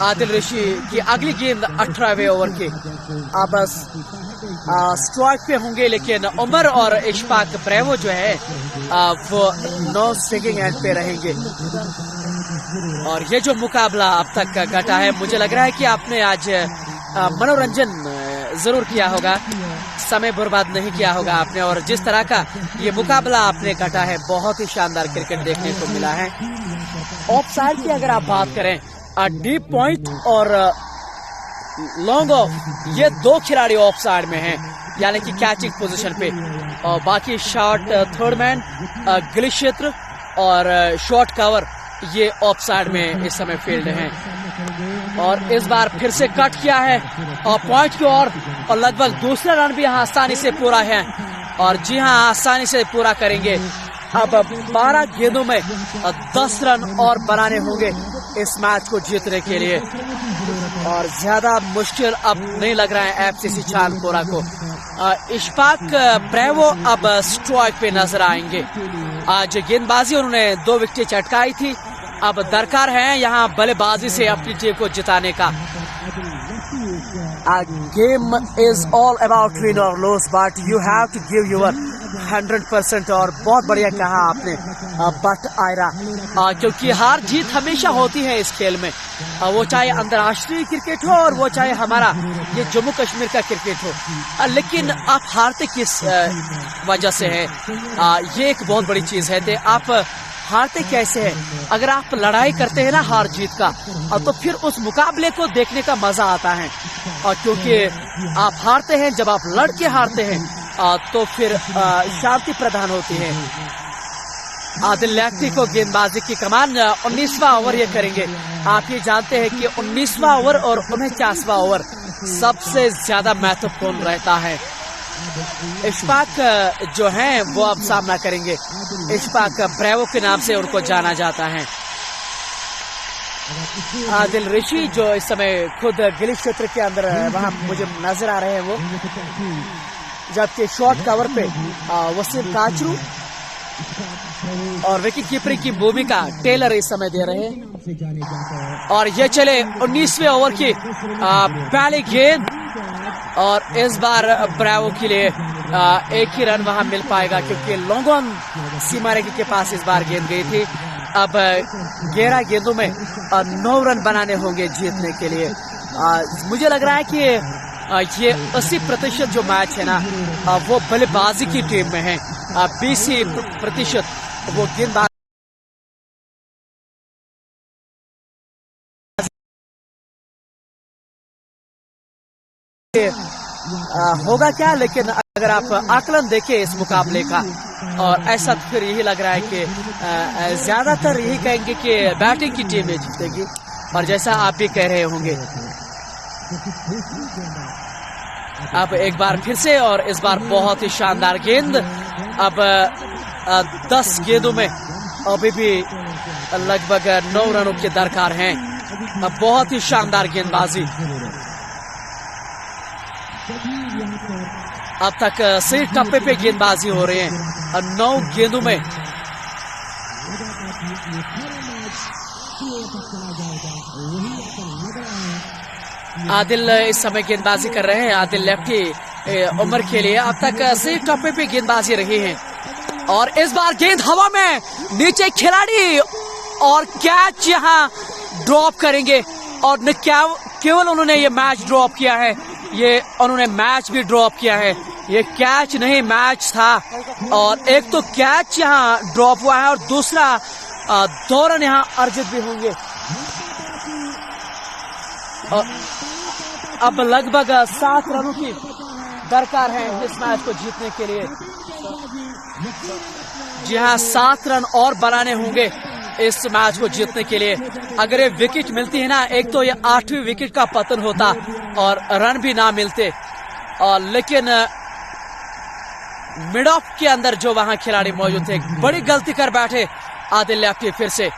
आदिल ऋषि की अगली गेंद 18वें ओवर की अब स्ट्राइक पे होंगे, लेकिन उमर और इशफाक ब्रेवो जो है वो नो स्ट्राइकिंग एंड पे रहेंगे। और ये जो मुकाबला अब तक घटा है, मुझे लग रहा है कि आपने आज मनोरंजन जरूर किया होगा, समय बर्बाद नहीं किया होगा आपने और जिस तरह का ये मुकाबला आपने घटा है बहुत ही शानदार क्रिकेट देखने को मिला है। ऑफ साइड की अगर आप बात करें, डीप पॉइंट और लॉन्ग ऑफ, ये 2 खिलाड़ी ऑफ साइड में हैं, यानी कि कैचिंग पोजीशन पे, और बाकी शॉर्ट थर्ड मैन, गिली क्षेत्र और शॉर्ट कवर ये ऑफ साइड में इस समय फील्ड हैं। और इस बार फिर से कट किया है और पॉइंट की ओर और लगभग दूसरा रन भी यहाँ आसानी से पूरा है और जी हाँ आसानी से पूरा करेंगे। अब 12 गेंदों में 10 रन और बनाने होंगे इस मैच को जीतने के लिए और ज्यादा मुश्किल अब नहीं लग रहा है एफसीसी चांदपोरा को। इशफाक ब्रेवो अब स्ट्राइक पे नजर आएंगे। आज गेंदबाजी उन्होंने 2 विकेट चटकाई थी, अब दरकार है यहाँ बल्लेबाजी से अपनी टीम को जिताने का। Game is all about win or loss, but you have to give your 100%। और बहुत बढ़िया कहा आपने बट आयरा, क्योंकि हार जीत हमेशा होती है इस खेल में, वो चाहे अंतर्राष्ट्रीय क्रिकेट हो और वो चाहे हमारा ये जम्मू कश्मीर का क्रिकेट हो, लेकिन आप हारते किस वजह से है, ये एक बहुत बड़ी चीज है। तो आप हारते कैसे हैं? अगर आप लड़ाई करते हैं ना हार जीत का, तो फिर उस मुकाबले को देखने का मजा आता है, और क्योंकि आप हारते हैं, जब आप लड़ के हारते हैं तो फिर शांति प्रदान होती है। आदिल लैक्टी को गेंदबाजी की कमान 19वां ओवर ये करेंगे। आप ये जानते हैं कि 19वां ओवर और 49वां ओवर सबसे ज्यादा महत्वपूर्ण रहता है। इशफाक जो हैं वो अब सामना करेंगे। इशफाक ब्रेवो के नाम से उनको जाना जाता है। आदिल ऋषि जो इस समय खुद गिली क्षेत्र के अंदर वहां मुझे नजर आ रहे हैं वो, जबकि शॉर्ट कवर पे वसीम काचरू और विकेट कीपरिंग की भूमिका टेलर इस समय दे रहे हैं। और ये चले 19वें ओवर की पहली गेंद और इस बार ब्रेवो के लिए एक ही रन वहां मिल पाएगा, क्योंकि लॉन्ग ऑन सीमा रेखा के पास इस बार गेंद गई थी। अब 11 गेंदों में 9 रन बनाने होंगे जीतने के लिए। मुझे लग रहा है कि ये 80% जो मैच है ना वो बल्लेबाजी की टीम में है, 20% वो गेंदबाज होगा क्या। लेकिन अगर आप आकलन देखें इस मुकाबले का, और ऐसा तो फिर यही लग रहा है कि ज्यादातर यही कहेंगे कि बैटिंग की टीम जीतेगी, और जैसा आप भी कह रहे होंगे। अब एक बार फिर से, और इस बार बहुत ही शानदार गेंद। अब 10 गेंदों में अभी भी लगभग 9 रनों के दरकार हैं। अब बहुत ही शानदार गेंदबाजी। अब तक सही टप्पे पे गेंदबाजी हो रही है। 9 गेंदों में आदिल इस समय गेंदबाजी कर रहे हैं। आदिल लेफ्टी उमर के लिए अब तक सही टप्पे पे गेंदबाजी रही है, और इस बार गेंद हवा में, नीचे खिलाड़ी और कैच यहाँ ड्रॉप करेंगे। और न केवल उन्होंने ये मैच ड्रॉप किया है, ये उन्होंने मैच भी ड्रॉप किया है। ये कैच नहीं मैच था। और एक तो कैच यहाँ ड्रॉप हुआ है और दूसरा 2 रन यहाँ अर्जित भी होंगे। और अब लगभग 7 रनों की दरकार है इस मैच को जीतने के लिए। जी हाँ, 7 रन और बनाने होंगे इस मैच को जीतने के लिए। अगर ये विकेट मिलती है ना, एक तो ये 8वीं विकेट का पतन होता और रन भी ना मिलते। और लेकिन मिड ऑफ के अंदर जो वहां खिलाड़ी मौजूद थे, बड़ी गलती कर बैठे आदिल लेफ्टी। फिर से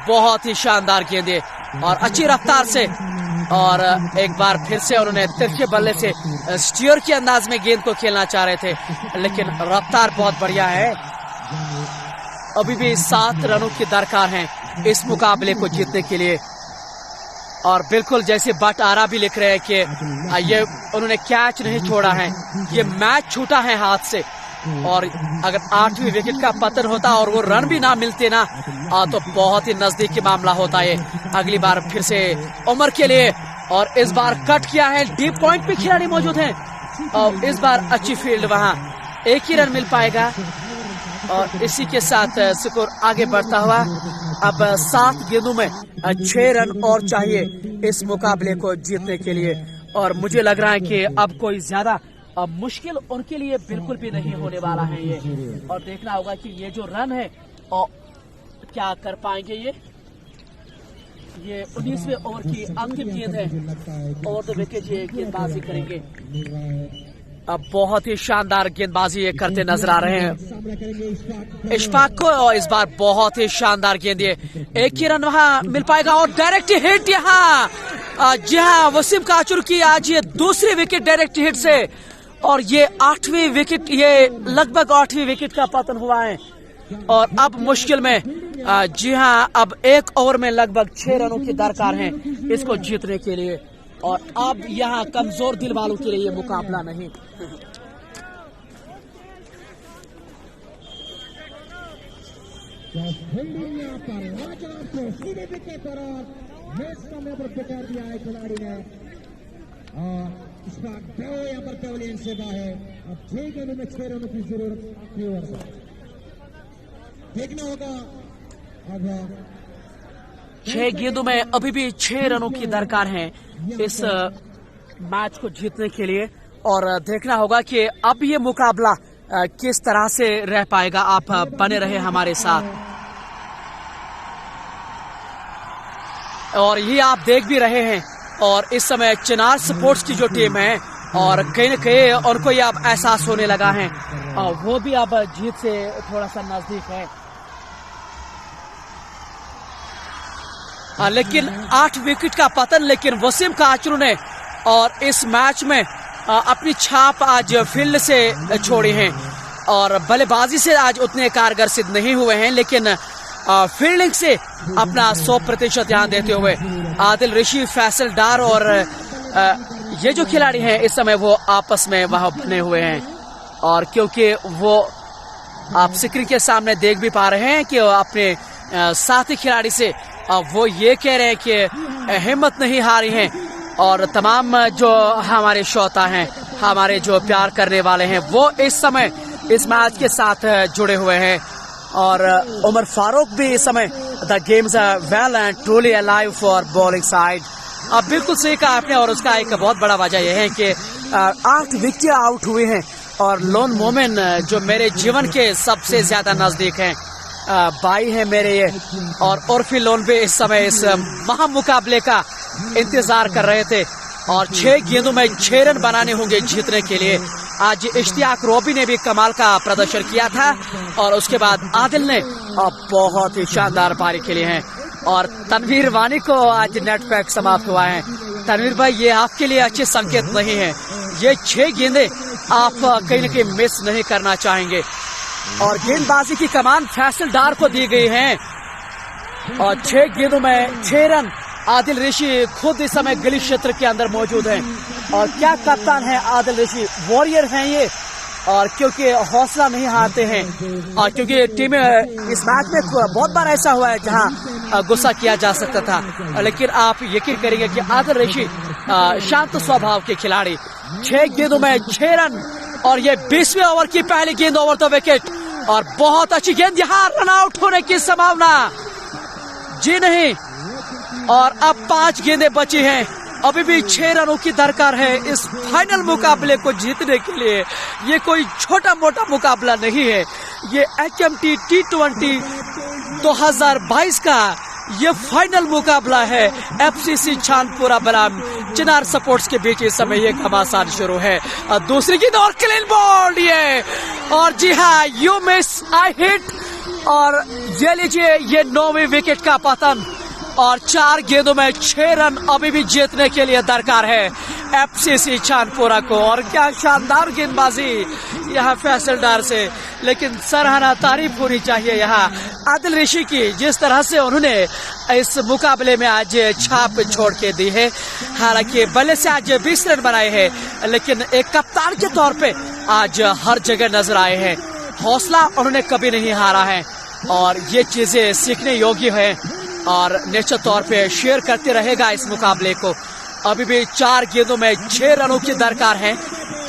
बहुत ही शानदार गेंदे और अच्छी रफ्तार से, और एक बार फिर से उन्होंने तिरछे बल्ले से स्टीयर के अंदाज में गेंद को खेलना चाह रहे थे, लेकिन रफ्तार बहुत बढ़िया है। अभी भी 7 रनों की दरकार है इस मुकाबले को जीतने के लिए। और बिल्कुल जैसे बट आरा भी लिख रहे हैं कि ये उन्होंने कैच नहीं छोड़ा है, ये मैच छूटा है हाथ से। और अगर 8वीं विकेट का पतन होता और वो रन भी ना मिलते ना, तो बहुत ही नजदीकी मामला होता है। अगली बार फिर से उमर के लिए, और इस बार कट किया है। डीप पॉइंट पे खिलाड़ी मौजूद हैं और इस बार अच्छी फील्ड, वहां 1 ही रन मिल पाएगा। और इसी के साथ स्कोर आगे बढ़ता हुआ अब 7 गेंदों में 6 रन और चाहिए इस मुकाबले को जीतने के लिए। और मुझे लग रहा है कि अब कोई ज्यादा मुश्किल उनके लिए बिल्कुल भी नहीं होने वाला है ये। और देखना होगा कि ये जो रन है और क्या कर पाएंगे ये 19वें ओवर की अंतिम गेंद है। ओवर द विकेट ये गेंदबाजी करेंगे। अब बहुत ही शानदार गेंदबाजी ये करते नजर आ रहे हैं इशफाक को, और इस बार बहुत ही शानदार गेंद, ये 1 ही रन वहां मिल पाएगा। और डायरेक्ट हिट यहाँ, जी हाँ, वसीम काचुर की आज ये 2री विकेट डायरेक्ट हिट से। और ये 8वीं विकेट, ये लगभग 8वीं विकेट का पतन हुआ है। और अब मुश्किल में, जी हाँ, अब 1 ओवर में लगभग 6 रनों की दरकार है इसको जीतने के लिए। और अब यहाँ कमजोर दिल वालों के लिए ये मुकाबला नहीं। खिलाड़ी ने यहाँ पर पेविलियन से बाहर। अब 6 गेंदों में 6 रनों की जरूरत। देखना होगा अब 6 गेंदों में अभी भी 6 रनों की दरकार है इस मैच को जीतने के लिए। और देखना होगा कि अब ये मुकाबला किस तरह से रह पाएगा। आप बने रहे हमारे साथ। और ये आप देख भी रहे हैं, और इस समय चिनार स्पोर्ट्स की जो टीम है, और कहीं न कहीं उनको ये अब एहसास होने लगा है, और वो भी अब जीत से थोड़ा सा नजदीक है। लेकिन 8 विकेट का पतन, लेकिन वसीम काचरू ने और इस मैच में अपनी छाप आज फील्ड से छोड़ी है। और बल्लेबाजी से आज उतने कारगर सिद्ध नहीं हुए हैं, लेकिन फील्डिंग से अपना 100% ध्यान देते हुए आदिल ऋषि, फैसल डार और ये जो खिलाड़ी हैं इस समय वो आपस में वहां बने हुए हैं। और क्योंकि वो आप स्क्रीन के सामने देख भी पा रहे हैं कि अपने साथी खिलाड़ी से वो ये कह रहे हैं कि हिम्मत नहीं हारी है। और तमाम जो हमारे श्रोता हैं, हमारे जो प्यार करने वाले हैं, वो इस समय इस मैच के साथ जुड़े हुए हैं। और उमर फारूक भी इस समय the games are well and truly alive for bowling side. अब बिल्कुल सही कहा आपने, और उसका एक बहुत बड़ा वजह यह है कि 8 विकेट आउट हुए हैं। और लोन मोमेन जो मेरे जीवन के सबसे ज्यादा नजदीक हैं, भाई है मेरे ये, और उर्फी लोन भी इस समय इस महामुकाबले का इंतजार कर रहे थे। और 6 गेंदों में 6 रन बनाने होंगे जीतने के लिए। आज इश्तियाक रोबी ने भी कमाल का प्रदर्शन किया था, और उसके बाद आदिल ने बहुत ही शानदार पारी खेली है। और तनवीर वानी को आज नेट पैक समाप्त हुआ है। तनवीर भाई, ये आपके लिए अच्छे संकेत नहीं है। ये 6 गेंदे आप कहीं न कहीं मिस नहीं करना चाहेंगे। और गेंदबाजी की कमान फैसल डार को दी गई है, और 6 गेंदों में 6 रन। आदिल ऋषि खुद इस समय गली क्षेत्र के अंदर मौजूद हैं। और क्या कप्तान है आदिल ऋषि, वॉरियर हैं ये। और क्योंकि हौसला नहीं हारते हैं, और क्योंकि टीम इस मैच में बहुत बार ऐसा हुआ है जहां गुस्सा किया जा सकता था, लेकिन आप यकीन करेंगे कि आदिल रशीद शांत स्वभाव के खिलाड़ी, 6 गेंदों में 6 रन, और ये 20वें ओवर की पहली गेंद ओवर द विकेट, और बहुत अच्छी गेंद, यहाँ रन आउट होने की संभावना जी नहीं, और अब 5 गेंदें बची हैं, अभी भी 6 रनों की दरकार है इस फाइनल मुकाबले को जीतने के लिए। ये कोई छोटा मोटा मुकाबला नहीं है, ये HMT T20 2022 का ये फाइनल मुकाबला है FCC चांदपुरा बनाम चिनार स्पोर्ट्स के बीच। इस समय ये घमासान शुरू है, दूसरी गेंद और क्लीन बॉल ये, और जी हाँ, यू मिस आई हिट, और ये लीजिए ये 9वीं विकेट का पतन, और 4 गेंदों में 6 रन अभी भी जीतने के लिए दरकार है FCC चांदपुरा को। और क्या शानदार गेंदबाजी यहाँ फैसल डार से, लेकिन सराहना तारीफ होनी चाहिए यहाँ आदिल रशीद की, जिस तरह से उन्होंने इस मुकाबले में आज छाप छोड़ के दी है। हालांकि बल्ले से आज 20 रन बनाए हैं, लेकिन एक कप्तान के तौर पे आज हर जगह नजर आए हैं, हौसला उन्होंने कभी नहीं हारा है, और ये चीजें सीखने योग्य है, और निश्चित तौर पे शेयर करते रहेगा इस मुकाबले को। अभी भी 4 गेंदों में 6 रनों की दरकार है।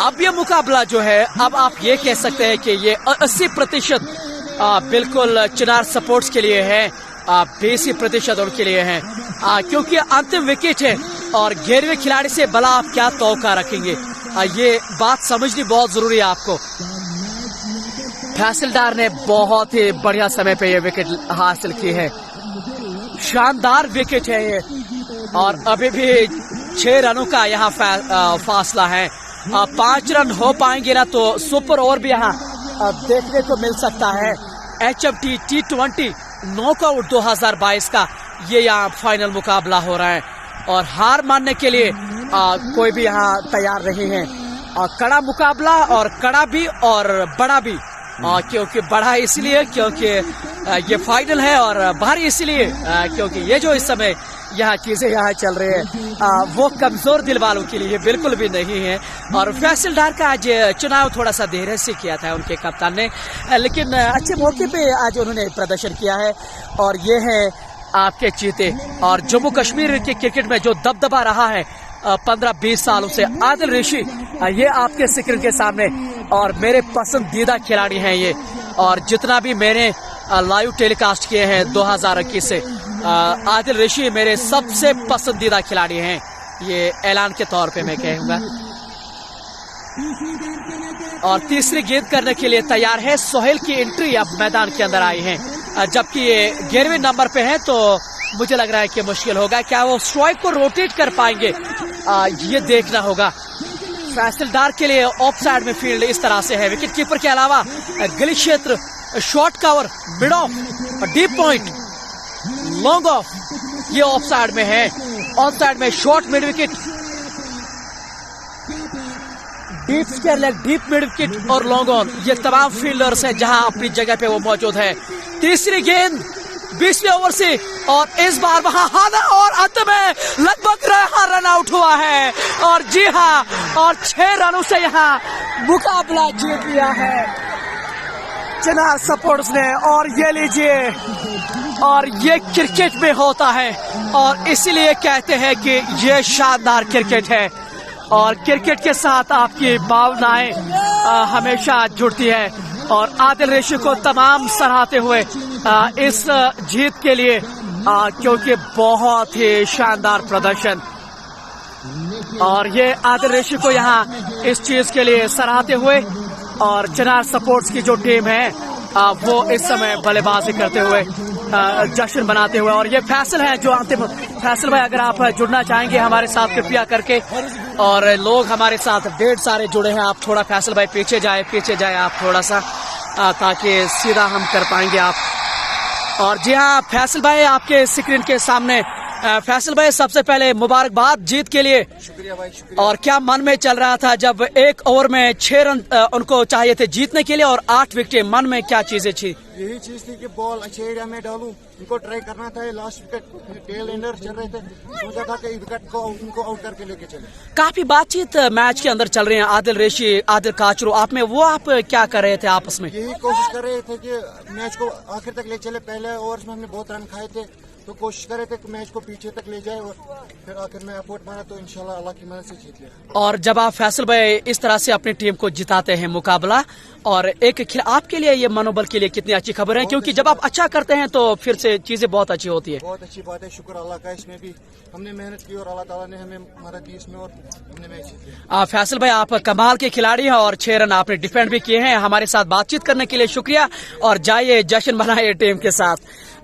अब ये मुकाबला जो है, अब आप ये कह सकते हैं कि ये 80% बिल्कुल चिनार स्पोर्ट्स के लिए है, 20% उनके लिए है, क्योंकि अंतिम विकेट है, और 11वें खिलाड़ी से भला आप क्या तौका रखेंगे, ये बात समझनी बहुत जरूरी है आपको। फैसल डार ने बहुत ही बढ़िया समय पे ये विकेट हासिल की है, शानदार विकेट है ये, और अभी भी 6 रनों का यहाँ फासला है। 5 रन हो पाएंगे ना तो सुपर ओवर भी यहाँ देखने को मिल सकता है। HMT T20 नॉकआउट 2022 का ये यहाँ फाइनल मुकाबला हो रहा है, और हार मानने के लिए कोई भी यहाँ तैयार नहीं है। कड़ा मुकाबला, और कड़ा भी और बड़ा भी, क्योंकि बड़ा इसलिए क्योंकि ये फाइनल है, और भारी इसलिए क्योंकि ये जो इस समय यहाँ चीजें यहाँ चल रही है वो कमजोर दिल वालों के लिए बिल्कुल भी नहीं है। और फैसल डार का आज चुनाव थोड़ा सा देर से किया था उनके कप्तान ने, लेकिन अच्छे मौके पे आज उन्होंने प्रदर्शन किया है, और ये है आपके चीते। और जम्मू कश्मीर के क्रिकेट में जो दबदबा रहा है 15-20 सालों से, आदिल रशीद ये आपके स्क्रीन के सामने, और मेरे पसंदीदा खिलाड़ी हैं ये, और जितना भी मैंने लाइव टेलीकास्ट किए हैं 2021 से, आदिल रशीद मेरे सबसे पसंदीदा खिलाड़ी हैं, ये ऐलान के तौर पे मैं कहूँगा। और तीसरी गेंद करने के लिए तैयार है सोहेल की एंट्री अब मैदान के अंदर आई है, जबकि ये 11वें नंबर पे है, तो मुझे लग रहा है कि मुश्किल होगा। क्या वो स्ट्राइक को रोटेट कर पाएंगे, ये देखना होगा। फैसल डार के लिए ऑफ साइड में फील्ड इस तरह से है, विकेट कीपर के अलावा गली क्षेत्र, short cover, mid of, deep point, long off, ये ऑफ साइड में है। ऑफ साइड में short mid wicket, deep square leg, deep mid wicket और लॉन्ग ऑन, ये तमाम फील्डर्स हैं जहां अपनी जगह पे वो मौजूद है। तीसरी गेंद 20वें ओवर से, और इस बार वहां हादा, और अंत में लगभग रन आउट हुआ है, और जी हाँ, और 6 रनों से यहाँ मुकाबला जीत लिया है चिनार स्पोर्ट्स ने। और ये लीजिए, और ये क्रिकेट में होता है, और इसीलिए कहते हैं कि ये शानदार क्रिकेट है, और क्रिकेट के साथ आपकी भावनाएं हमेशा जुड़ती है। और आदिल रशीद को तमाम सराहते हुए इस जीत के लिए, क्योंकि बहुत ही शानदार प्रदर्शन, और ये आदिल रशीद को यहाँ इस चीज के लिए सराहते हुए, और चिनार स्पोर्ट्स की जो टीम है वो इस समय बल्लेबाजी करते हुए जश्न मनाते हुए। और ये फैसल है जो अंतिम फैसल भाई, अगर आप जुड़ना चाहेंगे हमारे साथ कृपया करके, और लोग हमारे साथ ढेर सारे जुड़े हैं, आप थोड़ा फैसल भाई पीछे जाए आप थोड़ा सा, ताकि सीधा हम कर पाएंगे आप। और जी हाँ, फैसल भाई आपके स्क्रीन के सामने फैसल भाई, सबसे पहले मुबारकबाद जीत के लिए। शुक्रिया भाई, शुक्रिया। और क्या मन में चल रहा था जब एक ओवर में 6 रन उनको चाहिए थे जीतने के लिए और 8 विकेटें, मन में क्या चीजें थी? यही चीज थी कि बॉल अच्छे एरिया में डालूं, इनको ट्राई करना था। लास्ट विकेट टेल एंडर चल रहे थे, सोचा था कि विकेट को उनको आउट करके लेके चले। काफी बातचीत मैच के अंदर चल रही है। आदिल रेशी, आदिल काचरू, आप क्या कर रहे थे आपस में? यही कोशिश कर रहे थे कि मैच को आखिर तक ले चले। पहले ओवर्स में हमने बहुत रन खाए थे, तो कोशिश कर रहे थे कि मैच को पीछे तक ले जाए और फिर आखिर में एफर्ट मारा तो इंशाल्लाह अल्लाह की मदद से जीत लिया। और जब आप फैसल भाई इस तरह से अपनी टीम को जिताते हैं मुकाबला, और आपके लिए ये मनोबल के लिए कितनी अच्छी खबर है, क्योंकि जब आप अच्छा करते हैं तो फिर से चीजें बहुत अच्छी होती है। बहुत अच्छी बात है, शुक्र अल्लाह का। इसमें भी हमने मेहनत की और अल्लाह ताला ने हमें मदद दी इसमें और हमने मैच जीत लिया। फैसल भाई, आप कमाल के खिलाड़ी हैं और 6 रन आपने डिफेंड भी किए हैं। हमारे साथ बातचीत करने के लिए शुक्रिया, और जाइए जश्न मनाइए टीम के साथ।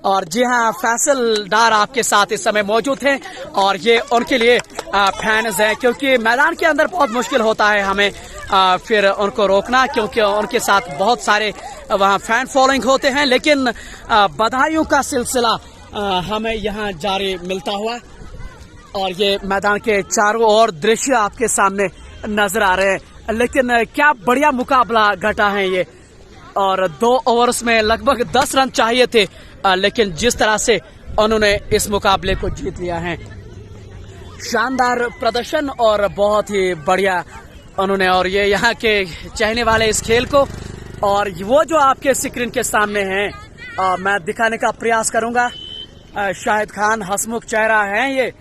और जी हाँ, फैसल डार आपके साथ इस समय मौजूद हैं और ये उनके लिए फैंस हैं, क्योंकि मैदान के अंदर बहुत मुश्किल होता है हमें फिर उनको रोकना, क्योंकि उनके साथ बहुत सारे वहाँ फैन फॉलोइंग होते हैं। लेकिन बधाइयों का सिलसिला हमें यहाँ जारी मिलता हुआ, और ये मैदान के चारों ओर दृश्य आपके सामने नजर आ रहे हैं। लेकिन क्या बढ़िया मुकाबला घटा है ये, और 2 ओवर्स में लगभग 10 रन चाहिए थे, लेकिन जिस तरह से उन्होंने इस मुकाबले को जीत लिया है, शानदार प्रदर्शन और बहुत ही बढ़िया उन्होंने। और ये यहाँ के चाहने वाले इस खेल को, और वो जो आपके स्क्रीन के सामने हैं मैं दिखाने का प्रयास करूंगा। शाहिद खान हसमुख चेहरा है ये,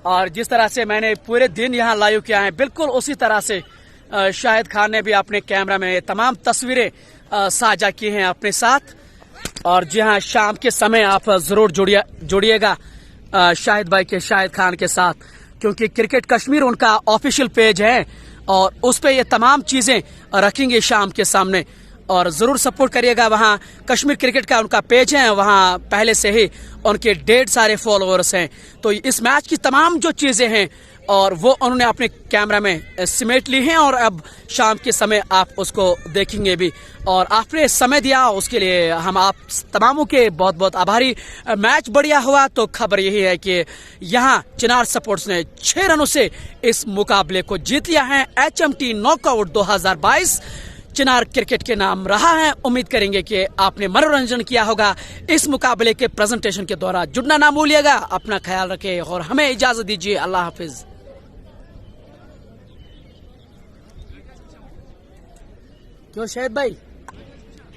और जिस तरह से मैंने पूरे दिन यहाँ लाइव किया है, बिल्कुल उसी तरह से शाहिद खान ने भी अपने कैमरा में तमाम तस्वीरें साझा की हैं अपने साथ। और जी हाँ, शाम के समय आप जरूर जुड़िएगा शाहिद भाई के, शाहिद खान के साथ, क्योंकि क्रिकेट कश्मीर उनका ऑफिशियल पेज है और उस पे ये तमाम चीजें रखेंगे शाम के सामने, और जरूर सपोर्ट करिएगा। वहाँ कश्मीर क्रिकेट का उनका पेज है, वहाँ पहले से ही उनके 150 सारे फॉलोअर्स हैं। तो इस मैच की तमाम जो चीजें हैं और वो उन्होंने अपने कैमरा में समेट ली हैं, और अब शाम के समय आप उसको देखेंगे भी। और आपने समय दिया उसके लिए हम आप तमामों के बहुत बहुत आभारी। मैच बढ़िया हुआ तो खबर यही है कि यहाँ चिनार स्पोर्ट्स ने 6 रनों से इस मुकाबले को जीत लिया है। HMT नॉकआउट 2022 चिनार क्रिकेट के नाम रहा है। उम्मीद करेंगे कि आपने मनोरंजन किया होगा इस मुकाबले के प्रेजेंटेशन के दौरान। जुड़ना ना भूलिएगा, अपना ख्याल रखें और हमें इजाजत दीजिए। अल्लाह हाफिज। क्यों शाहिद भाई?